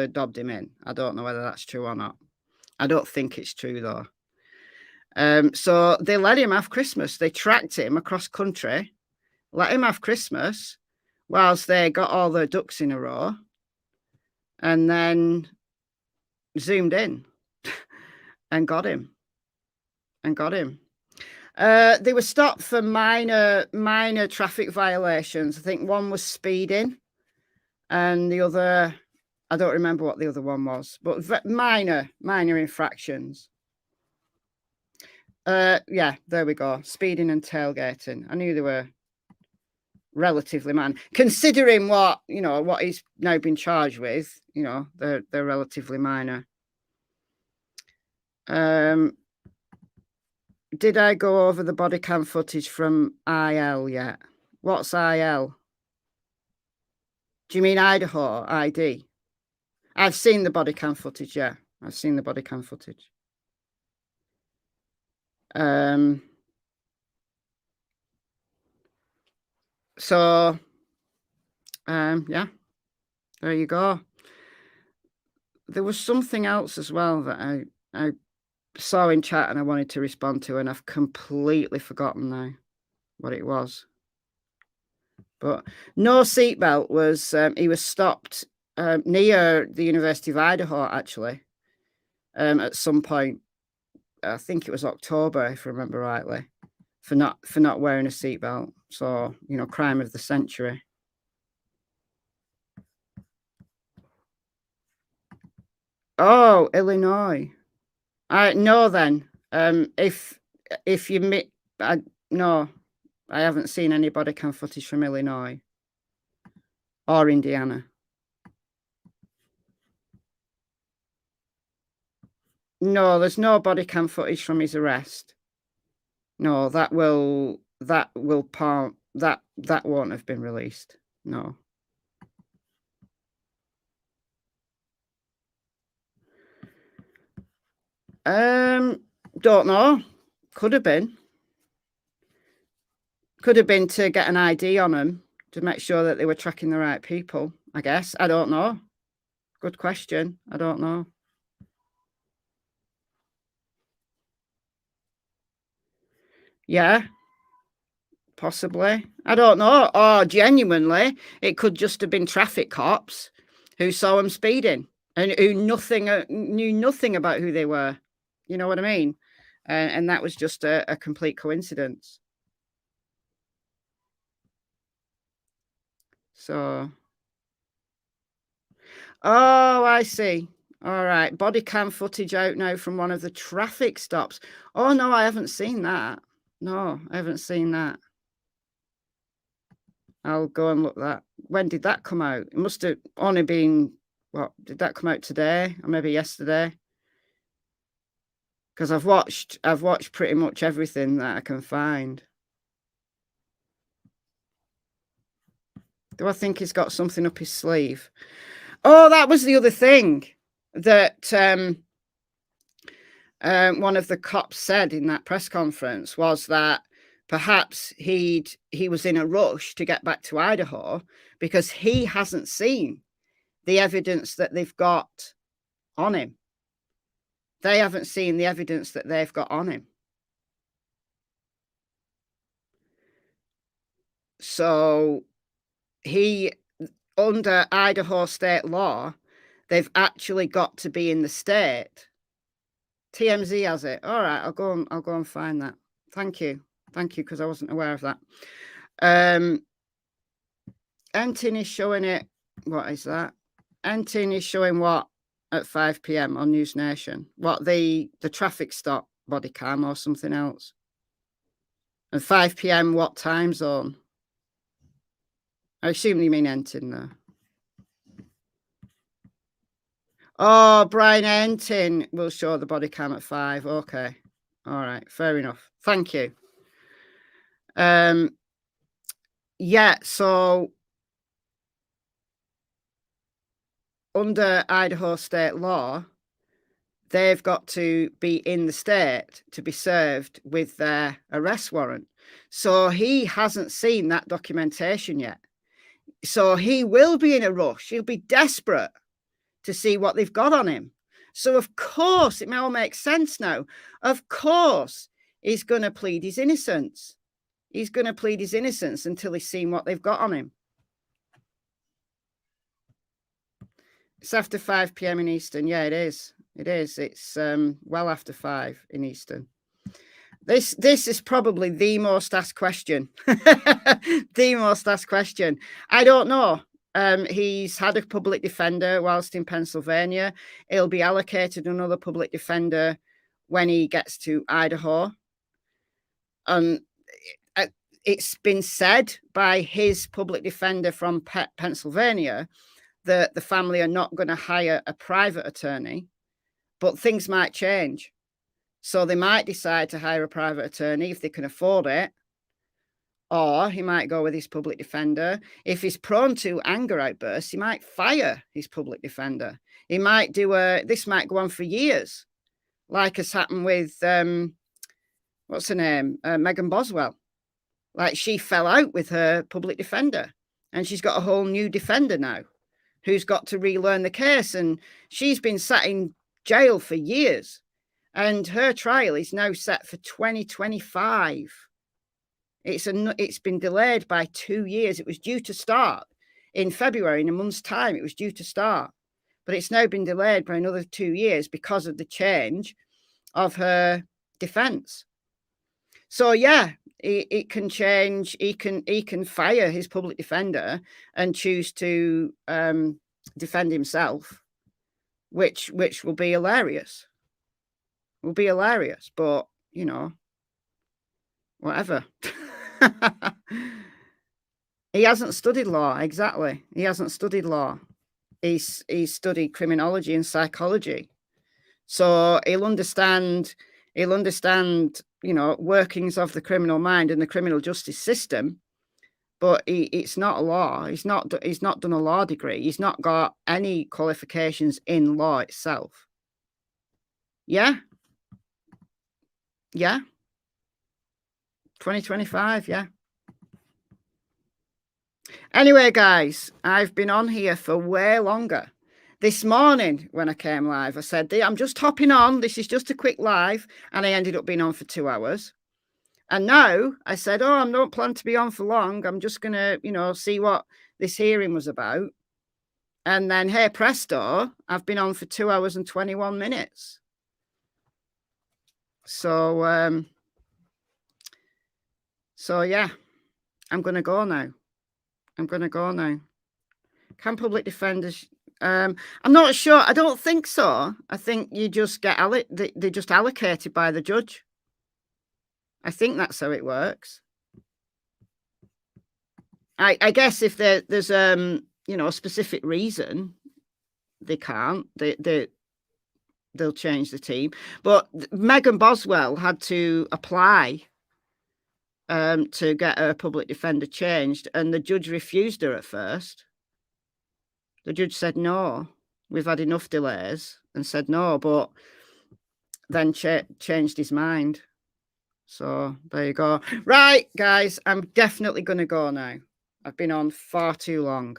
dobbed him in. I don't know whether that's true or not. I don't think it's true though. So they let him have Christmas. They tracked him across country, let him have Christmas whilst they got all their ducks in a row, and then zoomed in and got him. They were stopped for minor traffic violations. I think one was speeding, and the other, I don't remember what the other one was, but minor infractions. Yeah, there we go. Speeding and tailgating. I knew they were relatively minor, considering what he's now been charged with. They're relatively minor. Did I go over the body cam footage from IL yet? What's IL? Do you mean Idaho ID? I've seen the body cam footage. Yeah, I've seen the body cam footage. Yeah, there you go. There was something else as well that I saw in chat and I wanted to respond to, and I've completely forgotten now what it was. But no seatbelt was, he was stopped near the University of Idaho, actually, at some point. I think it was October, if I remember rightly, for not wearing a seatbelt. So, you know, crime of the century. Oh, Illinois. No, then. If you no, I haven't seen any body cam footage from Illinois or Indiana. No, there's no body cam footage from his arrest. No, that won't have been released. No. Don't know. Could have been. Could have been to get an ID on them to make sure that they were tracking the right people, I guess. I don't know. Good question. I don't know. Yeah, possibly. I don't know. Or genuinely, it could just have been traffic cops who saw him speeding and who knew nothing about who they were. You know what I mean? And that was just a complete coincidence. So, oh, I see. All right. Body cam footage out now from one of the traffic stops. Oh, no, I haven't seen that. No, I haven't seen that. I'll go and look that. When did that come out? It must have only been, what, did that come out today or maybe yesterday? Because I've watched pretty much everything that I can find. Do I think he's got something up his sleeve? Oh, that was the other thing that one of the cops said in that press conference, was that perhaps he was in a rush to get back to Idaho because he hasn't seen the evidence that they've got on him. They haven't seen the evidence that they've got on him. So under Idaho state law, they've actually got to be in the state. TMZ has it. All right, I'll go and find that. Thank you, because I wasn't aware of that. Entin is showing it. What is that? Entin is showing what at 5 p.m. on News Nation? What, the traffic stop body cam or something else? And 5 p.m. what time zone? I assume you mean Entin there. Oh, Brian Entin will show the body cam at 5. Okay. All right. Fair enough. Thank you. Yeah, so under Idaho state law, they've got to be in the state to be served with their arrest warrant. So he hasn't seen that documentation yet. So he will be in a rush. He'll be desperate to see what they've got on him. So, of course, it all makes sense now. Of course, he's going to plead his innocence. He's going to plead his innocence until he's seen what they've got on him. It's after 5 p.m. in Eastern. Yeah, it is. It is. It's well after 5 in Eastern. This is probably the most asked question. The most asked question. I don't know. He's had a public defender whilst in Pennsylvania. He'll be allocated another public defender when he gets to Idaho. It's been said by his public defender from Pennsylvania that the family are not going to hire a private attorney, but things might change. So they might decide to hire a private attorney if they can afford it, or he might go with his public defender. If he's prone to anger outbursts, he might fire his public defender. He might do this might go on for years, like has happened with, what's her name? Megan Boswell. Like, she fell out with her public defender and she's got a whole new defender now who's got to relearn the case. And she's been sat in jail for years. And her trial is now set for 2025. It's been delayed by 2 years. It was due to start in February, in a month's time. It was due to start, but it's now been delayed by another 2 years because of the change of her defense. So yeah, it can change. He can fire his public defender and choose to defend himself, which will be hilarious. Will be hilarious, but you know, whatever. He hasn't studied law. Exactly. He hasn't studied law. He's studied criminology and psychology. So he'll understand, you know, workings of the criminal mind and the criminal justice system. But it's not a law. He's not done a law degree. He's not got any qualifications in law itself. Yeah. Yeah. 2025, yeah. Anyway, guys, I've been on here for way longer. This morning when I came live, I said, I'm just hopping on. This is just a quick live. And I ended up being on for 2 hours. And now I said, oh, I don't plan to be on for long. I'm just going to, you know, see what this hearing was about. And then, hey, presto, I've been on for 2 hours and 21 minutes. So yeah, I'm going to go now. Can public defenders? I'm not sure. I don't think so. I think you just get they're just allocated by the judge. I think that's how it works. I guess if there's you know, a specific reason, they can't. They'll change the team. But Megan Boswell had to apply to get her public defender changed, and the judge refused her at first. The judge said, no, we've had enough delays, and said no, but then changed his mind. So there you go. Right, guys, I'm definitely going to go now. I've been on far too long.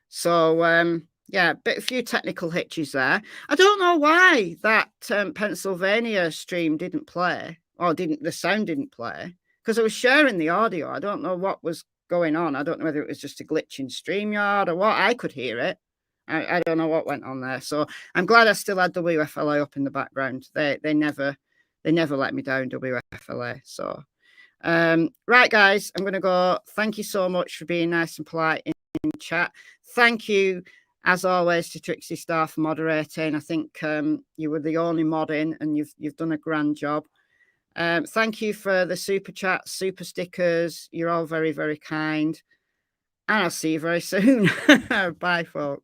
So, yeah, a few technical hitches there. I don't know why that Pennsylvania stream didn't play, or the sound didn't play, because I was sharing the audio. I don't know what was going on. I don't know whether it was just a glitch in StreamYard or what. I could hear it. I don't know what went on there. So I'm glad I still had WFLA up in the background. They never let me down, WFLA. So, right, guys, I'm going to go. Thank you so much for being nice and polite in chat. Thank you, as always, to Trixie Star for moderating. I think you were the only mod in, and you've done a grand job. Thank you for the super chats, super stickers. You're all very, very kind. And I'll see you very soon. Bye, folks.